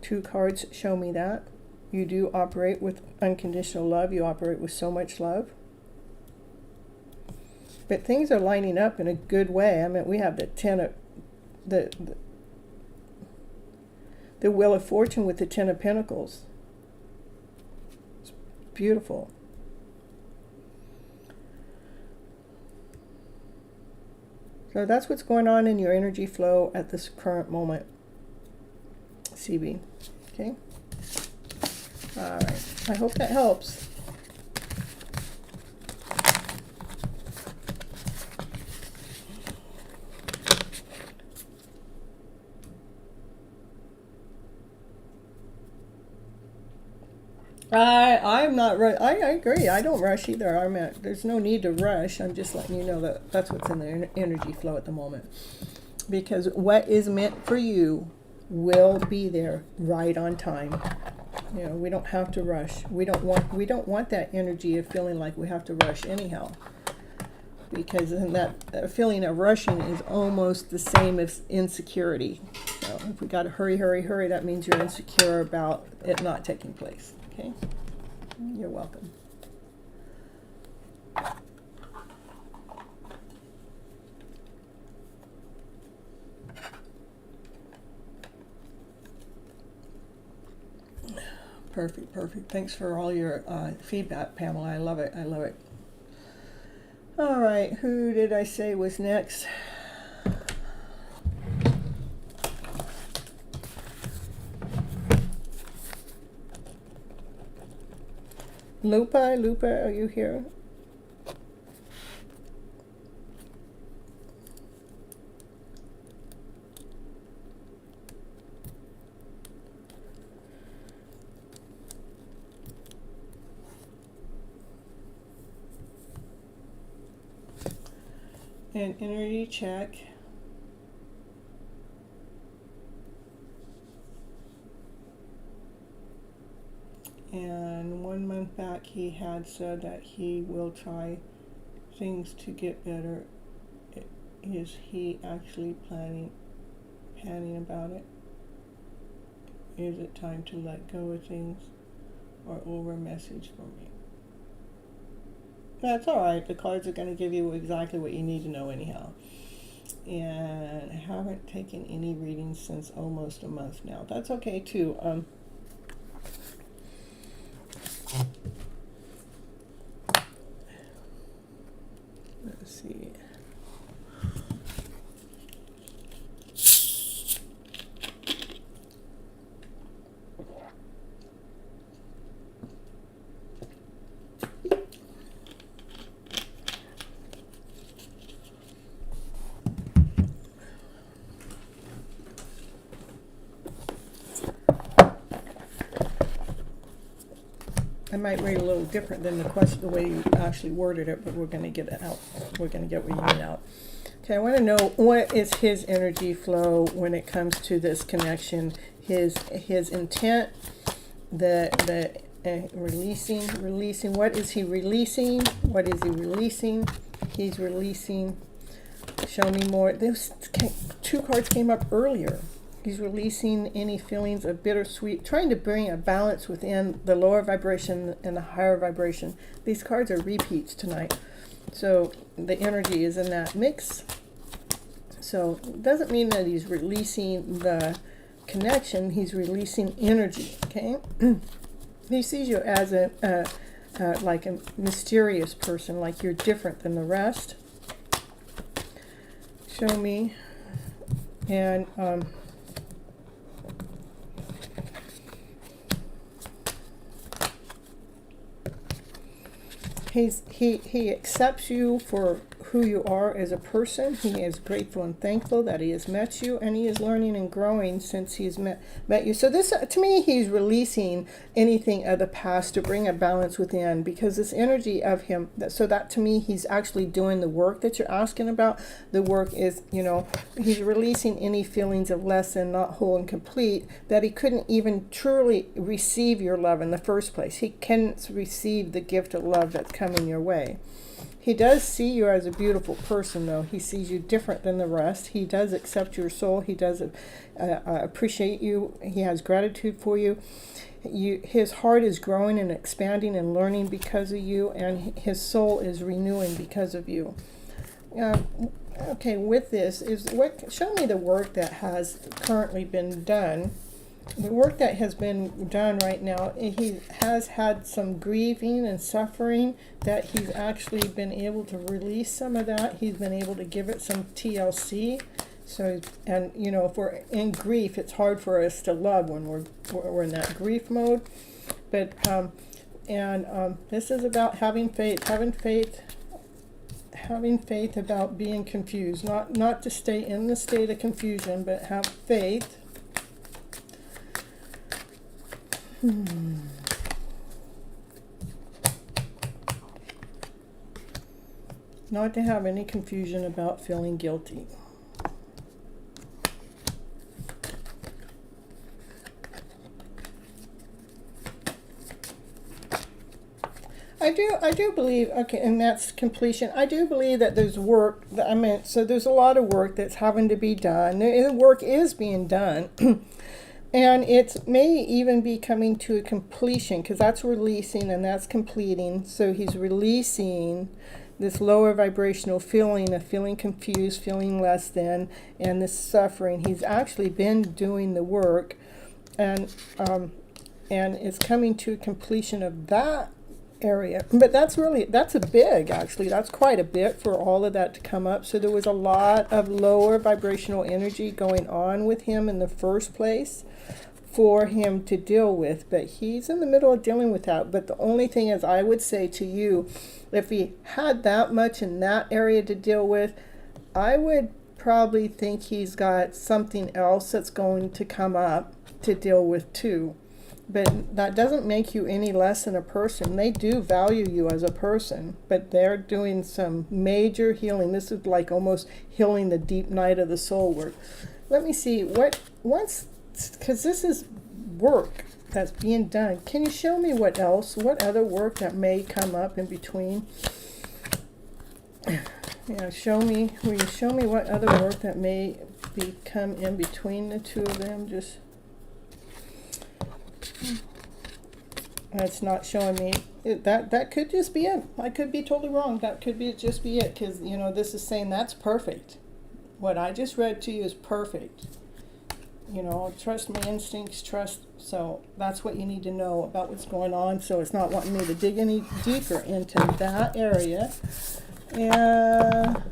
2 cards show me that. You do operate with unconditional love. You operate with so much love. But things are lining up in a good way. I mean, we have the 10 of the Wheel of Fortune with the 10 of Pentacles. It's beautiful. So that's what's going on in your energy flow at this current moment, CB. Okay? All right. I hope that helps. I'm not I agree. I don't rush either. There's no need to rush. I'm just letting you know that that's what's in the energy flow at the moment. Because what is meant for you will be there right on time. You know, we don't have to rush. We don't want that energy of feeling like we have to rush anyhow. Because then that feeling of rushing is almost the same as insecurity. So if we got to hurry, that means you're insecure about it not taking place. Okay? You're welcome. Perfect. Thanks for all your feedback, Pamela. I love it. All right, who did I say was next? Lupa, are you here? An energy check. And 1 month back he had said that he will try things to get better. Is he actually planning about it? Is it time to let go of things? Or over message for me? That's alright. The cards are going to give you exactly what you need to know anyhow. And I haven't taken any readings since almost a month now. That's okay too. Let's see. I might read a little different than the question, the way you actually worded it, but we're going to get it out. We're going to get what you mean out. Okay, I want to know what is his energy flow when it comes to this connection. His intent, releasing. What is he releasing? What is he releasing? He's releasing. Show me more. Those two cards came up earlier. He's releasing any feelings of bittersweet, trying to bring a balance within the lower vibration and the higher vibration. These cards are repeats tonight. So the energy is in that mix. So it doesn't mean that he's releasing the connection. He's releasing energy, okay? He sees you as like a mysterious person, like you're different than the rest. Show me. And he accepts you for who you are as a person. He is grateful and thankful that he has met you, and he is learning and growing since he's met you. So this, to me, he's releasing anything of the past to bring a balance within, because this energy of him, so that to me, he's actually doing the work that you're asking about. The work is, he's releasing any feelings of less than, not whole and complete, that he couldn't even truly receive your love in the first place. He can't receive the gift of love that's coming your way. He does see you as a beautiful person, though. He sees you different than the rest. He does accept your soul. He does appreciate you. He has gratitude for you. His heart is growing and expanding and learning because of you, and his soul is renewing because of you. Okay, with this, show me the work that has currently been done. The work that has been done right now, he has had some grieving and suffering that he's actually been able to release some of that. He's been able to give it some TLC. So, and if we're in grief, it's hard for us to love when we're in that grief mode. But this is about having faith about being confused, not to stay in the state of confusion, but have faith. Not to have any confusion about feeling guilty. I do believe, okay, and that's completion. I do believe that there's work, so there's a lot of work that's having to be done. The work is being done. And it may even be coming to a completion, because that's releasing and that's completing. So he's releasing this lower vibrational feeling of feeling confused, feeling less than, and this suffering. He's actually been doing the work, and it's coming to a completion of that area. But that's a big, actually. That's quite a bit for all of that to come up. So there was a lot of lower vibrational energy going on with him in the first place for him to deal with, but he's in the middle of dealing with that. But the only thing is, I would say to you, if he had that much in that area to deal with, I would probably think he's got something else that's going to come up to deal with too. But that doesn't make you any less than a person. They do value you as a person, but they're doing some major healing. This is like almost healing the deep night of the soul work. Let me see because this is work that's being done. Can you show me what other work that may come up in between? Yeah, will you show me what other work that may come in between the two of them? Just, that's not showing me. That could just be it. I could be totally wrong. That could just be it, because, this is saying that's perfect. What I just read to you is perfect. Trust my instincts, so that's what you need to know about what's going on. So it's not wanting me to dig any deeper into that area. And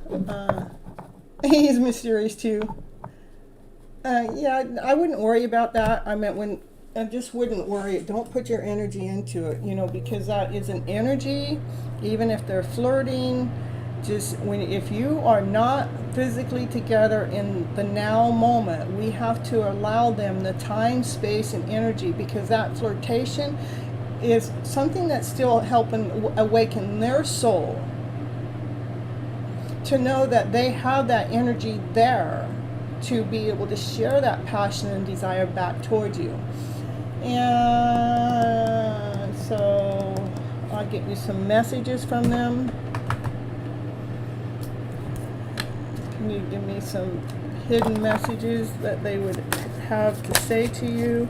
he's mysterious too. Yeah, I wouldn't worry about that. I just wouldn't worry. Don't put your energy into it, because that is an energy, even if they're flirting. If you are not physically together in the now moment, we have to allow them the time, space, and energy, because that flirtation is something that's still helping awaken their soul to know that they have that energy there to be able to share that passion and desire back towards you. And so I'll get you some messages from them. Can you give me some hidden messages that they would have to say to you?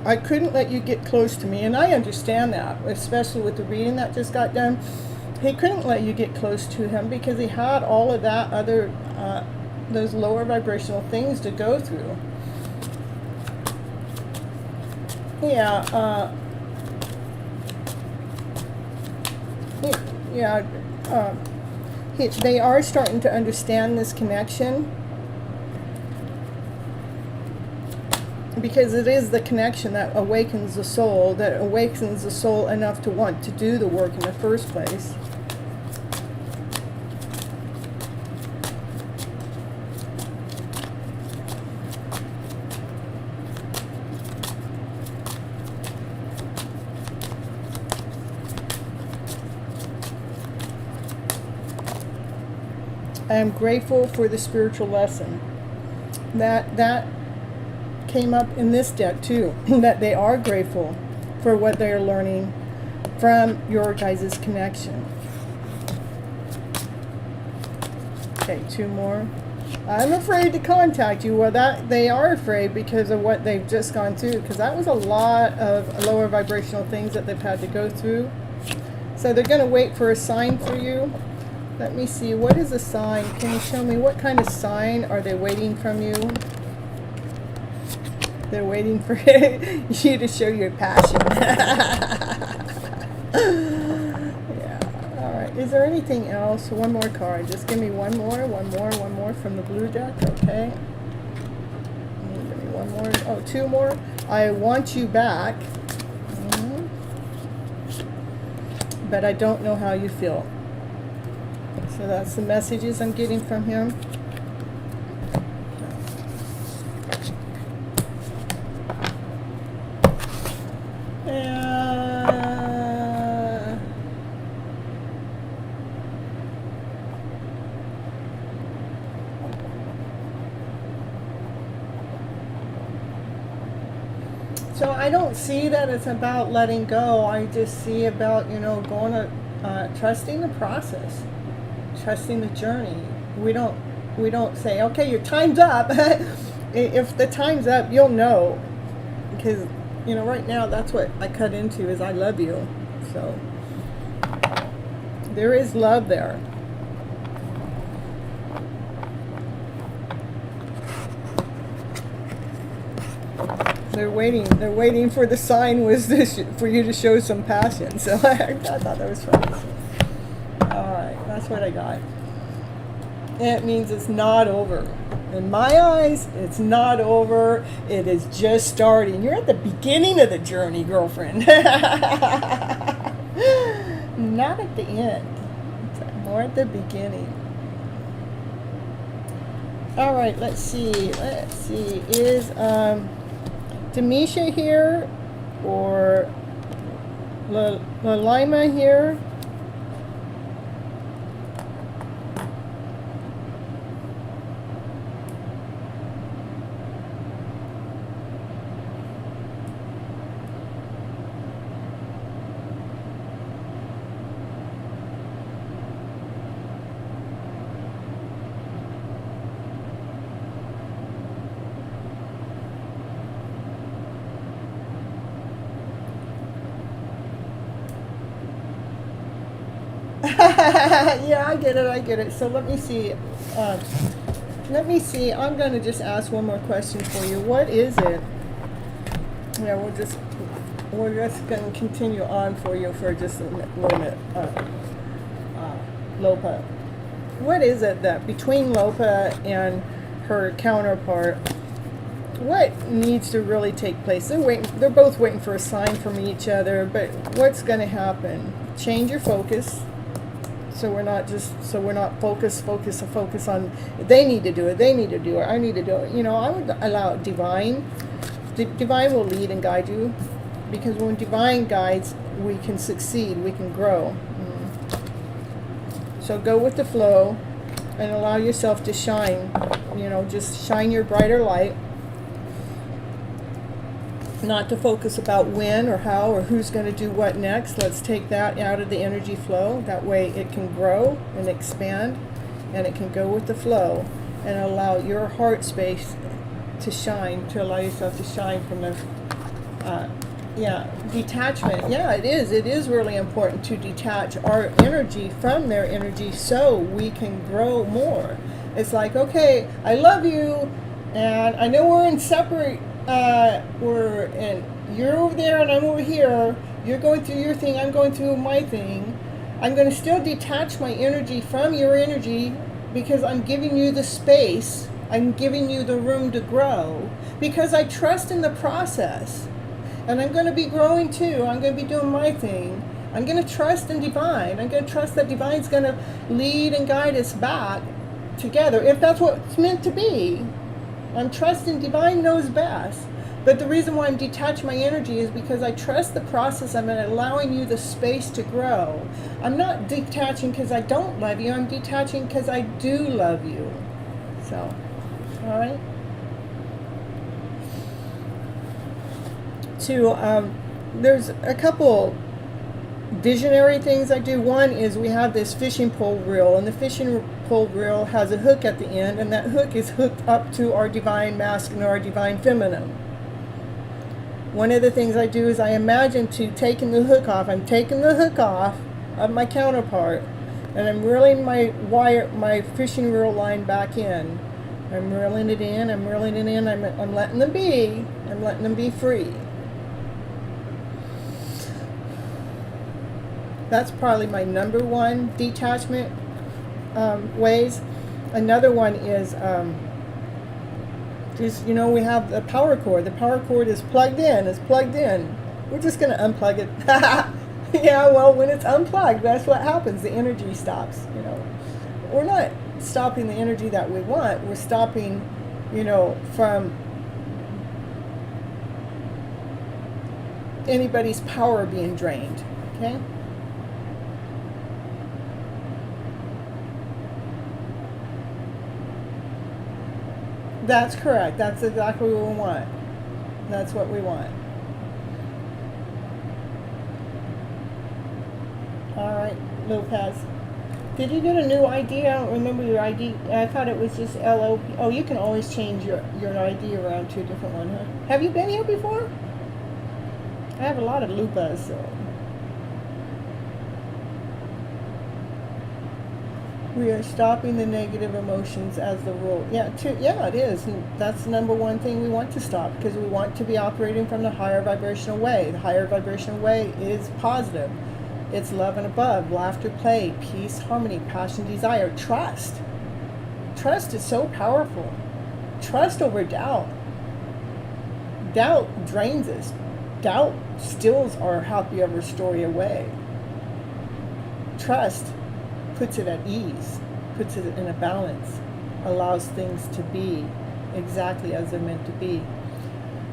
I couldn't let you get close to me, and I understand that, especially with the reading that just got done. He couldn't let you get close to him because he had all of that other, those lower vibrational things to go through. They are starting to understand this connection, because it is the connection that awakens the soul, enough to want to do the work in the first place. I am grateful for the spiritual lesson. That came up in this deck too, that they are grateful for what they are learning from your guys' connection. Okay, 2 more. I'm afraid to contact you. Well, they are afraid because of what they've just gone through, because that was a lot of lower vibrational things that they've had to go through. So they're going to wait for a sign for you. Let me see, what is a sign? Can you show me what kind of sign are they waiting from you? They're waiting for you to show your passion. Yeah, all right. Is there anything else? One more card. Just give me one more from the blue deck, okay? Give me one more. Oh, 2 more. I want you back. But I don't know how you feel. So that's the messages I'm getting from him. So I don't see that it's about letting go. I just see about, going to trusting the process. Trusting the journey. We don't say, okay, your time's up. If the time's up, you'll know, because right now that's what I cut into is I love you. So there is love there. They're waiting for the sign was this for you to show some passion. So I thought that was funny. All right, that's what I got. It means it's not over. In my eyes, it's not over. It is just starting. You're at the beginning of the journey, girlfriend. Not at the end. It's more at the beginning. All right, let's see. Is Demisha here or Lima here? Yeah, I get it. So let me see. I'm going to just ask one more question for you. What is it? Yeah, we're just going to continue on for you for just a little bit. Lopa. What is it that between Lopa and her counterpart, what needs to really take place? They're both waiting for a sign from each other, but what's going to happen? Change your focus. So we're not focus on they need to do it, I need to do it. I would allow divine will lead and guide you, because when divine guides, we can succeed, we can grow. So go with the flow and allow yourself to shine, just shine your brighter light. Not to focus about when or how or who's going to do what next. Let's take that out of the energy flow. That way it can grow and expand, and it can go with the flow and allow your heart space to shine, to allow yourself to shine from the detachment. Yeah, it is really important to detach our energy from their energy so we can grow more. It's like, okay, I love you, and I know we're in separate you're over there and I'm over here. You're going through your thing, I'm going through my thing. I'm going to still detach my energy from your energy, because I'm giving you the space, I'm giving you the room to grow, because I trust in the process. And I'm going to be growing too. I'm going to be doing my thing. I'm going to trust in divine. I'm going to trust that divine's going to lead and guide us back together, if that's what it's meant to be. I'm trusting divine knows best. But the reason why I'm detaching my energy is because I trust the process. I'm allowing you the space to grow. I'm not detaching because I don't love you. I'm detaching because I do love you. So, all right. There's a couple visionary things I do. One is we have this fishing pole reel, and the fishing pole reel has a hook at the end, and that hook is hooked up to our divine masculine or our divine feminine. One of the things I do is I imagine taking the hook off. I'm taking the hook off of my counterpart, and I'm reeling my fishing reel line back in. I'm reeling it in, I'm letting them be. I'm letting them be free. That's probably my number one detachment ways. Another one is we have the power cord. The power cord is plugged in. We're just going to unplug it. Yeah, well, when it's unplugged, that's what happens. The energy stops. We're not stopping the energy that we want. We're stopping, from anybody's power being drained. Okay. That's correct. That's exactly what we want. That's what we want. All right, Lopez. Did you get a new ID? I don't remember your ID. I thought it was just LOP. Oh, you can always change your ID around to a different one, huh? Have you been here before? I have a lot of Lupas, so. We are stopping the negative emotions as the rule. Yeah, it is. And that's the number one thing we want to stop, because we want to be operating from the higher vibrational way. The higher vibrational way is positive. It's love and above, laughter, play, peace, harmony, passion, desire, trust. Trust is so powerful. Trust over doubt. Doubt drains us. Doubt steals our happy ever story away. Trust puts it at ease, puts it in a balance, allows things to be exactly as they're meant to be.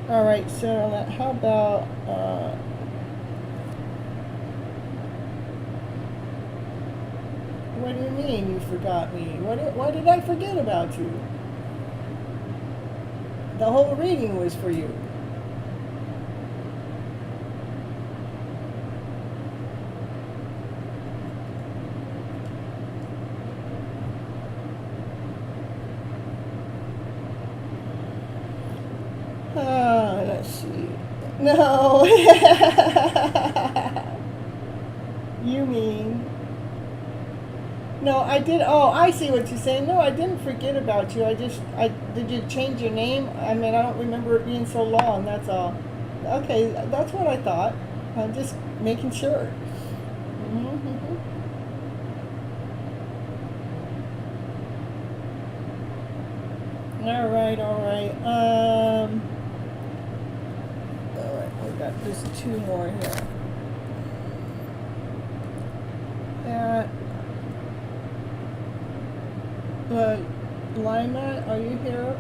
All right, so how about what do you mean you forgot me? Why did I forget about you? The whole reading was for you. Let's see. No. You mean. No, I did. Oh, I see what you're saying. No, I didn't forget about you. Did you change your name? I mean, I don't remember it being so long. That's all. Okay, that's what I thought. I'm just making sure. Mm-hmm. All right. All right, we got just two more here. Lima, are you here?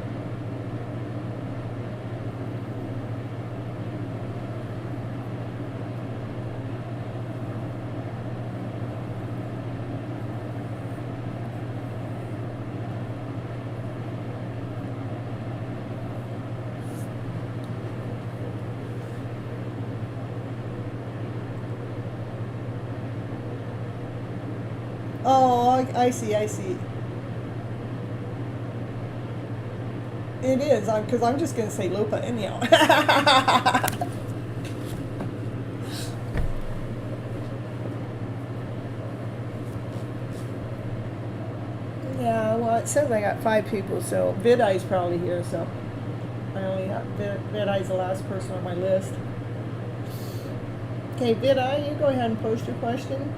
Oh, I see. It is, because I'm just going to say Lupa anyhow. Yeah, well, it says I got 5 people, so Vidai's probably here, so I only have Vidai's the last person on my list. Okay, Vidai, you go ahead and post your question.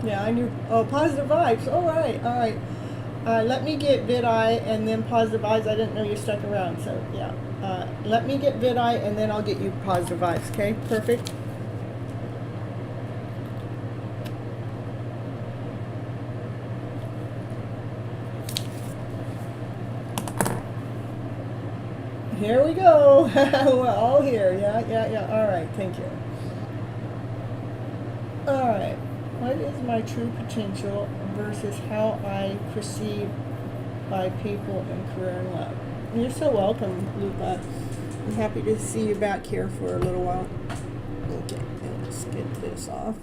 Yeah, I knew. Oh, positive vibes. All right. Let me get Vidai and then positive vibes. I didn't know you stuck around, so yeah. Let me get Vidai and then I'll get you positive vibes. Okay, perfect. Here we go. We're all here. Yeah. All right. Thank you. All right. What is my true potential versus how I perceive by people in career and love? You're so welcome, Lupa. I'm happy to see you back here for a little while. Okay, let's get this off.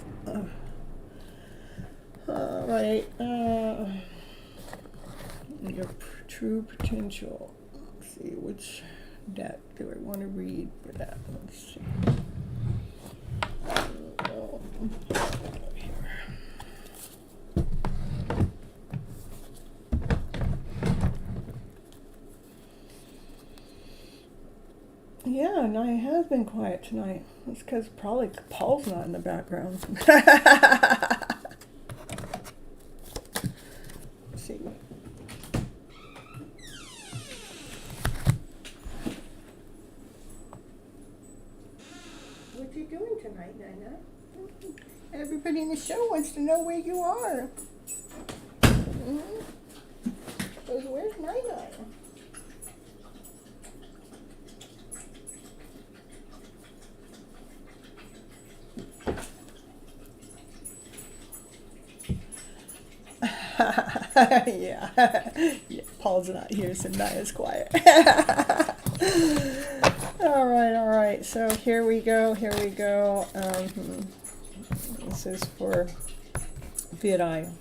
All right. Your true potential. Let's see, which deck do I want to read for that? Let's see. Yeah, and I have been quiet tonight. It's because probably Paul's not in the background. Let's see. What you doing tonight, Nana? Everybody in the show wants to know where you are. Mm-hmm. So where's Nana? Yeah. Yeah, Paul's not here, so Naya's quiet. All right. So here we go. This is for Vidai.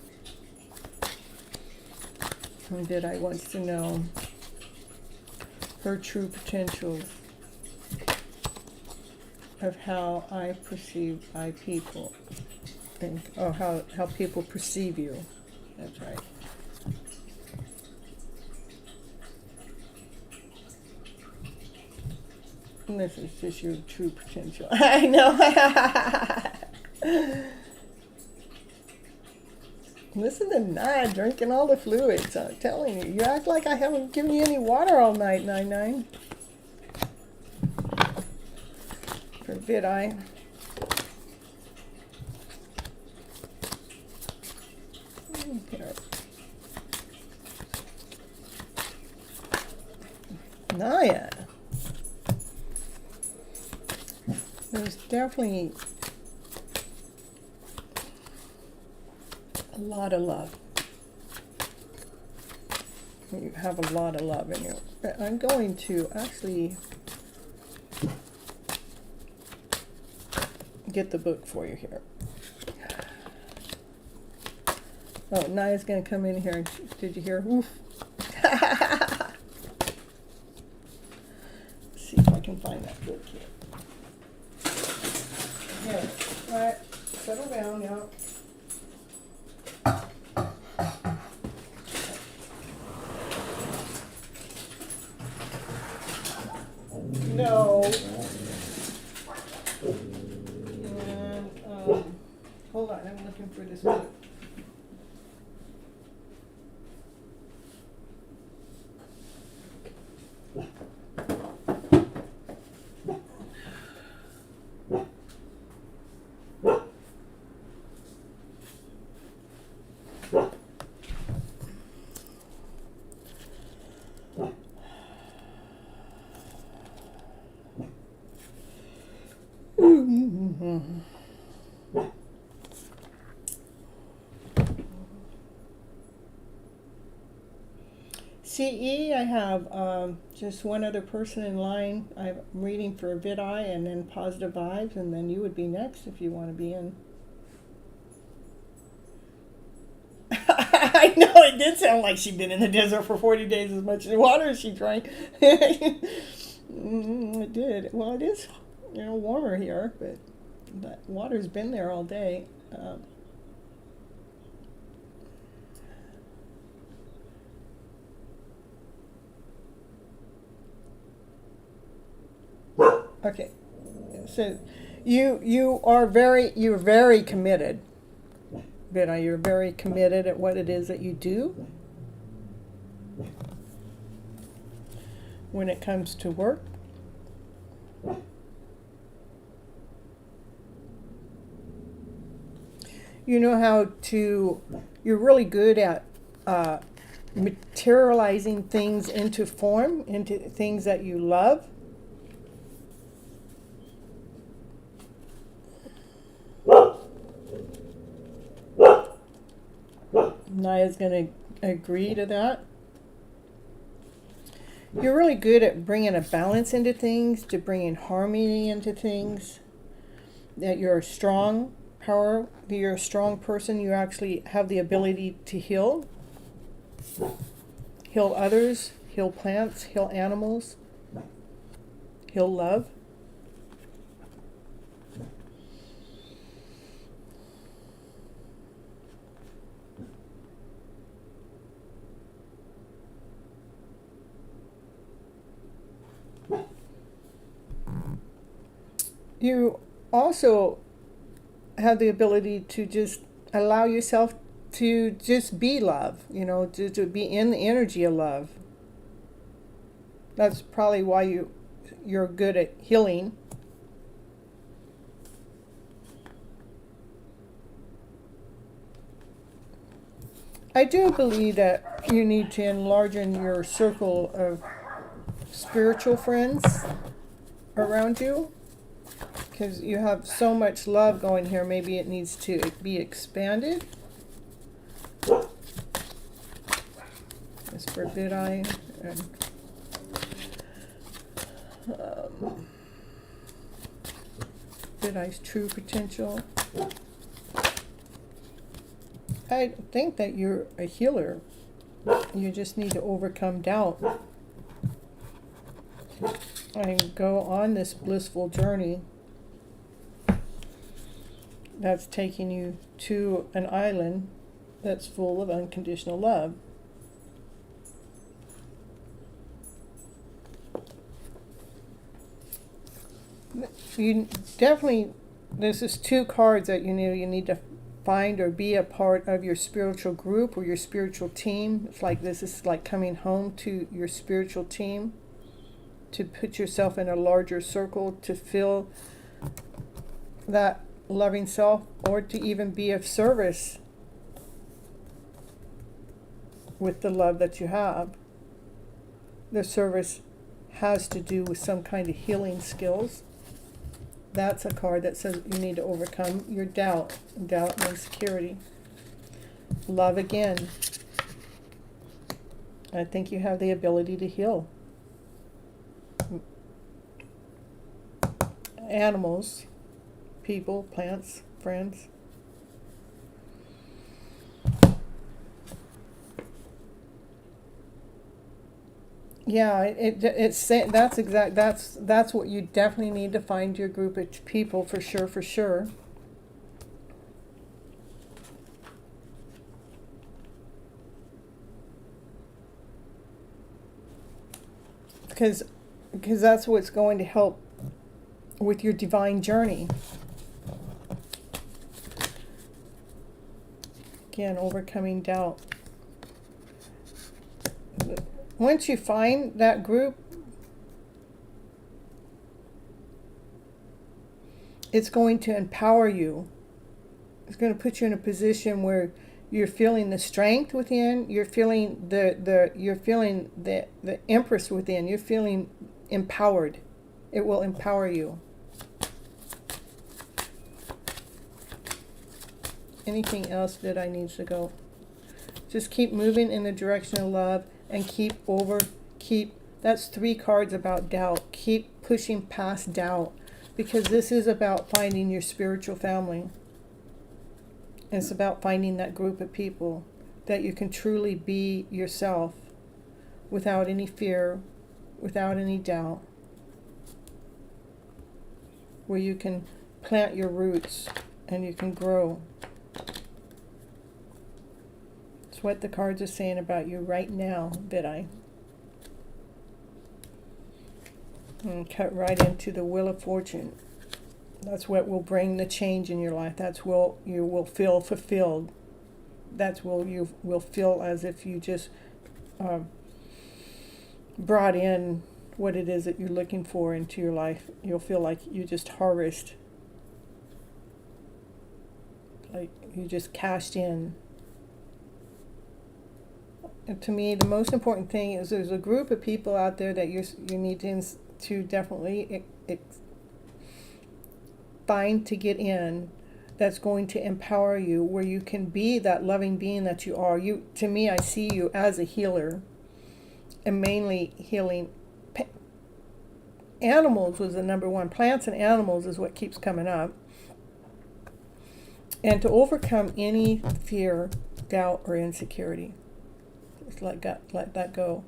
And Vidai wants to know her true potential of how I perceive by people. How people perceive you. That's right. And this is just your true potential. I know. Listen to Nine drinking all the fluids. I'm telling you. You act like I haven't given you any water all night, 99. Forbid I. Here. Naya. There's definitely a lot of love. You have a lot of love in you. I'm going to actually get the book for you here. Oh, Naya's going to come in here. Did you hear? Oof. See if I can find that book here. Here. All right. Settle down now. No. And, hold on. I'm looking for this book. CE, I have just one other person in line. I'm reading for Vid-Eye and then Positive Vibes, and then you would be next if you want to be in. I know, it did sound like she'd been in the desert for 40 days as much water as she drank. It did. Well, it is, warmer here, but that water's been there all day. Okay, so you're very committed, Vida. You're very committed at what it is that you do when it comes to work. You know how to. You're really good at materializing things into form, into things that you love. Naya's going to agree to that. You're really good at bringing a balance into things, to bringing harmony into things. That you're a strong power, you're a strong person. You actually have the ability to heal. Heal others, heal plants, heal animals, heal love. You also have the ability to just allow yourself to just be love, to be in the energy of love. That's probably why you're good at healing. I do believe that you need to enlarge your circle of spiritual friends around you. Because you have so much love going here, maybe it needs to be expanded. It's for Vid-Eye and Vid-Eye's true potential. I think that you're a healer. You just need to overcome doubt and go on this blissful journey that's taking you to an island that's full of unconditional love. you definitely, this is two cards that you need to find or be a part of your spiritual group or your spiritual team. It's like this is like coming home to your spiritual team, to put yourself in a larger circle, to feel that loving self, or to even be of service with the love that you have. The service has to do with some kind of healing skills. That's a card that says you need to overcome your doubt and insecurity. Love again. I think you have the ability to heal. Animals, people, plants, friends. Yeah, that's what you definitely need to find your group of people, for sure. Because that's what's going to help with your divine journey. Again, overcoming doubt. Once you find that group, it's going to empower you. It's going to put you in a position where you're feeling the strength within, you're feeling the empress within, you're feeling empowered. It will empower you. Anything else that I need to go? Just keep moving in the direction of love and that's 3 cards about doubt. Keep pushing past doubt, because this is about finding your spiritual family. It's about finding that group of people that you can truly be yourself without any fear, without any doubt, where you can plant your roots and you can grow. It's what the cards are saying about you right now, Vidai. And cut right into the Wheel of Fortune. That's what will bring the change in your life. That's where you will feel fulfilled. That's where you will feel as if you just brought in what it is that you're looking for into your life. You'll feel like you just harvest, like you just cashed in. And to me, the most important thing is there's a group of people out there that you need to definitely find to get in, that's going to empower you, where you can be that loving being that you are. To me, I see you as a healer, and mainly healing. Animals was the number one. Plants and animals is what keeps coming up. And to overcome any fear, doubt, or insecurity. Just let that go.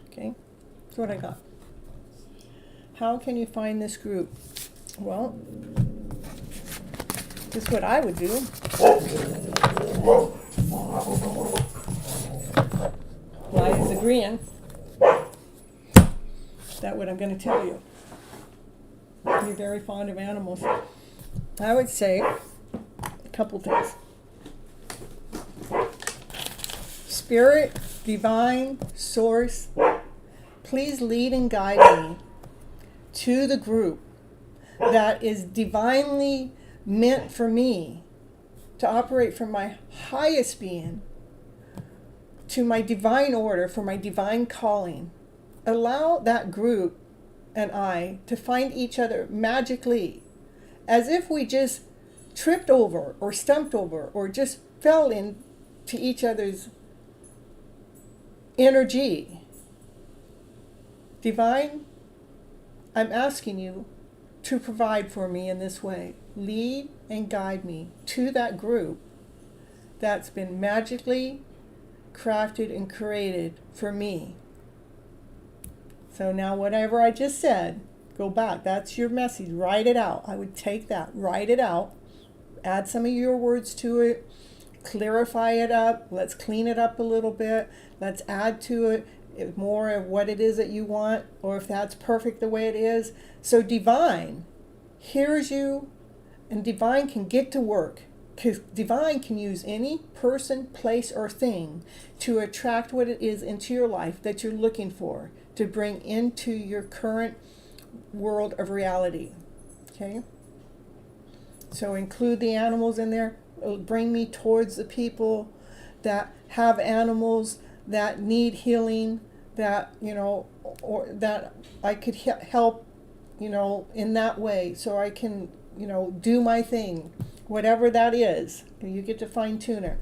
Okay? That's what I got. How can you find this group? Well, this is what I would do. Light is agreeing. That's what I'm going to tell you. You're very fond of animals. I would say a couple things. Spirit, divine, source, please lead and guide me to the group that is divinely meant for me to operate from my highest being to my divine order, for my divine calling. Allow that group and I to find each other magically, as if we just tripped over or stumped over or just fell into each other's energy. Divine, I'm asking you to provide for me in this way. Lead and guide me to that group that's been magically crafted and created for me. So now whatever I just said, go back. That's your message. Write it out. I would take that. Write it out. Add some of your words to it. Clarify it up. Let's clean it up a little bit. Let's add to it more of what it is that you want, or if that's perfect the way it is. So divine, hears you, and divine can get to work. Because divine can use any person, place, or thing to attract what it is into your life that you're looking for, to bring into your current world of reality. Okay? So include the animals in there. Bring me towards the people that have animals that need healing, that, or that I could help, in that way, so I can, do my thing. Whatever that is, you get to fine tune it.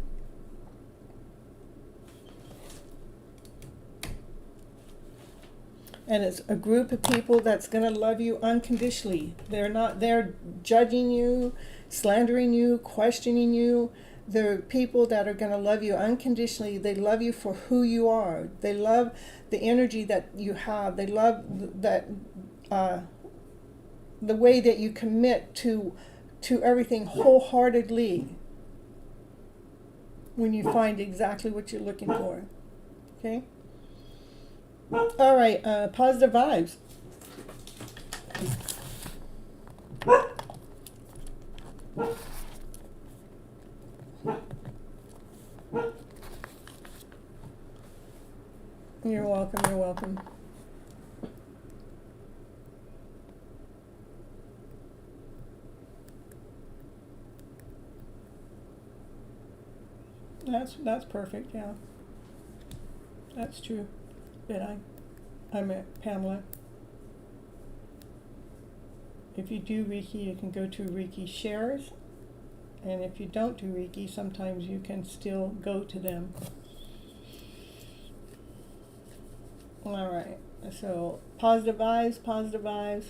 And it's a group of people that's going to love you unconditionally. They're not there judging you, slandering you, questioning you. They're people that are going to love you unconditionally. They love you for who you are. They love the energy that you have. They love that the way that you commit to everything wholeheartedly when you find exactly what you're looking for. Okay? All right, positive vibes. You're welcome, you're welcome. That's perfect, yeah. That's true. I met Pamela. If you do Reiki, you can go to Reiki Shares. And if you don't do Reiki, sometimes you can still go to them. All right, so positive vibes, positive vibes.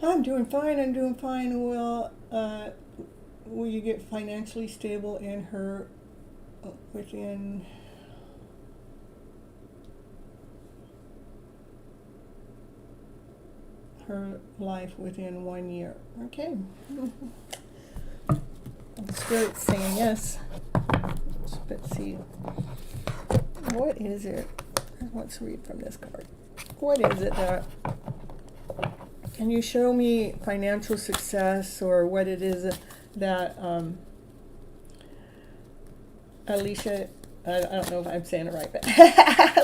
I'm doing fine. Will you get financially stable in her within her life within 1 year? Okay. Spirit's saying yes. Let's see. What is it? Let's read from this card. What is it that... Can you show me financial success, or what it is that Alicia, I don't know if I'm saying it right, but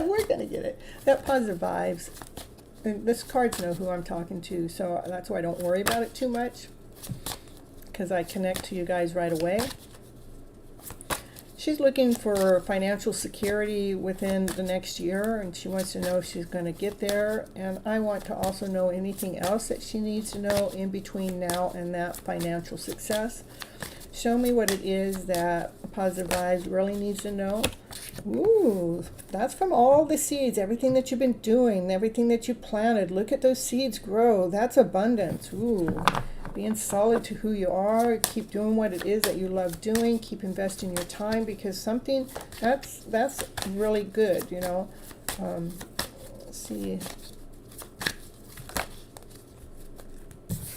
we're going to get it. That positive vibes. And this cards know who I'm talking to, so that's why I don't worry about it too much, because I connect to you guys right away. She's looking for financial security within the next year, and she wants to know if she's going to get there. And I want to also know anything else that she needs to know in between now and that financial success. Show me what it is that Positive Vibes really needs to know. Ooh, that's from all the seeds, everything that you've been doing, everything that you planted. Look at those seeds grow. That's abundance. Ooh. Being solid to who you are, keep doing what it is that you love doing, keep investing your time, because something that's really good, Let's see.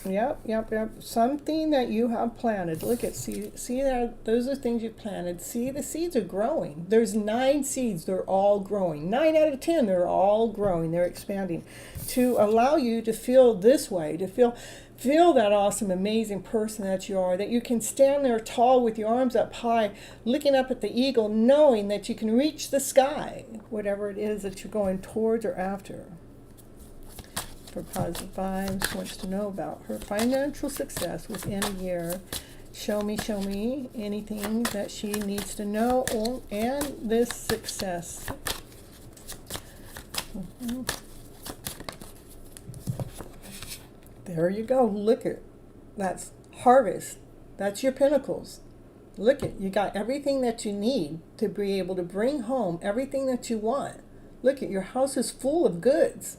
Yep. Something that you have planted. Look at, see that those are things you planted. See, the seeds are growing. There's 9 seeds. They're all growing. 9 out of 10, they're all growing. They're expanding to allow you to feel this way, to feel that awesome, amazing person that you are, that you can stand there tall with your arms up high, looking up at the eagle, knowing that you can reach the sky, whatever it is that you're going towards or after. For Positive Vibes, wants to know about her financial success within a year. Show me anything that she needs to know, and this success. There you go. Look at that's harvest. That's your pinnacles. Look at, you got everything that you need to be able to bring home everything that you want. Look at, your house is full of goods.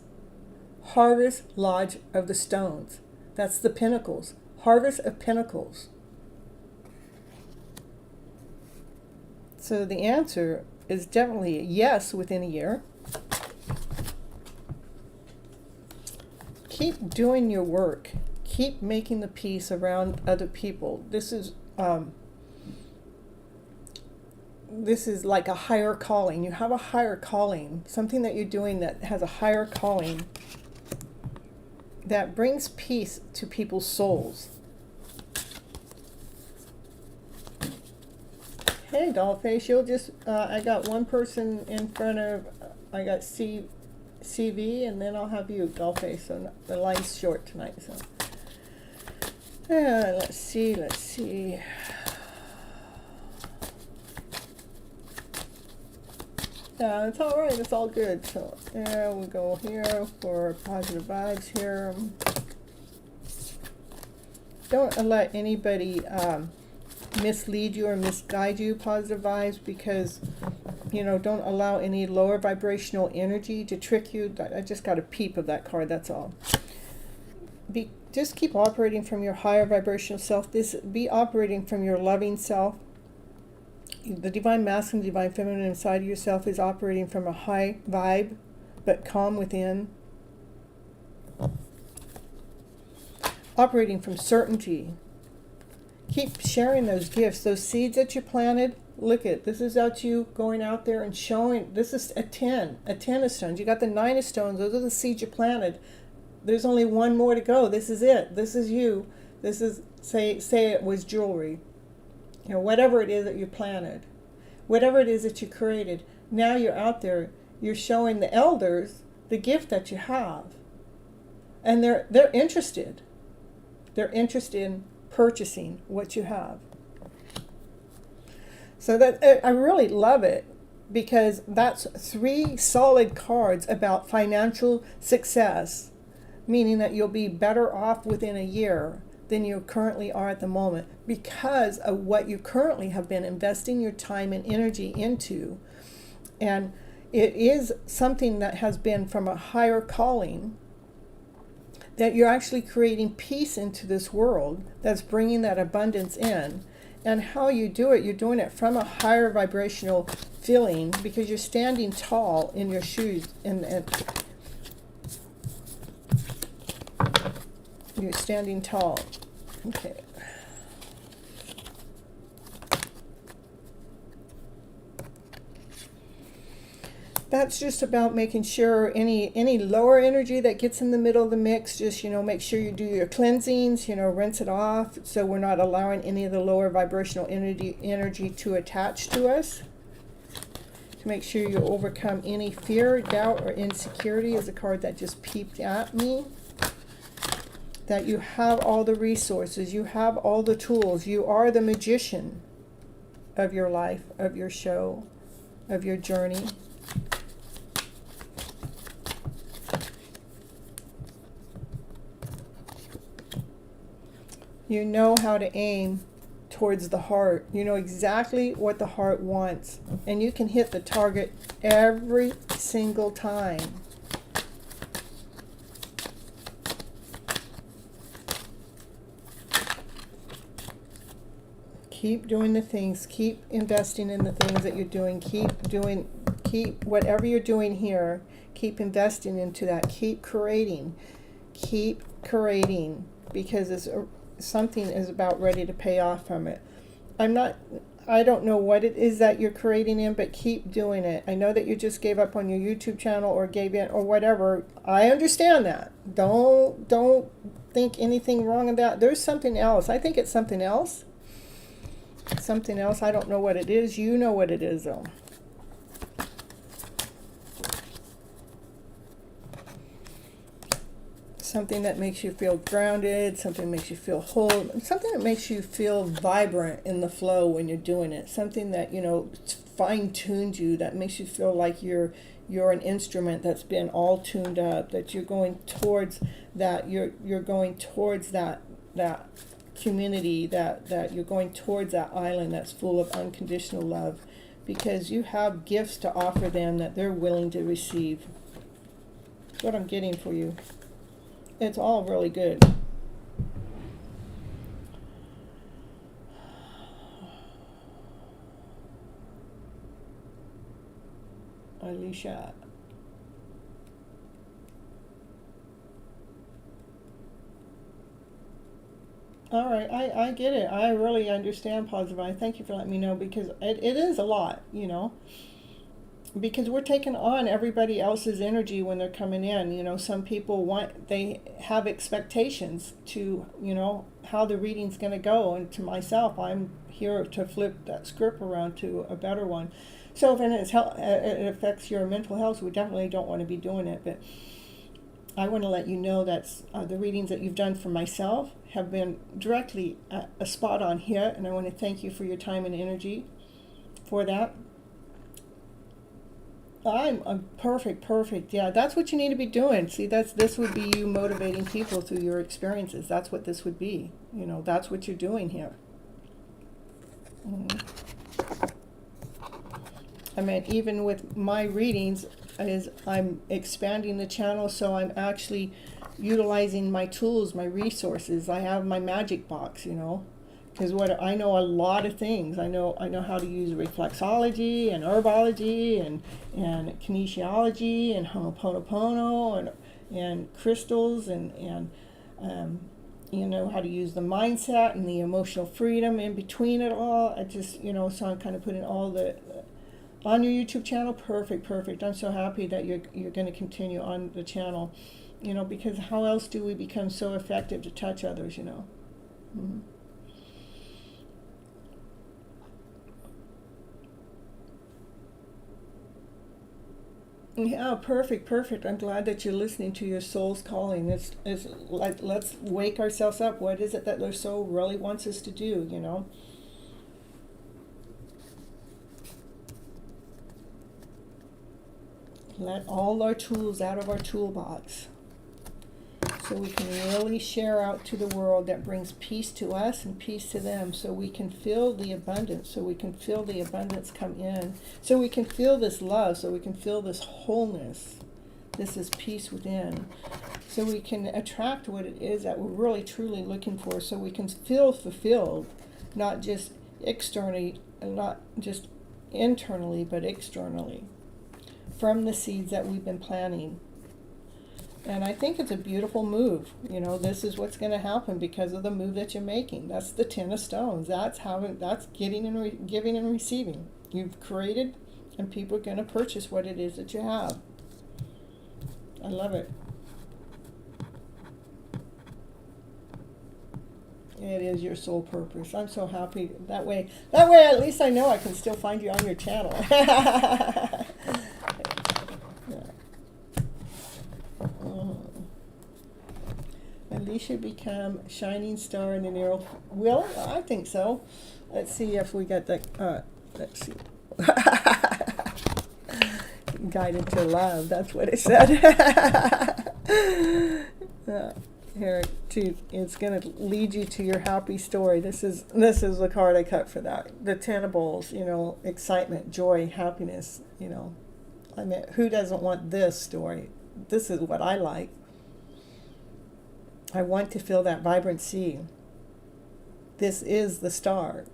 Harvest, Lodge of the Stones. That's the pinnacles. Harvest of Pinnacles. So the answer is definitely a yes within a year. Keep doing your work. Keep making the peace around other people. This is this is like a higher calling. You have a higher calling, something that you're doing that has a higher calling that brings peace to people's souls. Hey, Dollface, you'll just, I got one person in front of, I got CV, and then I'll have you, Dollface, so the line's short tonight, so. Let's see. Yeah, it's all right, it's all good. So, yeah, we'll go here for positive vibes here. Don't let anybody mislead you or misguide you, positive vibes, because, you know, don't allow any lower vibrational energy to trick you. I just got a peep of that card, that's all. Just keep operating from your higher vibrational self. Be operating from your loving self. The divine masculine, divine feminine inside of yourself is operating from a high vibe, but calm within. Operating from certainty. Keep sharing those gifts, those seeds that you planted. Look at, this is out you going out there and showing. This is a 10 of stones. You got the 9 of stones. Those are the seeds you planted. There's only one more to go. This is it. This is you. This is, say it was jewelry. You know, whatever it is that you planted, whatever it is that you created, now you're out there, you're showing the elders the gift that you have. And they're interested. They're interested in purchasing what you have. So that I really love it, because that's 3 solid cards about financial success, meaning that you'll be better off within a year than you currently are at the moment, because of what you currently have been investing your time and energy into. And it is something that has been from a higher calling, that you're actually creating peace into this world that's bringing that abundance in. And how you do it, you're doing it from a higher vibrational feeling, because you're standing tall in your shoes, and you're standing tall. Okay. That's just about making sure any lower energy that gets in the middle of the mix, just, you know, make sure you do your cleansings, you know, rinse it off, so we're not allowing any of the lower vibrational energy to attach to us. To make sure you overcome any fear, doubt, or insecurity is a card that just peeped at me. That you have all the resources, you have all the tools, you are the magician of your life, of your show, of your journey. You know how to aim towards the heart. You know exactly what the heart wants, and you can hit the target every single time. Keep doing the things, keep investing in the things that you're doing, keep whatever you're doing here, keep investing into that, keep creating, because something is about ready to pay off from it. I don't know what it is that you're creating in, but keep doing it. I know that you just gave up on your YouTube channel or gave in or whatever. I understand that. Don't think anything wrong with that. There's something else. I think it's something else. Something else. I don't know what it is. You know what it is, though. Something that makes you feel grounded, something that makes you feel whole, something that makes you feel vibrant in the flow when you're doing it. Something that, you know, fine-tuned you, that makes you feel like you're an instrument that's been all tuned up, that you're going towards that, you're going towards that community, that you're going towards that island that's full of unconditional love, because you have gifts to offer them that they're willing to receive. That's what I'm getting for you. It's all really good. Alicia. All right, I get it. I really understand positive. I thank you for letting me know because it is a lot, because we're taking on everybody else's energy when they're coming in. Some people they have expectations to, how the reading's going to go. And to myself, I'm here to flip that script around to a better one. So if it affects your mental health, we definitely don't want to be doing it. But I want to let you know that the readings that you've done for myself have been directly a spot on hit, and I want to thank you for your time and energy for that. I'm a perfect. Yeah, that's what you need to be doing. See, this would be you motivating people through your experiences. That's what this would be. That's what you're doing here. I mean, even with my readings, I'm expanding the channel, so I'm actually utilizing my tools, my resources. I have my magic box, because I know a lot of things. I know how to use reflexology and herbology and kinesiology and Ho'oponopono and crystals and how to use the mindset and the emotional freedom in between it all. I just, so I'm kind of putting all the on your YouTube channel. Perfect. I'm so happy that you're going to continue on the channel, because how else do we become so effective to touch others, Mm-hmm. Yeah, perfect. I'm glad that you're listening to your soul's calling. It's like, let's wake ourselves up. What is it that their soul really wants us to do, Let all our tools out of our toolbox so we can really share out to the world that brings peace to us and peace to them, so we can feel the abundance, come in, so we can feel this love, so we can feel this wholeness. This is peace within. So we can attract what it is that we're really truly looking for, so we can feel fulfilled, not just externally, not just internally, but externally, from the seeds that we've been planting. And I think it's a beautiful move. This is what's going to happen because of the move that you're making. That's the 10 of stones. That's getting and giving and receiving. You've created, and people are going to purchase what it is that you have. I love it. It is your soul purpose. I'm so happy that way. At least I know I can still find you on your channel. At least you become shining star in the narrow. Well, I think so. Let's see if we got that. Let's see. Guided to love. That's what it said. Here, it's going to lead you to your happy story. This is the card I cut for that. The 10 of bowls. Excitement, joy, happiness. I mean, who doesn't want this story? This is what I like. I want to feel that vibrancy. This is the star.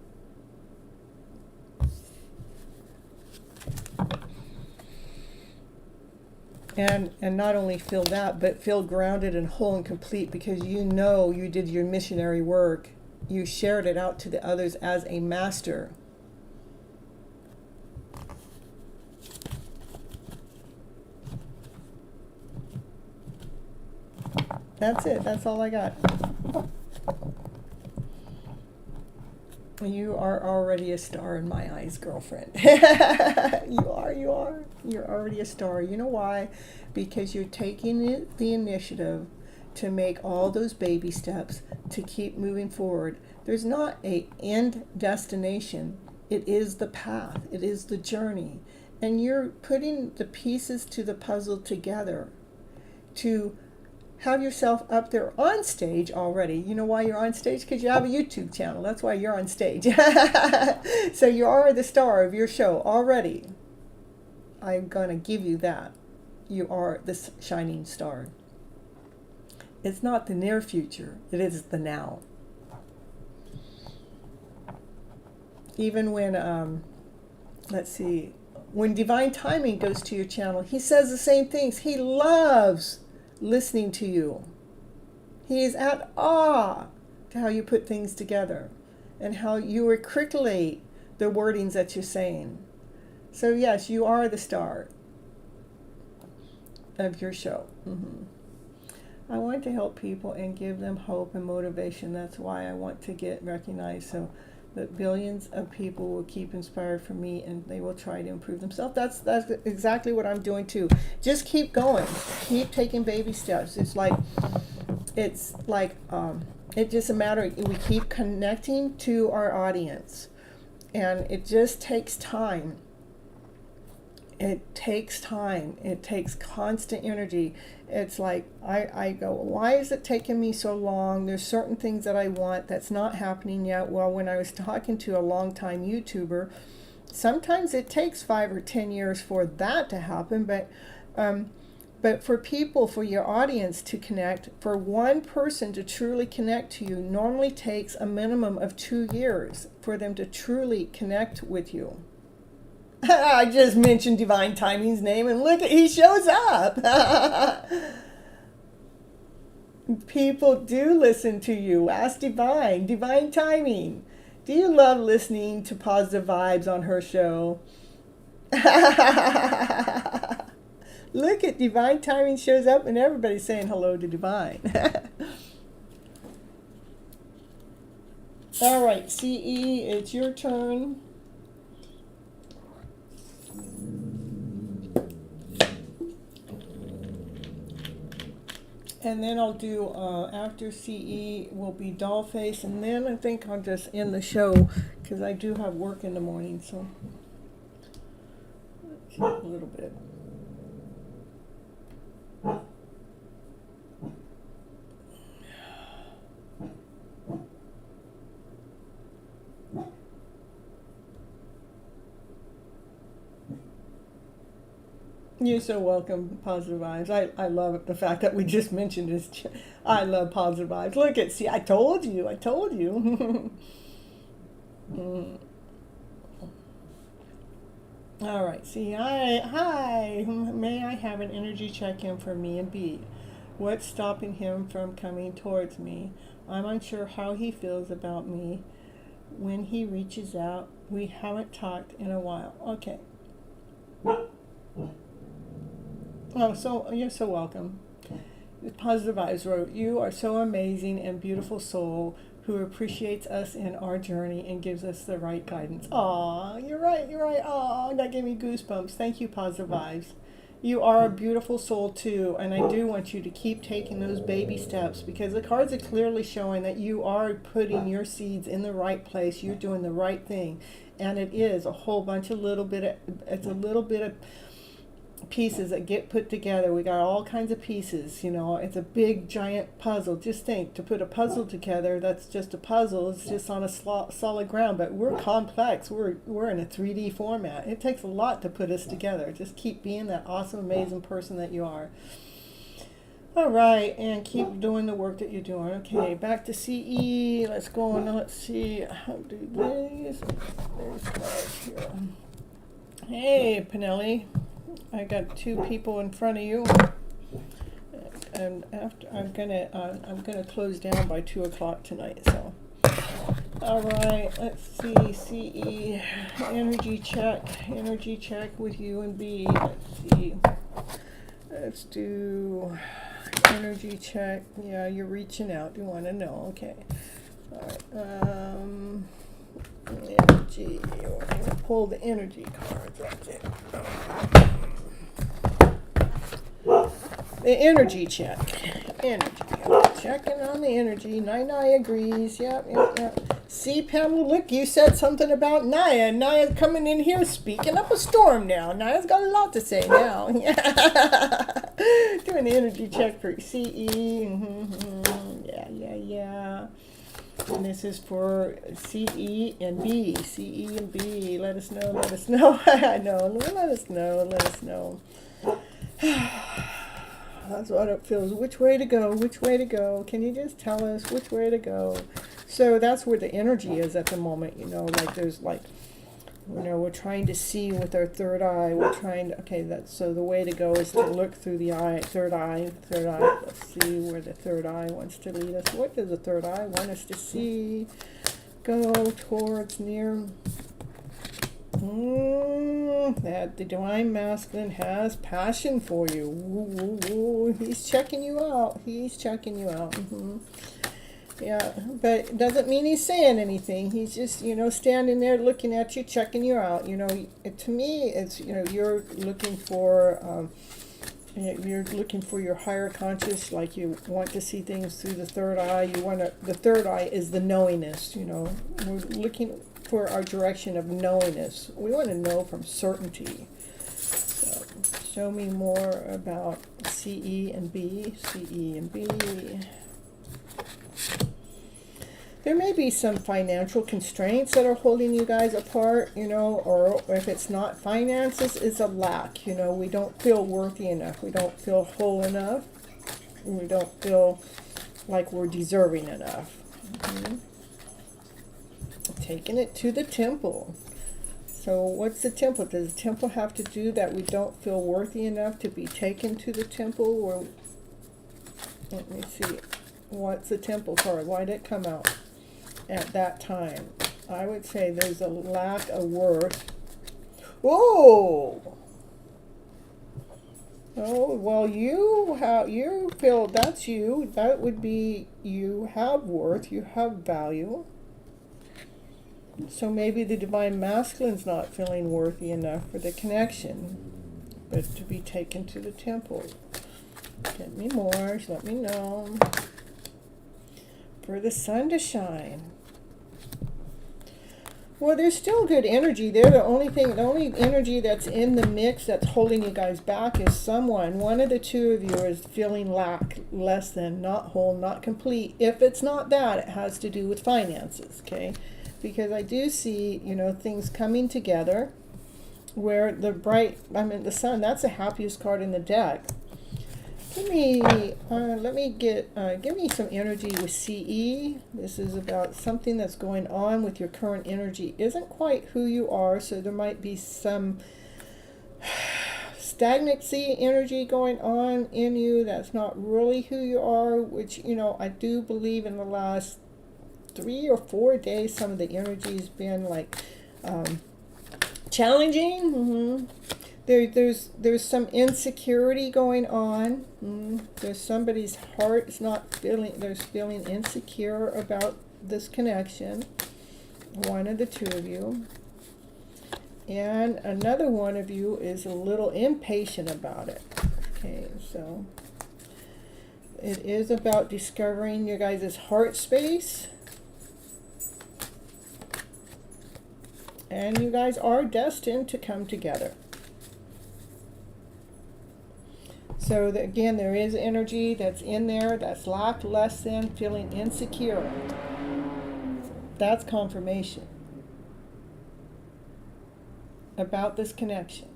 And not only feel that, but feel grounded and whole and complete, because you did your missionary work. You shared it out to the others as a master. That's it. That's all I got. You are already a star in my eyes, girlfriend. You are. You're already a star. You know why? Because you're taking the initiative to make all those baby steps to keep moving forward. There's not an end destination. It is the path. It is the journey. And you're putting the pieces to the puzzle together to have yourself up there on stage already. You know why you're on stage? Because you have a YouTube channel. That's why you're on stage. So you are the star of your show already. I'm going to give you that. You are this shining star. It's not the near future. It is the now. Even when, let's see, when Divine Timing goes to your channel, he says the same things. He loves listening to you. He is at awe to how you put things together and how you articulate the wordings that you're saying. So yes, you are the star of your show. I want to help people and give them hope and motivation. That's why I want to get recognized, so that billions of people will keep inspired from me and they will try to improve themselves. That's exactly what I'm doing too. Just keep going. Keep taking baby steps. It's like it's just a matter of, we keep connecting to our audience, and it just takes time. It takes time. It takes constant energy. It's like I go, why is it taking me so long? There's certain things that I want that's not happening yet. Well, when I was talking to a longtime YouTuber, sometimes it takes 5 or 10 years for that to happen. But for people, for your audience to connect, for one person to truly connect to you, normally takes a minimum of 2 years for them to truly connect with you. I just mentioned Divine Timing's name, and look, he shows up. People do listen to you. Ask Divine Timing. Do you love listening to positive vibes on her show? Look at Divine Timing shows up, and everybody's saying hello to Divine. All right, CE, it's your turn. And then I'll do, after CE will be Dollface, and then I think I'll just end the show, because I do have work in the morning, so a little bit. You're so welcome, Positive Vibes. I love the fact that we just mentioned this. I love Positive Vibes. Look at, see, I told you. All right, see, hi. May I have an energy check-in for me and B? What's stopping him from coming towards me? I'm unsure how he feels about me when he reaches out. We haven't talked in a while. Okay. Oh, so you're so welcome. Positive Vibes wrote, you are so amazing and beautiful soul who appreciates us in our journey and gives us the right guidance. Aw, you're right. Aw, that gave me goosebumps. Thank you, Positive Vibes. You are a beautiful soul too, and I do want you to keep taking those baby steps, because the cards are clearly showing that you are putting your seeds in the right place. You're doing the right thing, and it is a whole bunch of little bit of pieces that get put together. We got all kinds of pieces, you know. It's a big giant puzzle. Just think, to put a puzzle together, that's just a puzzle. It's just on a solid ground, but we're complex. We're in a 3D format. It takes a lot to put us together. Just keep being that awesome, amazing person that you are. All right, and keep doing the work that you're doing. Okay, back to CE. Let's go on. Let's see how to do this. There's cards here. Hey, Pinelli. I got 2 people in front of you, and after I'm gonna close down by 2 o'clock tonight. So, all right, let's see, CE energy check with you and B. Let's see, let's do energy check. Yeah, you're reaching out. You want to know? Okay. All right. Energy. We're gonna pull the energy cards. That's it. The energy check. Checking on the energy. Naya agrees. Yep. See, Pamela, look, you said something about Naya. Naya's coming in here speaking up a storm now. Naya's got a lot to say now. Doing the energy check for CE. Yeah. And this is for CE and B. CE and B. Let us know. I know. Let us know. That's what it feels. Which way to go? Can you just tell us which way to go? So that's where the energy is at the moment, you know, like there's like You know, we're trying to see with our third eye. We're trying to, okay, that's, so the way to go is to look through the eye, third eye. Let's see where the third eye wants to lead us. What does the third eye want us to see? Go towards near. That the divine masculine has passion for you. He's checking you out. He's checking you out. Yeah, but it doesn't mean he's saying anything. He's just, you know, standing there looking at you, checking you out. You know, to me, it's, you know, you're looking for your higher conscious, like you want to see things through the third eye. The third eye is the knowingness, you know. We're looking for our direction of knowingness. We want to know from certainty. So, show me more about CE and B. CE and B. There may be some financial constraints that are holding you guys apart, you know, or if it's not finances, it's a lack. You know, we don't feel worthy enough. We don't feel whole enough. We don't feel like we're deserving enough. Taking it to the temple. So what's the temple? Does the temple have to do that we don't feel worthy enough to be taken to the temple? Or let me see. What's the temple card? Why did it come out at that time? I would say there's a lack of worth. Whoa! Oh, well, you feel that's you. That would be you have worth. You have value. So maybe the divine masculine's not feeling worthy enough for the connection, but to be taken to the temple. Get me more. Let me know. For the sun to shine. Well, there's still good energy there. The only energy that's in the mix that's holding you guys back is one of the two of you is feeling less than, not whole, not complete. If it's not that, it has to do with finances, okay? Because I do see, you know, things coming together where the sun, that's the happiest card in the deck. Give me some energy with CE. This is about something that's going on with your current energy. Isn't quite who you are, so there might be some stagnancy energy going on in you that's not really who you are, which, you know, I do believe in the last 3 or 4 days some of the energy's been like challenging. There's some insecurity going on. There's somebody's heart is not feeling insecure about this connection. One of the two of you. And another one of you is a little impatient about it. Okay, so it is about discovering your guys' heart space. And you guys are destined to come together. So again, there is energy that's in there that's lack, less than, feeling insecure. That's confirmation about this connection.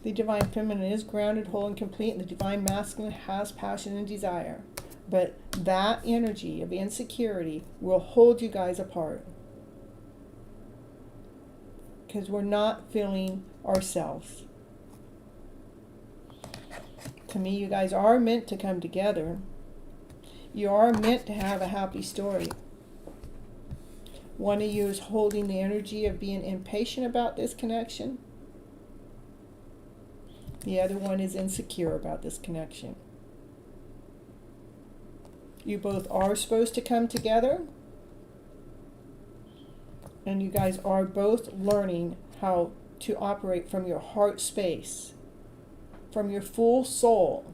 The divine feminine is grounded, whole, and complete, and the divine masculine has passion and desire. But that energy of insecurity will hold you guys apart. Because we're not feeling ourselves. To me, you guys are meant to come together. You are meant to have a happy story. One of you is holding the energy of being impatient about this connection. The other one is insecure about this connection. You both are supposed to come together. And you guys are both learning how to operate from your heart space, from your full soul,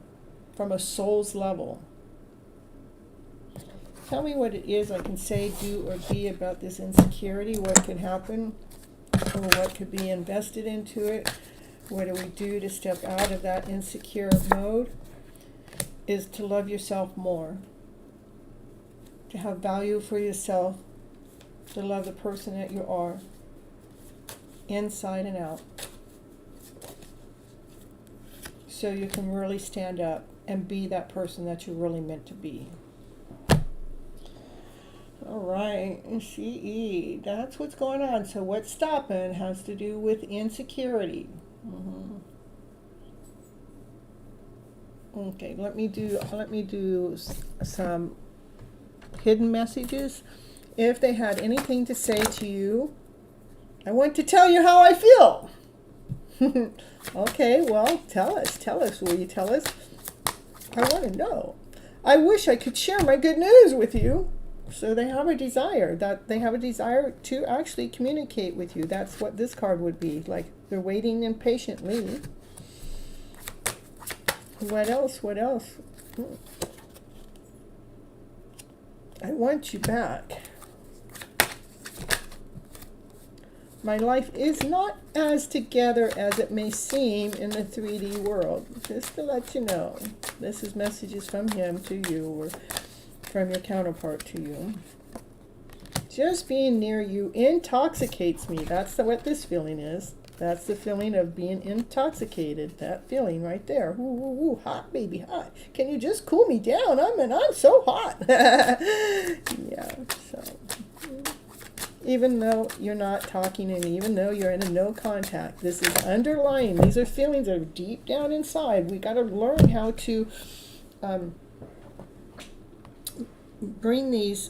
from a soul's level. Tell me what it is I can say, do, or be about this insecurity, what could happen, or what could be invested into it. What do we do to step out of that insecure mode? Is to love yourself more, to have value for yourself, to love the person that you are, inside and out. So you can really stand up and be that person that you're really meant to be. All right, CE, that's what's going on. So what's stopping has to do with insecurity. Okay, let me do some hidden messages. If they had anything to say to you, I want to tell you how I feel. Okay, well, tell us, will you tell us? I want to know. I wish I could share my good news with you. So they have a desire, to actually communicate with you. That's what this card would be, like they're waiting impatiently. What else? I want you back. My life is not as together as it may seem in the 3D world. Just to let you know, this is messages from him to you, or from your counterpart to you. Just being near you intoxicates me. That's what this feeling is. That's the feeling of being intoxicated. That feeling right there. Ooh, ooh, ooh, hot, baby, hot. Can you just cool me down? I'm so hot. Yeah, so even though you're not talking, and even though you're in a no contact, this is underlying. These are feelings that are deep down inside. We got to learn how to bring these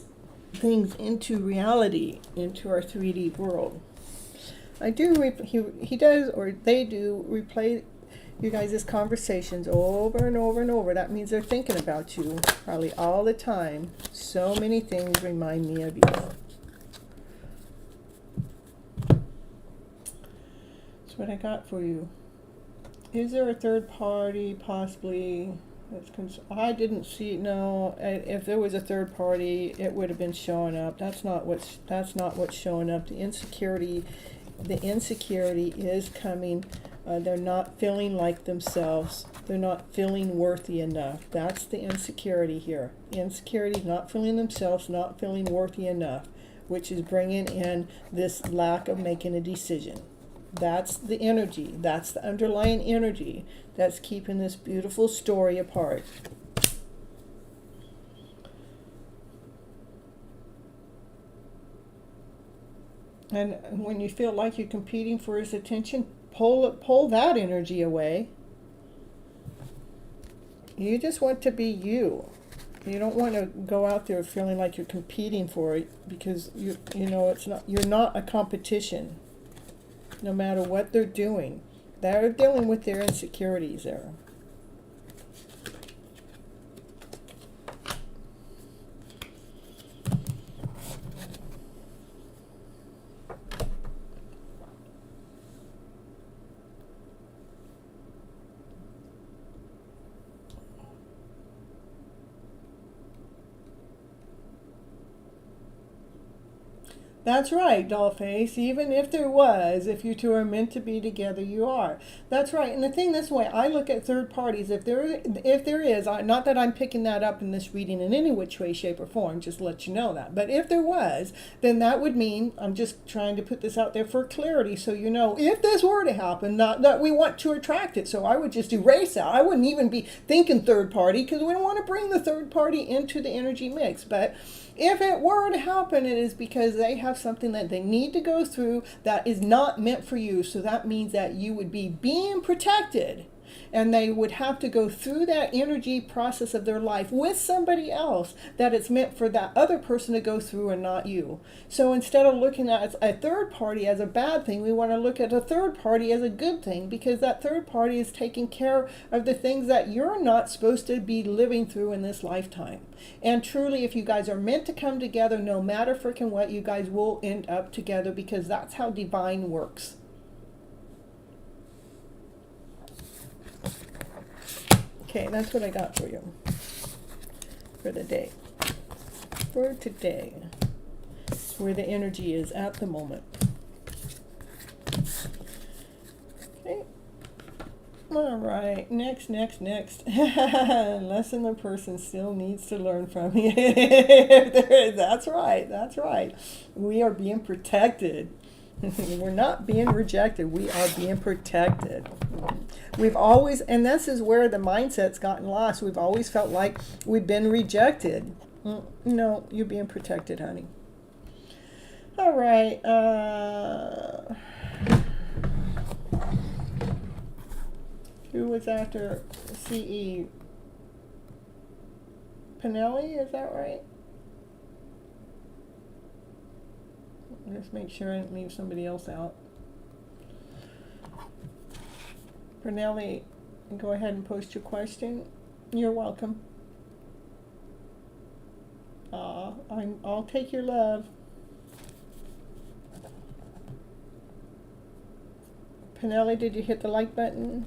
things into reality, into our 3D world. He does, or they do, replay you guys' conversations over and over and over. That means they're thinking about you probably all the time. So many things remind me of you. That's what I got for you. Is there a third party possibly? I didn't see. No, if there was a third party, it would have been showing up. That's not what's showing up. The insecurity is coming. They're not feeling like themselves. They're not feeling worthy enough. That's the insecurity here. Insecurity is not feeling themselves, not feeling worthy enough, which is bringing in this lack of making a decision. That's the energy. That's the underlying energy that's keeping this beautiful story apart. And when you feel like you're competing for his attention, pull that energy away. You just want to be you. You don't want to go out there feeling like you're competing for it, because you're not a competition. No matter what they're doing, they're dealing with their insecurities there. That's right, Dollface. Even if there was, if you two are meant to be together, you are. That's right. And the thing this way, I look at third parties. If there is, not that I'm picking that up in this reading in any which way, shape, or form, just to let you know that. But if there was, then that would mean, I'm just trying to put this out there for clarity, so you know, if this were to happen, not that we want to attract it. So I would just erase that. I wouldn't even be thinking third party, because we don't want to bring the third party into the energy mix. But if it were to happen, it is because they have something that they need to go through that is not meant for you. So that means that you would be being protected, and they would have to go through that energy process of their life with somebody else that it's meant for that other person to go through, and not you. So instead of looking at a third party as a bad thing, we want to look at a third party as a good thing, because that third party is taking care of the things that you're not supposed to be living through in this lifetime. And truly, if you guys are meant to come together, no matter freaking what, you guys will end up together, because that's how divine works. Okay, that's what I got for you for the day. For today. It's where the energy is at the moment. Okay. All right, next. Lesson the person still needs to learn from you. That's right. We are being protected. We're not being rejected. We are being protected. We've always, and this is where the mindset's gotten lost. We've always felt like we've been rejected. No, you're being protected, honey. All right. Who was after CE? Pinelli, is that right? Let's make sure I didn't leave somebody else out. Pinelli, go ahead and post your question. You're welcome. I'll take your love. Pinelli, did you hit the like button?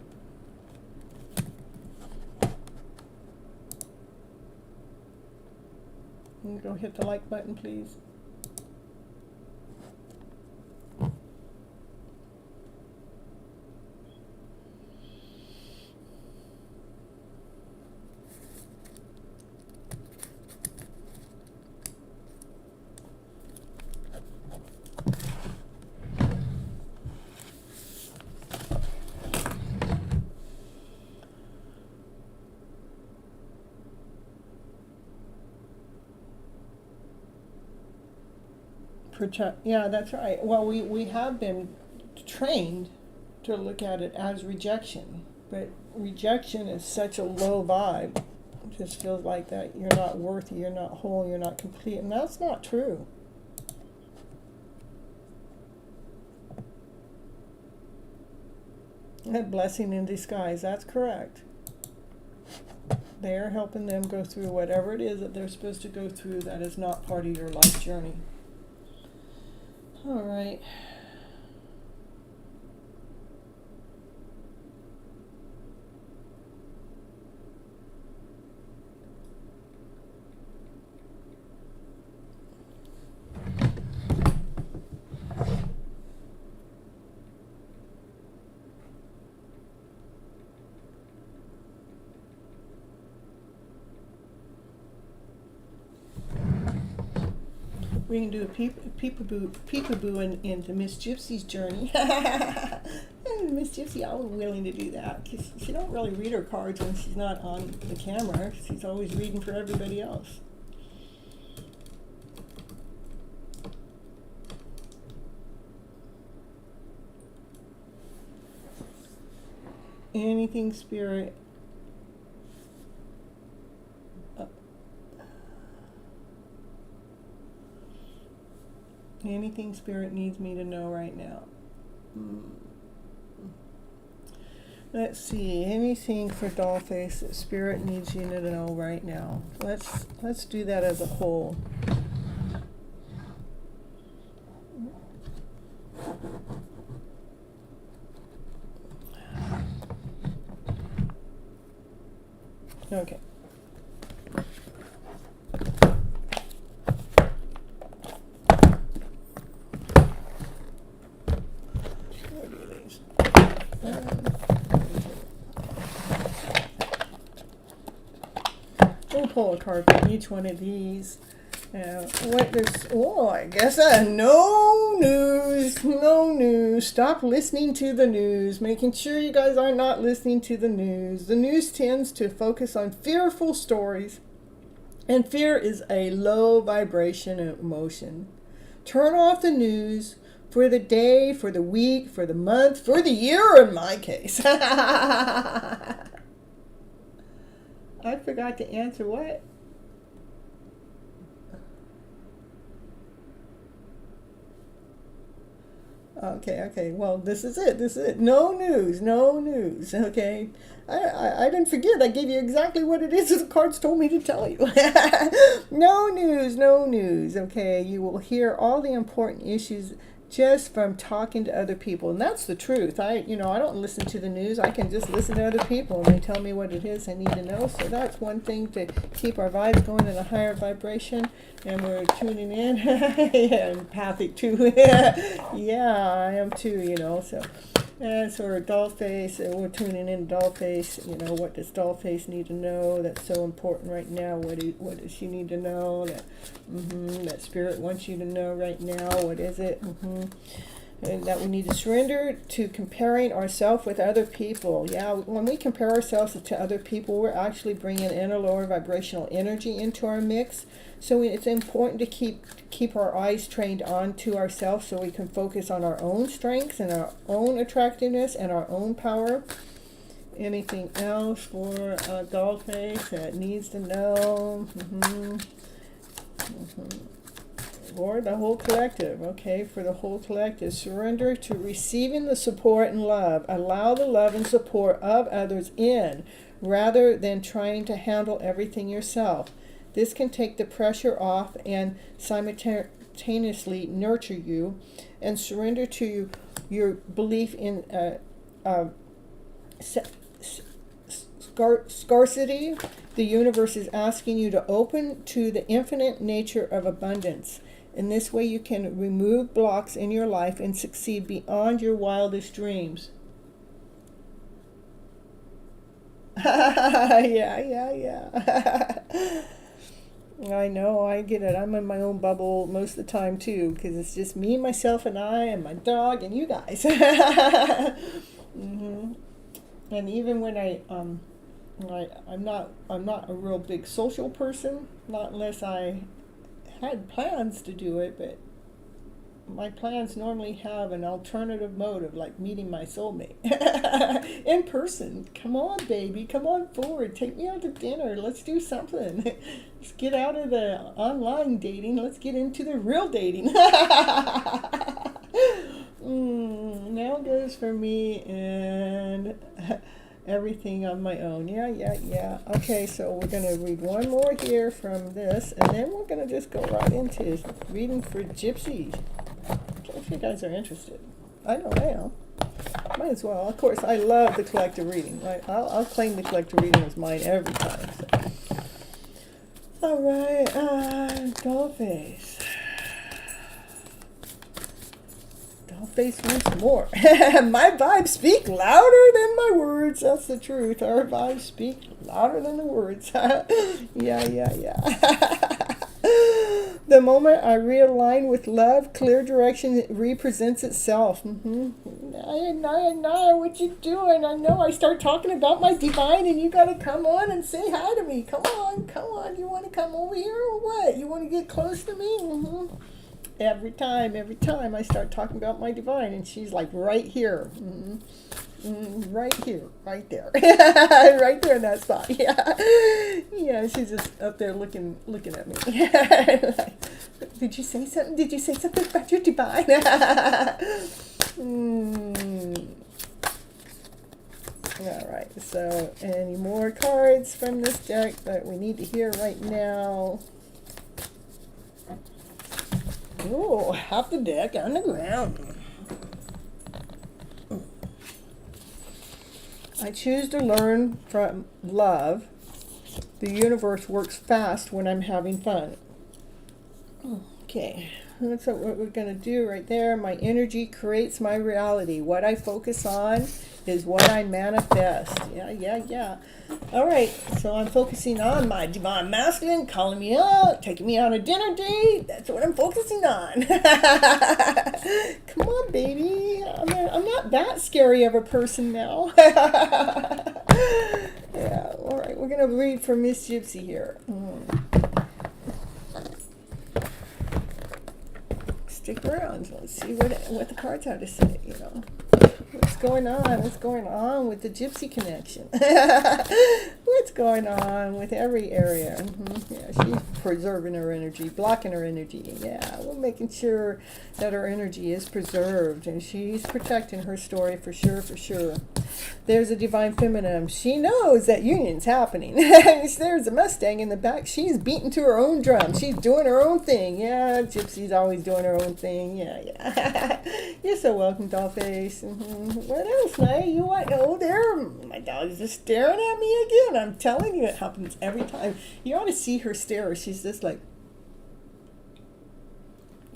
You go hit the like button, please. Yeah, that's right. Well, we have been trained to look at it as rejection, but rejection is such a low vibe. It just feels like that you're not worthy, you're not whole, you're not complete, and that's not true. A blessing in disguise, that's correct. They're helping them go through whatever it is that they're supposed to go through that is not part of your life journey. All right. We can do a peekaboo into Miss Gypsy's journey. Miss Gypsy, I'm willing to do that because she don't really read her cards when she's not on the camera. She's always reading for everybody else. Anything spirit. Anything spirit needs me to know right now. Let's see. Anything for Dollface that spirit needs you to know right now. Let's do that as a whole. Okay. We'll pull a card from each one of these. I guess no news. Stop listening to the news. Making sure you guys are not listening to the news. The news tends to focus on fearful stories, and fear is a low vibration emotion. Turn off the news for the day, for the week, for the month, for the year in my case. I forgot to answer what? Okay. Well, this is it. No news. Okay. I didn't forget. I gave you exactly what it is that the cards told me to tell you. No news. Okay. You will hear all the important issues just from talking to other people, and that's the truth. I don't listen to the news. I can just listen to other people, and they tell me what it is I need to know. So that's one thing to keep our vibes going in a higher vibration, and we're tuning in. Yeah, empathic too. Yeah, I am too. So. And so we're Dollface, and we're tuning in Dollface. What does Dollface need to know that's so important right now? What does she need to know that Spirit wants you to know right now? What is it? and that we need to surrender to comparing ourselves with other people. Yeah, when we compare ourselves to other people, we're actually bringing in a lower vibrational energy into our mix. So it's important to keep our eyes trained onto ourselves so we can focus on our own strengths and our own attractiveness and our own power. Anything else for Dollface that needs to know? Or the whole collective. Okay, for the whole collective, surrender to receiving the support and love. Allow the love and support of others in, rather than trying to handle everything yourself. This can take the pressure off and simultaneously nurture you, and surrender to your belief in scarcity. The universe is asking you to open to the infinite nature of abundance. In this way, you can remove blocks in your life and succeed beyond your wildest dreams. Yeah. I know, I get it. I'm in my own bubble most of the time too, because it's just me, myself, and I, and my dog, and you guys. And even when I'm not a real big social person, not unless I had plans to do it, but my plans normally have an alternative mode of like meeting my soulmate in person. Come on, baby, come on forward, take me out to dinner, let's do something. Let's get out of the online dating, let's get into the real dating. Now goes for me and everything on my own. Yeah. Okay, so we're going to read one more here from this, and then we're going to just go right into reading for Gypsy. If you guys are interested. I know I am. Might as well. Of course, I love the collective reading. Right? I'll claim the collective reading as mine every time. So. All right, Dollface. Dollface once more. My vibes speak louder than my words. That's the truth. Our vibes speak louder than the words. Yeah. The moment I realign with love, clear direction represents itself. Nah, what you doing? I know I start talking about my divine and you gotta come on and say hi to me. Come on. You want to come over here or what? You want to get close to me? Every time I start talking about my divine and she's like right here. Right here, right there. Right there in that spot. Yeah, she's just up there looking at me. Like, did you say something? Did you say something about your divine? All right, so any more cards from this deck that we need to hear right now? Oh, half the deck on the ground. I choose to learn from love. The universe works fast when I'm having fun. Okay, that's what we're going to do right there. My energy creates my reality. What I focus on is what I manifest. Yeah. All right, so I'm focusing on my divine masculine, calling me out, taking me on a dinner date. That's what I'm focusing on. Come on, baby. I'm not that scary of a person now. Yeah, all right, we're going to read for Miss Gypsy here. Stick around. Let's see what the cards have to say, What's going on with the Gypsy connection? What's going on with every area? Yeah, she's preserving her energy, blocking her energy. Yeah, we're making sure that her energy is preserved, and she's protecting her story for sure. There's a divine feminine. She knows that union's happening. There's a Mustang in the back. She's beating to her own drum. She's doing her own thing. Yeah, Gypsy's always doing her own thing. Yeah. You're so welcome, Dollface. What else, Naya? You want? Oh, there. My dog is just staring at me again. I'm telling you, it happens every time. You ought to see her stare. She's just like,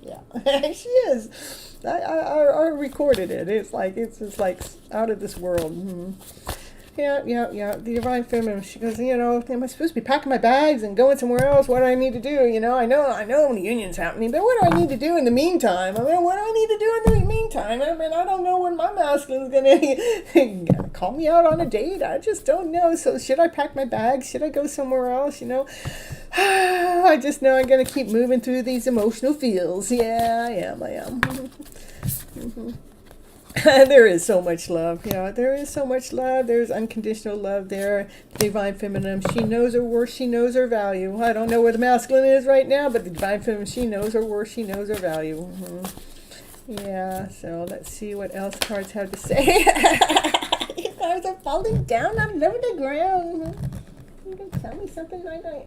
yeah, she is. I recorded it. It's just like out of this world. Yeah. The divine feminine. She goes, am I supposed to be packing my bags and going somewhere else? What do I need to do? I know the union's happening, but what do I need to do in the meantime? What do I need to do in the meantime? I don't know when my masculine's gonna call me out on a date. I just don't know. So should I pack my bags? Should I go somewhere else? I just know I'm gonna keep moving through these emotional fields. Yeah, I am. There is so much love. There is so much love. There's unconditional love there. Divine feminine, she knows her worth. She knows her value. I don't know where the masculine is right now, but the divine feminine, she knows her worth. She knows her value. Yeah, so let's see what else cards have to say. You guys are falling down on the ground. You can tell me something right now.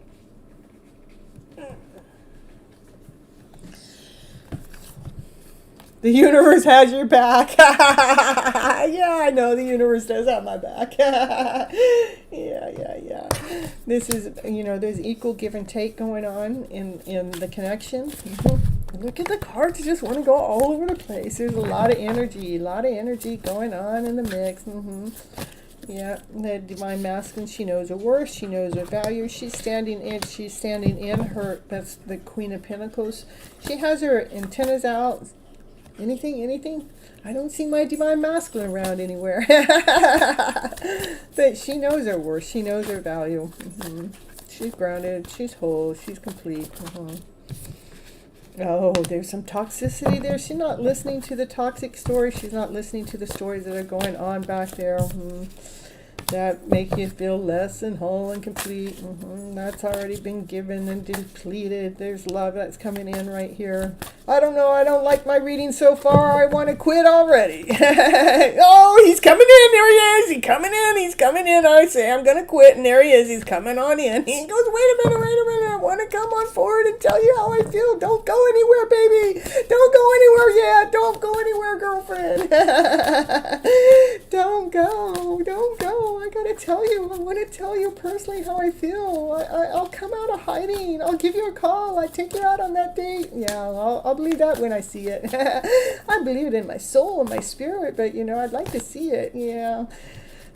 The universe has your back. Yeah, I know the universe does have my back. Yeah. This is, there's equal give and take going on in the connection. Look at the cards, just want to go all over the place. There's a lot of energy going on in the mix. Yeah, the divine masculine, she knows her worth, she knows her value. She's standing in her, that's the Queen of Pentacles. She has her antennas out. Anything? I don't see my divine masculine around anywhere. But she knows her worth. She knows her value. She's grounded. She's whole. She's complete. Oh, there's some toxicity there. She's not listening to the toxic stories. She's not listening to the stories that are going on back there. That make you feel less than whole and complete. That's already been given and depleted. There's love that's coming in right here. I don't know. I don't like my reading so far. I want to quit already. Oh, he's coming in. There he is. He's coming in. I say, I'm going to quit. And there he is. He's coming on in. He goes, wait a minute. I want to come on forward and tell you how I feel. Don't go anywhere, baby. Don't go anywhere yet. Don't go anywhere, girlfriend. Don't go. I got to tell you. I want to tell you personally how I feel. I'll come out of hiding. I'll give you a call. I take you out on that date. Yeah, I'll believe that when I see it. I believe it in my soul and my spirit, but I'd like to see it. Yeah.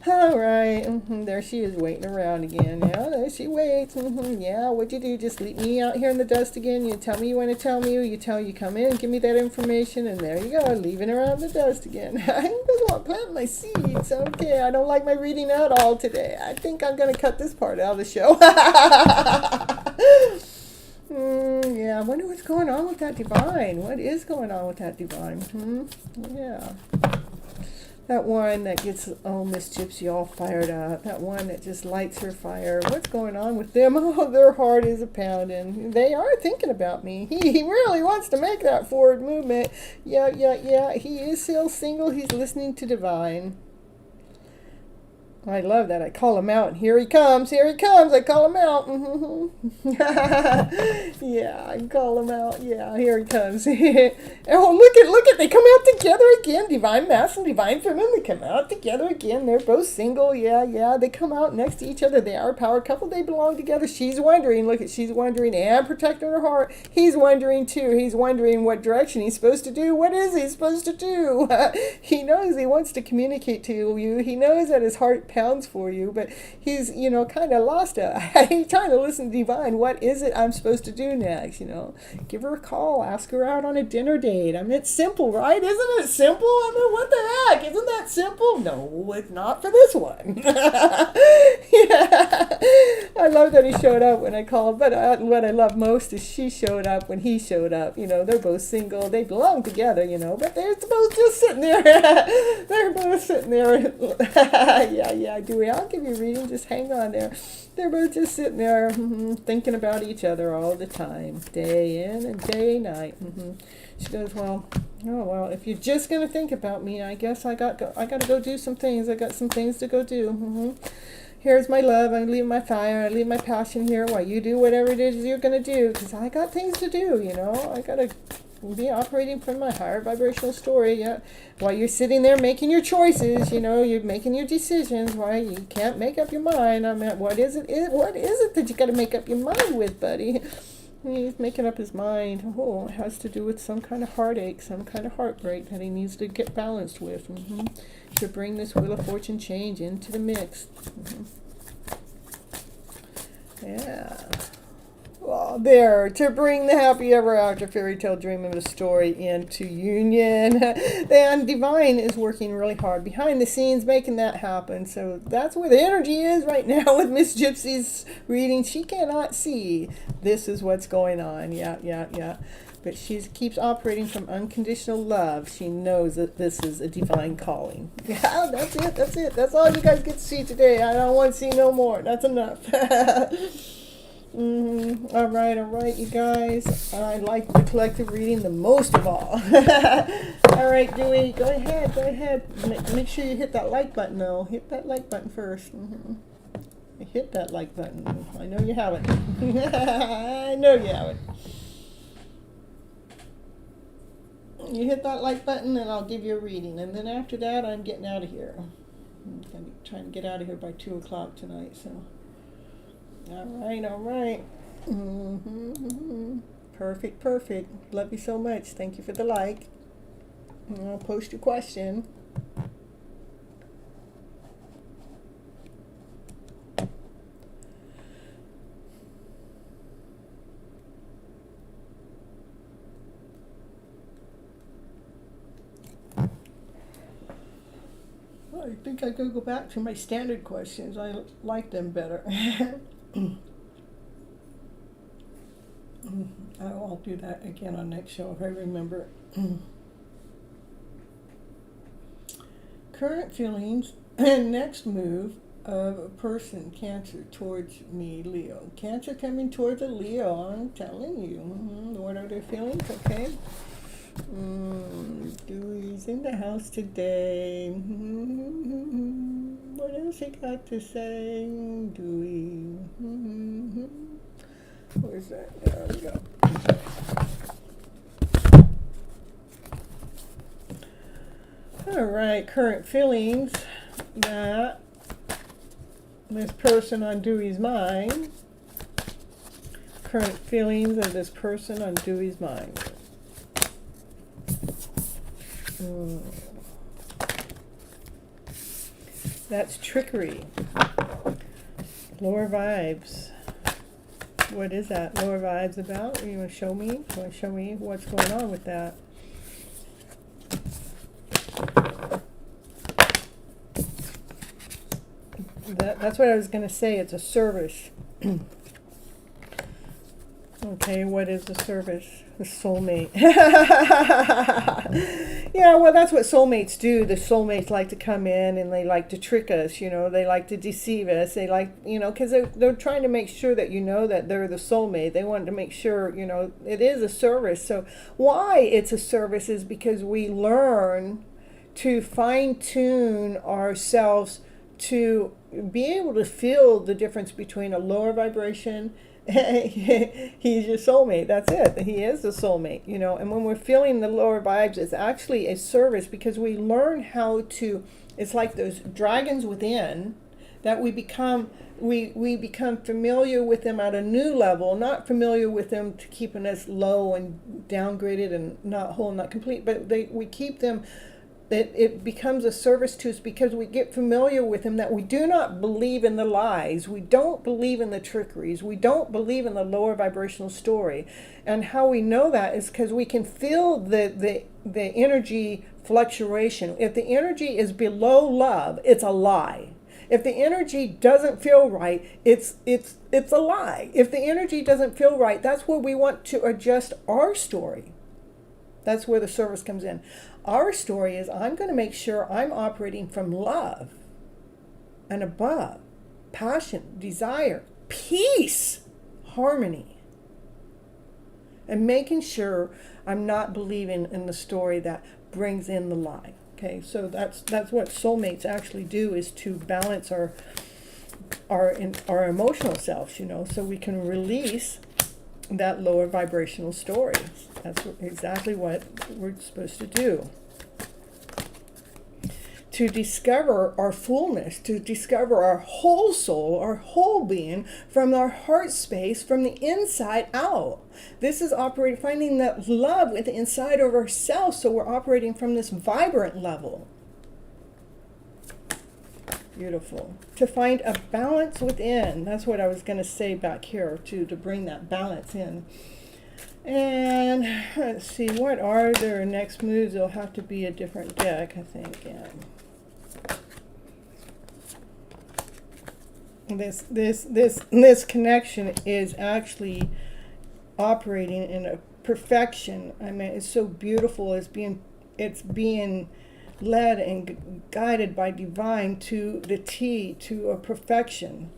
All right. There she is waiting around again. Yeah, there she waits. Yeah, what'd you do? Just leave me out here in the dust again? You tell me you want to tell me. You come in, give me that information, and there you go, leaving her out in the dust again. I just want to plant my seeds. Okay, I don't like my reading at all today. I think I'm going to cut this part out of the show. Yeah, I wonder what's going on with that divine. What is going on with that divine? Yeah. That one that gets, Miss Gypsy all fired up. That one that just lights her fire. What's going on with them? Oh, their heart is a pounding. They are thinking about me. He really wants to make that forward movement. Yeah. He is still single. He's listening to divine. I love that. I call him out, and here he comes. I call him out. Yeah, I call him out. Yeah, here he comes. Oh, look at, they come out together again. Divine masculine, divine feminine, they come out together again. They're both single. Yeah, they come out next to each other. They are a power couple. They belong together. She's wondering, she's wondering and protecting her heart. He's wondering too. He's wondering what direction he's supposed to do. What is he supposed to do? He knows he wants to communicate to you. He knows that his heart pounds for you, but he's kind of lost it. He's trying to listen to divine. What is it I'm supposed to do next? Give her a call, ask her out on a dinner date. It's simple, right? Isn't it simple? What the heck? Isn't that simple? No, it's not for this one. Yeah, I love that he showed up when I called, but what I love most is she showed up when he showed up. They're both single, they belong together, but they're both just sitting there. They're both sitting there. Yeah, Dewey, I'll give you a reading. Just hang on there. They're both just sitting there thinking about each other all the time, day in and day night. She goes, well, if you're just going to think about me, I guess I got to go do some things. I got some things to go do. Here's my love. I leave my fire. I leave my passion here while you do whatever it is you're going to do, because I got things to do, I got to be operating from my higher vibrational story. Yeah, while you're sitting there making your choices, you're making your decisions. Why you can't make up your mind? What is it that you got to make up your mind with, buddy? He's making up his mind. Oh, it has to do with some kind of heartache, some kind of heartbreak that he needs to get balanced with. to bring this Wheel of Fortune change into the mix. Yeah. Well, there, to bring the happy ever after fairy tale dream of a story into union. And Divine is working really hard behind the scenes making that happen. So that's where the energy is right now with Miss Gypsy's reading. She cannot see this is what's going on. Yeah. But she keeps operating from unconditional love. She knows that this is a divine calling. Yeah, that's it. That's all you guys get to see today. I don't want to see no more. That's enough. All right, you guys. I like the collective reading the most of all. All right, Dewey, go ahead. Make sure you hit that like button, though. Hit that like button first. Hit that like button. I know you haven't. I know you haven't. You hit that like button, and I'll give you a reading. And then after that, I'm getting out of here. I'm going to be trying to get out of here by 2 o'clock tonight, so... All right. Perfect. Love you so much. Thank you for the like. And I'll post your question. I think I could go back to my standard questions. I like them better. I'll do that again on next show if I remember. Current feelings and next move of a person, Cancer, towards me, Leo. Cancer coming towards a Leo, I'm telling you. What are their feelings? Okay. Dewey's in the house today. What else he got to say? Dewey. Where's that? There we go. All right, current feelings that this person on Dewey's mind. Current feelings of this person on Dewey's mind. That's trickery. Lower vibes. What is that? Lower vibes about? You want to show me? You want to show me what's going on with that? That's what I was going to say. It's a service. Okay, what is the service? The soulmate. Yeah, well, that's what soulmates do. The soulmates like to come in and they like to trick us, They like to deceive us. They like, because they're trying to make sure that that they're the soulmate. They want to make sure, it is a service. So why it's a service is because we learn to fine-tune ourselves to be able to feel the difference between a lower vibration. He's your soulmate. That's it. He is the soulmate, and when we're feeling the lower vibes, it's actually a service because we learn how to, it's like those dragons within that we become familiar with them at a new level, not familiar with them to keeping us low and downgraded and not whole, not complete, but we keep them. It becomes a service to us because we get familiar with them, that we do not believe in the lies. We don't believe in the trickeries. We don't believe in the lower vibrational story. And how we know that is because we can feel the energy fluctuation. If the energy is below love, it's a lie. If the energy doesn't feel right, it's a lie. If the energy doesn't feel right, that's where we want to adjust our story. That's where the service comes in. Our story is, I'm going to make sure I'm operating from love and above, passion, desire, peace, harmony, and making sure I'm not believing in the story that brings in the lie. Okay, so that's what soulmates actually do, is to balance our emotional selves, so we can release that lower vibrational story. That's exactly what we're supposed to do. To discover our fullness, to discover our whole soul, our whole being, from our heart space, from the inside out. This is finding that love with the inside of ourselves, so we're operating from this vibrant level. Beautiful. To find a balance within. That's what I was going to say back here, too, to bring that balance in. And let's see, what are their next moves? It'll have to be a different deck, I think. And this connection is actually operating in a perfection. I mean, it's so beautiful. It's being led and guided by divine to the T, to a perfection,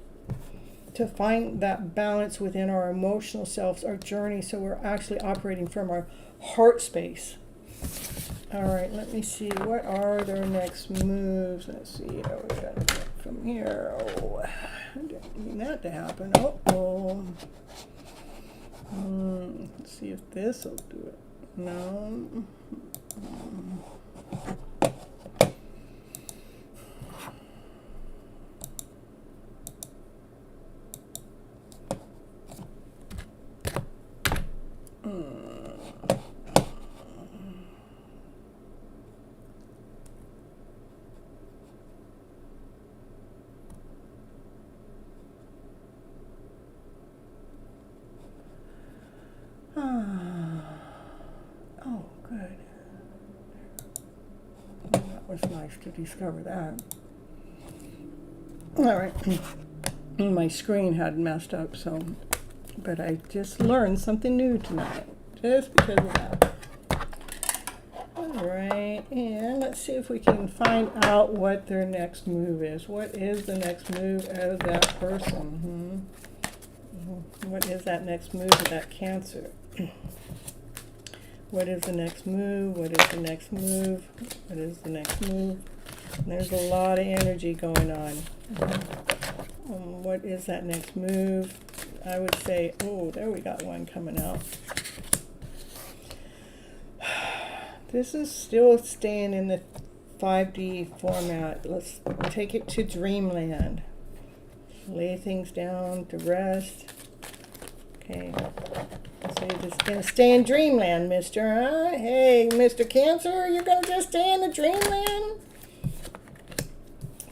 to find that balance within our emotional selves, our journey, so we're actually operating from our heart space. All right, let me see, what are their next moves? Let's see how we got to get from here. Oh, I didn't mean that to happen. Let's see if this will do it. No. Oh, good. That was nice to discover that. All right. My screen had messed up, so, but I just learned something new tonight, just because of that. All right, and let's see if we can find out what their next move is. What is the next move of that person? What is that next move of that Cancer? What is the next move? What is the next move? What is the next move? And there's a lot of energy going on. What is that next move? I would say, oh, there we got one coming out. This is still staying in the 5D format. Let's take it to dreamland. Lay things down to rest. Okay. So you're just going to stay in dreamland, mister, huh? Hey, Mr. Cancer, you're going to just stay in the dreamland?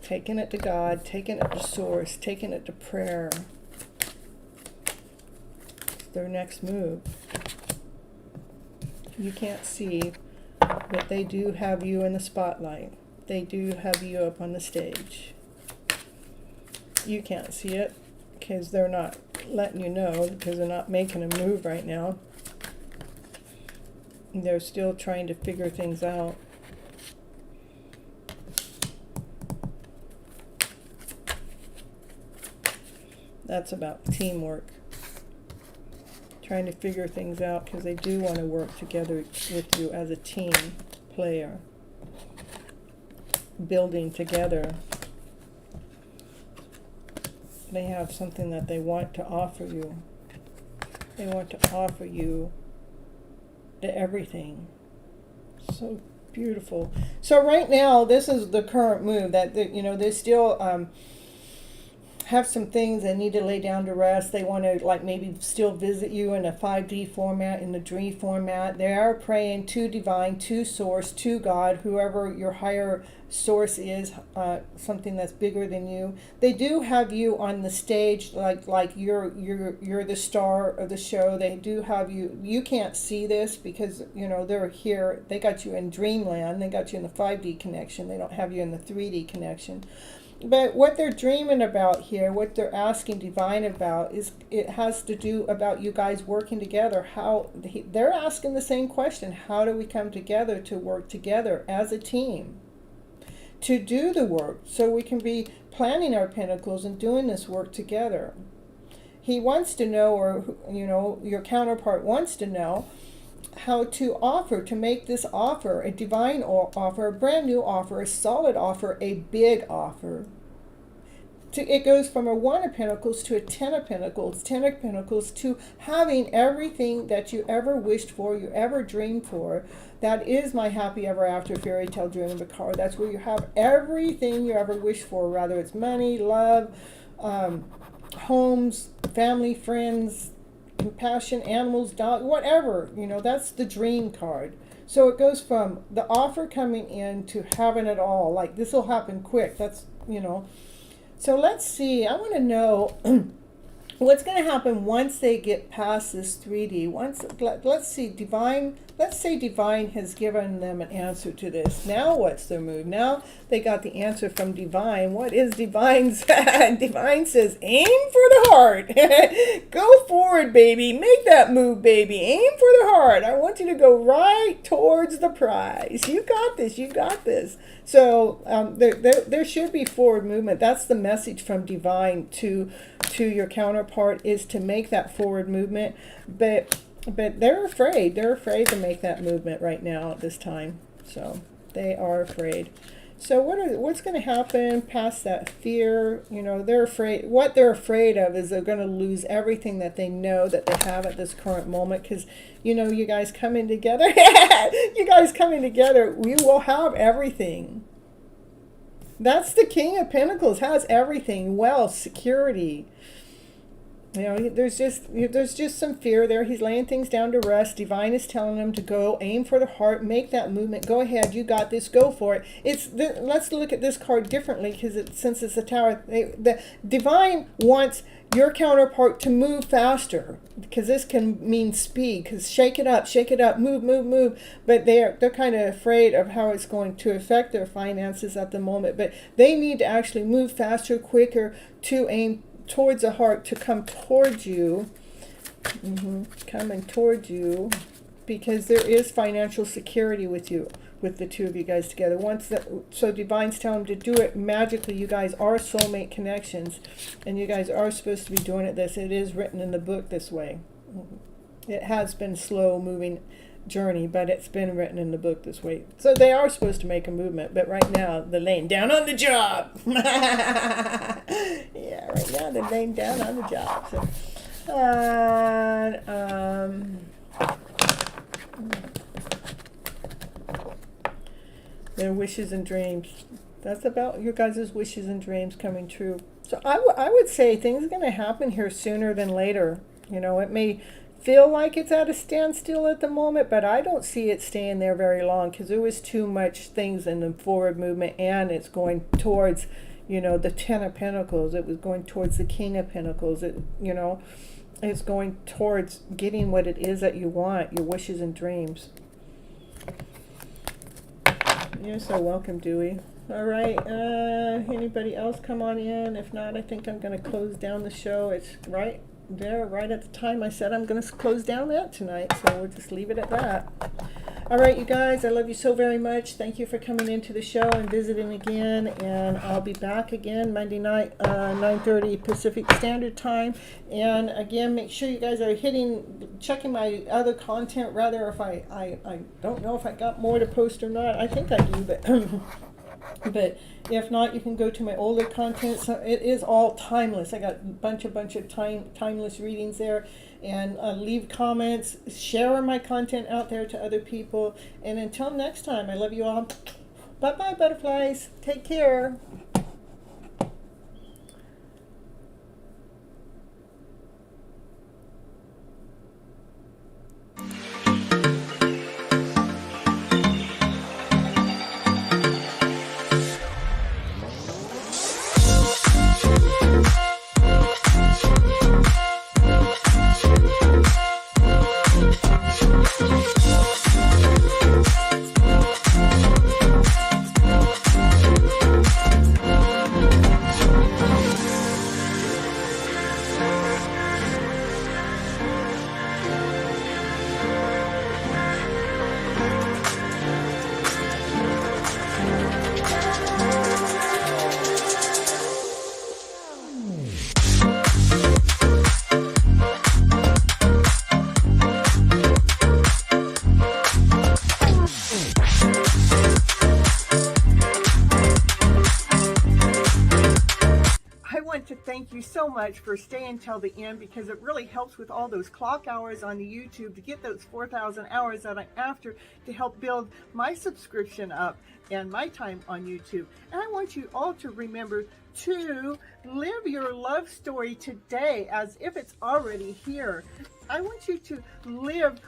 Taking it to God, taking it to source, taking it to prayer. It's their next move. You can't see, but they do have you in the spotlight. They do have you up on the stage. You can't see it because they're not letting you know, because they're not making a move right now. They're still trying to figure things out. That's about teamwork. Trying to figure things out because they do want to work together with you as a team player. Building together. They have something that they want to offer you. They want to offer you everything. So beautiful. So right now, this is the current move that they still have some things they need to lay down to rest. They want to maybe still visit you in a 5D format, in the dream format. They are praying to divine, to source, to God, whoever your higher source is, something that's bigger than you. They do have you on the stage, like you're the star of the show. They do have you. You can't see this because they're here. They got you in dreamland. They got you in the 5D connection. They don't have you in the 3D connection. But what they're dreaming about here, what they're asking divine about, is it has to do about you guys working together. They're asking the same question: how do we come together to work together as a team to do the work, so we can be planning our pinnacles and doing this work together? He wants to know, or your counterpart wants to know, how to make this offer a divine offer, a brand new offer, a solid offer, a big offer. It goes from a 1 of Pentacles to a 10 of Pentacles, 10 of Pentacles, to having everything that you ever wished for, you ever dreamed for. That is my happy ever after fairy tale dream of a card. That's where you have everything you ever wished for, whether it's money, love, homes, family, friends, compassion, animals, dog, whatever. That's the dream card. So it goes from the offer coming in to having it all. Like, this will happen quick. That's you know. So let's see. I want to know what's going to happen once they get past this 3D. Let's see, let's say Divine has given them an answer to this. Now what's their move? Now they got the answer from Divine. What is Divine's? Divine says, aim for the heart. Go forward, baby. Make that move, baby. Aim for the heart. I want you to go right towards the prize. You got this. You got this. So there should be forward movement. That's the message from Divine to your counterpart, is to make that forward movement. But they're afraid. They're afraid to make that movement right now at this time. So they are afraid. So what's going to happen past that fear? You know, they're afraid. What they're afraid of is they're going to lose everything that they know that they have at this current moment. Because, you know, you guys coming together, we will have everything. That's the King of Pentacles, has everything, wealth, security. You know, there's just some fear there. He's laying things down to rest. Divine is telling him to go, aim for the heart, make that movement. Go ahead, you got this. Go for it. Let's look at this card differently, because since it's a Tower, the Divine wants your counterpart to move faster, because this can mean speed. Because shake it up, move. But they're kind of afraid of how it's going to affect their finances at the moment. But they need to actually move faster, quicker, to aim towards the heart, to come towards you, coming towards you, because there is financial security with you, with the two of you guys together. So Divine's telling them to do it magically. You guys are soulmate connections, and you guys are supposed to be doing it this. It is written in the book this way. It has been slow moving journey, but it's been written in the book this way. So they are supposed to make a movement, but right now they're laying down on the job. Yeah, right now they're laying down on the job. So, their wishes and dreams. That's about your guys' wishes and dreams coming true. So I would say things are going to happen here sooner than later. You know, it may feel like it's at a standstill at the moment, but I don't see it staying there very long, because there was too much things in the forward movement, and it's going towards, you know, the Ten of Pentacles. It was going towards the King of Pentacles. It's going towards getting what it is that you want, your wishes and dreams. You're so welcome, Dewey. All right, anybody else come on in? If not, I think I'm going to close down the show. It's right there, right at the time I said I'm going to close down that tonight, so we'll just leave it at that. All right, you guys, I love you so very much. Thank you for coming into the show and visiting again, and I'll be back again Monday night, 9:30 Pacific Standard Time. And again, make sure you guys are checking my other content, rather. If I don't know if I got more to post or not. I think I do, but if not, you can go to my older content. So it is all timeless. I got a bunch of timeless readings there. And leave comments, share my content out there to other people. And until next time, I love you all. Bye-bye, butterflies. Take care. Thank you so much for staying till the end, because it really helps with all those clock hours on the YouTube to get those 4,000 hours that I'm after to help build my subscription up and my time on YouTube. And I want you all to remember to live your love story today as if it's already here. I want you to live,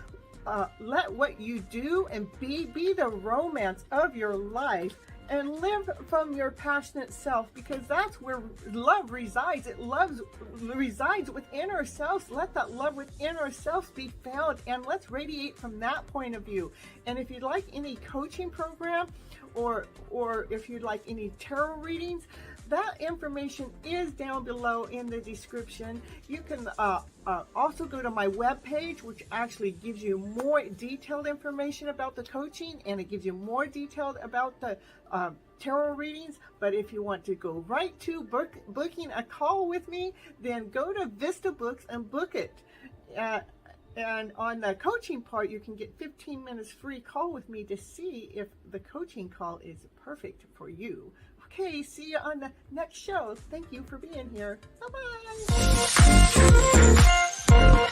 let what you do and be the romance of your life. and live from your passionate self, because that's where love resides. It resides within ourselves. Let that love within ourselves be found, and let's radiate from that point of view. And if you'd like any coaching program, or if you'd like any tarot readings, that information is down below in the description. You can also go to my webpage, which actually gives you more detailed information about the coaching, and it gives you more detailed about the tarot readings. But if you want to go right to booking a call with me, then go to Vista Books and book it. And on the coaching part, you can get 15 minutes free call with me to see if the coaching call is perfect for you. Okay, see you on the next show. Thank you for being here. Bye-bye.